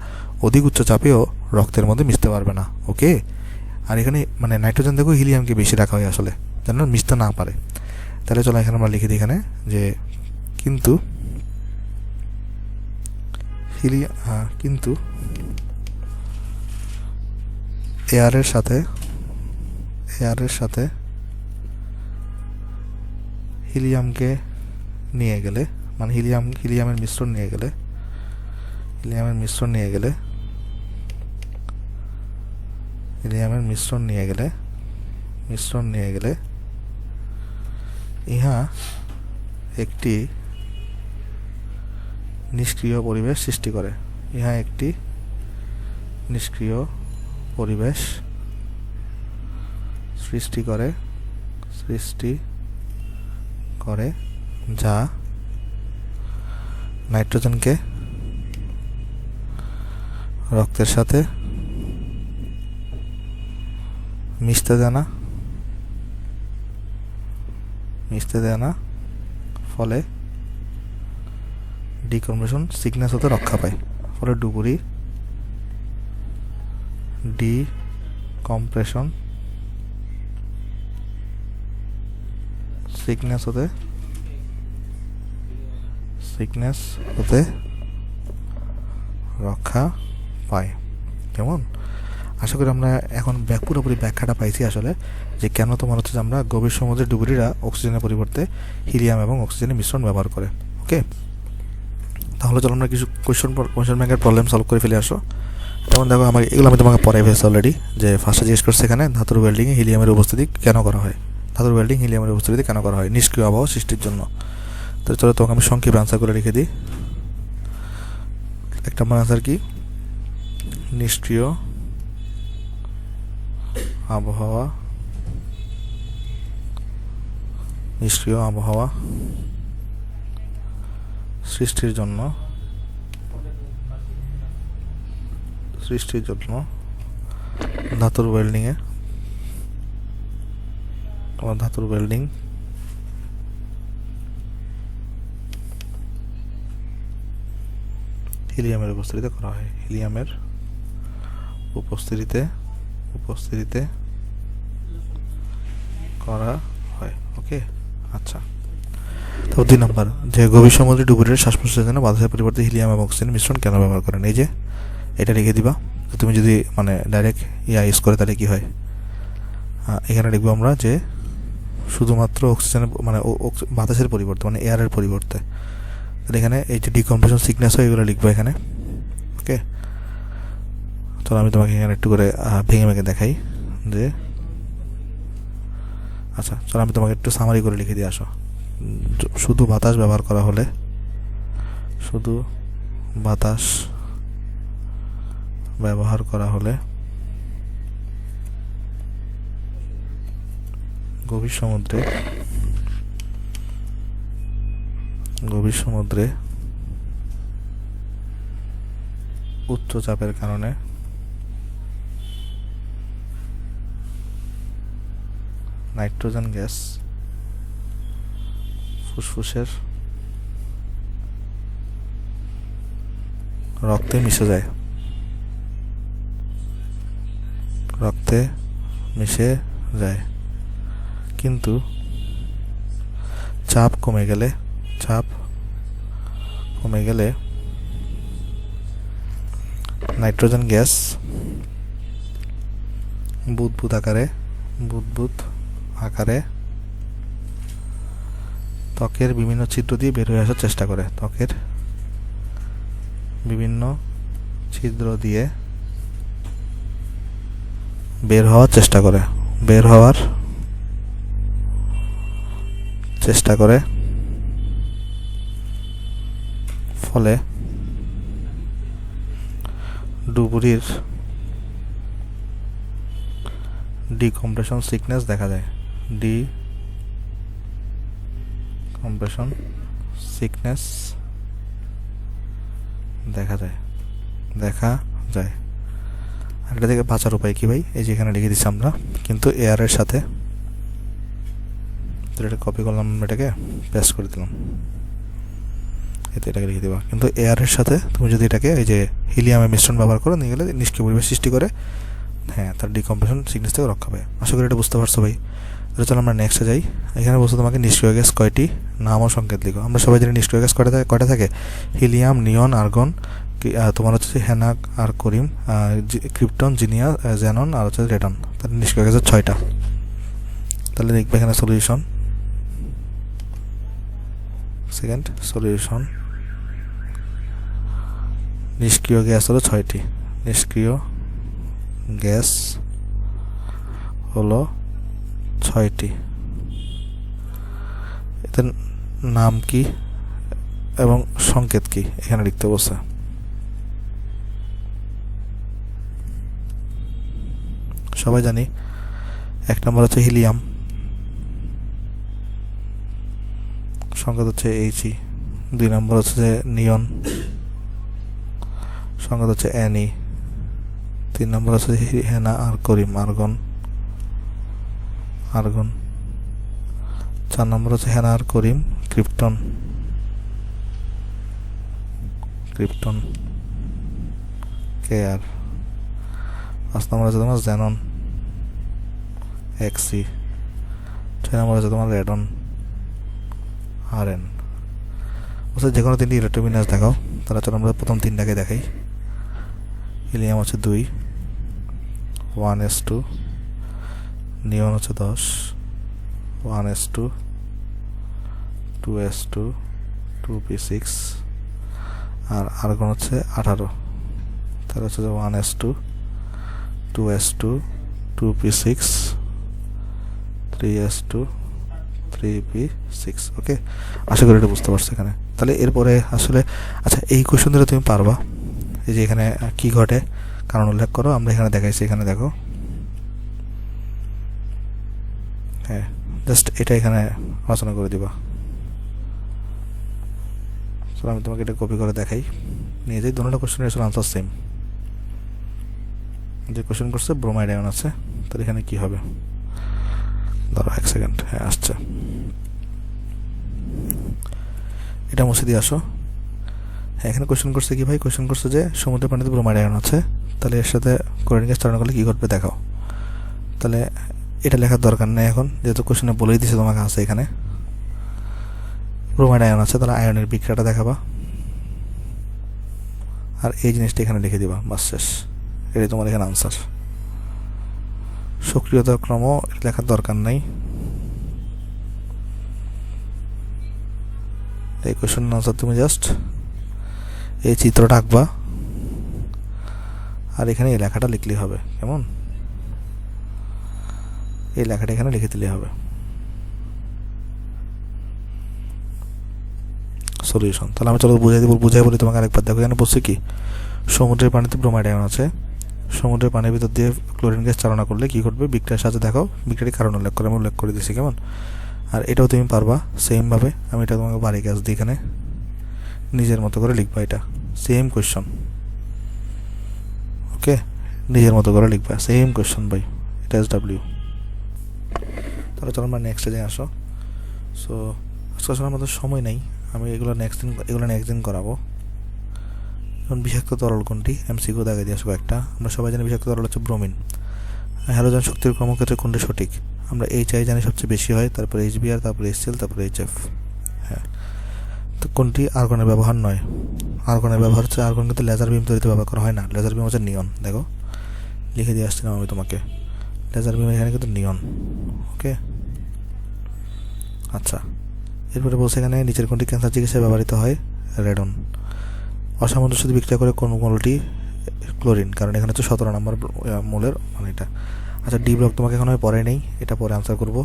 অধিক উচ্চ চাপেও রক্তের মধ্যে মিশতে পারবে না। ওকে, আর এখানে মানে নাইট্রোজেন থেকেও হিলিয়ামকে বেশি রাখা হয় আসলে, যেন মিশতে না পারে। তাহলে চলো এখানে আমরা লিখে দিই এখানে যে কিন্তু এয়ারের সাথে হিলিয়ামকে নিয়ে গেলে, মানে হিলিয়ামের মিশ্রণ নিয়ে গেলে ইহা একটি নিষ্ক্রিয় পরিবেশ সৃষ্টি করে। যা নাইট্রোজেনকে রক্তের সাথে মিশতে দেয় না, ফলে ডিকম্প্রেশন সিকনেস হতে রক্ষা পায়। ফলে ডুবুরি ডিকম্প্রেশন সিকনেস হতে রক্ষা পায়। কেমন? আশা করি আমরা এখন পুরোপুরি ব্যাখ্যাটা পাইছি আসলে যে কেন তোমার হচ্ছে যে আমরা গভীর সমুদ্রের ডুবুরিরা অক্সিজেনের পরিবর্তে হিলিয়াম এবং অক্সিজেনের মিশ্রণ ব্যবহার করে। ওকে, তাহলে চলো আমরা কিছু কোয়েশ্চন ব্যাংকের প্রবলেম সলভ করে ফেলে আসো। যেমন দেখো, এগুলো আমি তোমাকে পড়াই ফেলেছি অলরেডি, যে ফার্স্টে জিজ্ঞেস করছে এখানে ধাতুর ওয়েল্ডিংয়ে হিলিয়ামের উপস্থিতি কেন করা হয়, ধাতুর ওয়েল্ডিং হিলিয়ামের উপস্থিতিতে কেন করা হয়, নিষ্ক্রিয় আবহাওয়া সৃষ্টির জন্য। তো চলো তোমাকে আমি সংক্ষেপে আনসার করে রেখে দিই। এক নম্বর আনসার কি, নিষ্ক্রিয় আবহাওয়া সৃষ্টির জন্য ধাতুর ওয়েল্ডিং হিলিয়ামের উপস্থিতিতে করা হয়, হিলিয়ামের উপস্থিতিতে করা হয়। ওকে, আচ্ছা। তো 2 নম্বর, যে গভীর সমুদ্রে ডুবুরির শ্বাস প্রশ্বাসের জন্য বাতাসের পরিবর্তে হিলিয়াম এবং অক্সিজেন মিশ্রণ কেন ব্যবহার করেন? এই যে এটা লিখে দিবা। তুমি যদি মানে ডাইরেক্ট ইউজ করে তাহলে কি হয়, এখানে লিখবো আমরা যে শুধুমাত্র অক্সিজেনের মানে বাতাসের পরিবর্তে মানে এয়ারের পরিবর্তে, তাহলে এখানে এই যে ডিকম্প্রেশন সিকনেস হয় এগুলো লিখবো এখানে। ওকে, চলো আমি তোমাকে এখানে একটু করে ভেঙে দেখাই যে, আচ্ছা চলো আমি তোমাকে একটু সামারি করে লিখে দিয়ে আসো। শুধু বাতাস ব্যবহার করা হলে গভীর সমুদ্রে উচ্চ চাপের কারণে নাইট্রোজেন গ্যাস ফুসফুসের রক্তে মিশে যায়, কিন্তু চাপ কমে গেলে নাইট্রোজেন গ্যাস বুদবুদ আকারে ত্বকের বিভিন্ন ছিদ্র দিয়ে বের হয়ে আসার চেষ্টা করে, বের হওয়ার চেষ্টা করে, ফলে ডুবুরির ডিকম্প্রেশন সিকনেস দেখা যায়। আর এটা থেকে বাঁচার উপায় কি ভাই, এই যে এখানে লিখে দিচ্ছি আমরা, কিন্তু এয়ারের সাথে, এটা কপি করলাম, এটাকে পেস্ট করে দিলাম, এটাকে লিখে দেবা। কিন্তু এয়ারের সাথে তুমি যদি এটাকে এই যে হিলিয়ামের মিশ্রণ ব্যবহার করে নিয়ে গেলে নিষ্ক্রিয় পরিবেশ সৃষ্টি করে, হ্যাঁ তার ডিকম্প্রেশন সিকনেস থেকে রক্ষা পাবে। আশা করি এটা বুঝতে পারছো ভাই। তাহলে চলো আমরা নেক্সটে যাই। এখানে বলছো তোমাকে নিষ্ক্রিয় গ্যাস কয়টি, নাম ও সংকেত লিখো। আমরা সবাই জানি নিষ্ক্রিয় গ্যাস কয়টা থাকে, হিলিয়াম, নিয়ন, আর্গন, তোমার হচ্ছে হ্যানাক আর করিম, ক্রিপ্টন, জিনিয়া, জ্যানন আর হচ্ছে রেডন। তাহলে নিষ্ক্রিয় গ্যাসের 6টা। তাহলে দেখবে এখানে সলিউশন, নিষ্ক্রিয় গ্যাস হলো 6টি। নিষ্ক্রিয় গ্যাস হলো 6টি। এদের নাম কি এবং সংকেত কি এখানে লিখতে বলছে। সবাই জানি 1 নম্বর হচ্ছে হিলিয়াম, সংকেত হচ্ছে He। 2 নম্বর হচ্ছে যে নিয়ন, সংকেত হচ্ছে Ne। 3 নম্বর হচ্ছে হেনা আর করিম, আর্গন। 4 নম্বর হচ্ছে হেনা আর করিম, ক্রিপ্টন। 5 নম্বর হচ্ছে তোমার জ্যানন, Xc। 6 নম্বর হচ্ছে তোমার রেডন, Rn। যে কোনো 3টি ইলেকট্রোবিন্যাস দেখাও। তাহলে চলো আমরা প্রথম 3টাকে দেখাই। হিলিয়াম হচ্ছে 2, 1s2, নিয়ন হচ্ছে 10, 1s2, 2s2, 2p6, আর আর্গন হচ্ছে 18, তাহলে হচ্ছে 1s2, 2s2, 2p6, 3s2, 3p6। ওকে, আশা করি এটা বুঝতে পারছো এখানে। তাহলে এরপরে আসলে আচ্ছা এই কোয়েশ্চন ধরে তুমি পারবা। এই যে এখানে কি ঘটে কারণ উল্লেখ করো, আমরা এখানে দেখাইছি, এখানে দেখো, হ্যাঁ জাস্ট এটা এখানে আলোচনা করে দিবা। চলো আমি তোমাকে এটা কপি করে দেখাই, নিয়ে যাই। দুটো কোয়েশ্চেনের আসলে আনসার সেম। যে কোয়েশ্চেন করছে ব্রোমাইড আয়ন আছে, তাহলে এখানে কি হবে, ধরো 1 সেকেন্ড, হ্যাঁ আসছে। এটা মুছে দিয়ে আসো। হ্যাঁ এখানে কোয়েশ্চেন করছে কি ভাই, কোয়েশ্চেন করছে যে সমুদ্রের পানিতে ব্রোমাইড আয়ন আছে, তাহলে এর সাথে ক্লোরিন গ্যাস চালনা করলে কী ঘটবে দেখাও। তাহলে এটা লেখার দরকার নেই এখন, যেহেতু কোয়েশ্চেনে বলেই দিছে তোমাকে আছে এখানে ব্রোমাইড আয়ন আছে, তাহলে আয়নের বিক্রিয়াটা দেখাবা আর এই জিনিসটা এখানে লিখে দিবা, বাস শেষ। এটাই তোমার এখানে আনসার। সক্রিয়তা ক্রম লেখার দরকার নাই। এই কোয়েশ্চেন আনসার তুমি জাস্ট এই চিত্রটা আঁকবা আর এখানে এই লেখাটা লিখলেই হবে। কেমন, এই লেখাটা এখানে লিখে দিলেই হবে। সলিউশন তাহলে আমি চলো বুঝাই বলি তোমাকে আরেকবার। দেখো এখানে বলছে কি, সমুদ্রের পানিতে ব্রোমাইড আয়ন আছে, সমুদ্রের পানির ভিতর দিয়ে ক্লোরিন গ্যাস চালনা করলে কি ঘটবে বিক্রিয়ার সাথে দেখাও। বিক্রিয়ার কারণ উল্লেখ করে আমি উল্লেখ করে দিচ্ছি। কেমন, আর এটাও তুমি পারবা সেমভাবে। আমি এটা তোমাকে বাড়ি গ্যাস দিই, এখানে নিজের মতো করে লিখবা, এটা সেম কোয়েশ্চন। ওকে, নিজের মতো করে লিখবা, সেম কোয়েশ্চন ভাই, এটা SW। তাহলে চলো আমরা নেক্সটে যাই, আসো। সো আজকে আসলে আমাদের সময় নেই, আমি এগুলো নেক্সট দিন করাবো। যেমন বিষাক্ত তরল কোনটি, MCQ দাগে দিয়ে আসবো একটা। আমরা সবাই জানি বিষাক্ত তরল হচ্ছে ব্রোমিন। হ্যালোজেন শক্তির কর্মক্ষেত্রে কোনটি সঠিক, আমরা HI জানি সবচেয়ে বেশি হয়, তারপর HBr, তারপর HCl, তারপর HF। হ্যাঁ, তো কোনটি আর্গনের ব্যবহার নয়, আর্গনের ব্যবহার হচ্ছে, আর্গন কিন্তু লেজার বিম তৈরিতে ব্যবহার করা হয় না। লেজার বিম হচ্ছে নিয়ন, দেখো লিখে দিয়ে আসছিলাম আমি তোমাকে, লেজার বিম এখানে কিন্তু নিয়ন। ওকে, আচ্ছা এরপরে বলছে এখানে নিচের কোনটি ক্যান্সার চিকিৎসায় ব্যবহৃত হয়, রেডন। অসামঞ্জস্য বিক্রিয়া করে কোন মৌলটি ক্লোরিন, কারণ এখানে হচ্ছে 17 নম্বর মৌলের মানে এটা। আচ্ছা ডি ব্লক তোমাকে এখন আমি পরে নেই, এটা পরে আনসার করব।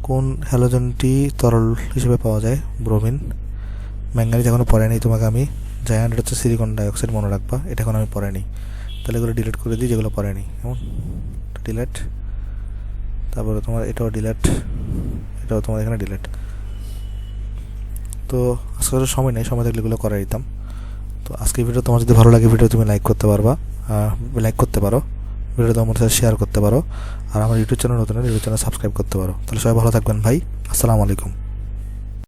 কোন হ্যালোজেনটি তরল হিসেবে পাওয়া যায়, ব্রোমিন। ম্যাঙ্গানিজ এখনও পরে নেই তোমাকে আমি, জায়ান্ট হচ্ছে সিলিকন ডাইঅক্সাইড মনে রাখবা, এটা এখন আমি পরে নিই। তাহলে এগুলো ডিলিট করে দিই যেগুলো পরে নিই, এমন ডিলেট। তারপরে তোমার এটাও ডিলেট, এটাও তোমার এখানে ডিলেট। তো আজকে সময় নেই, সময় থাকলে এগুলো করে দিতাম। তো আজকের ভিডিও তোমার যদি ভালো লাগে, ভিডিও তুমি লাইক করতে পারো, ভিডিও তোমার সাথে শেয়ার করতে পারো, আর আমার ইউটিউব চ্যানেল নতুন ইউটিউব চ্যানেল সাবস্ক্রাইব করতে পারো। তাহলে সবাই ভালো থাকবেন ভাই, আসসালামু আলাইকুম।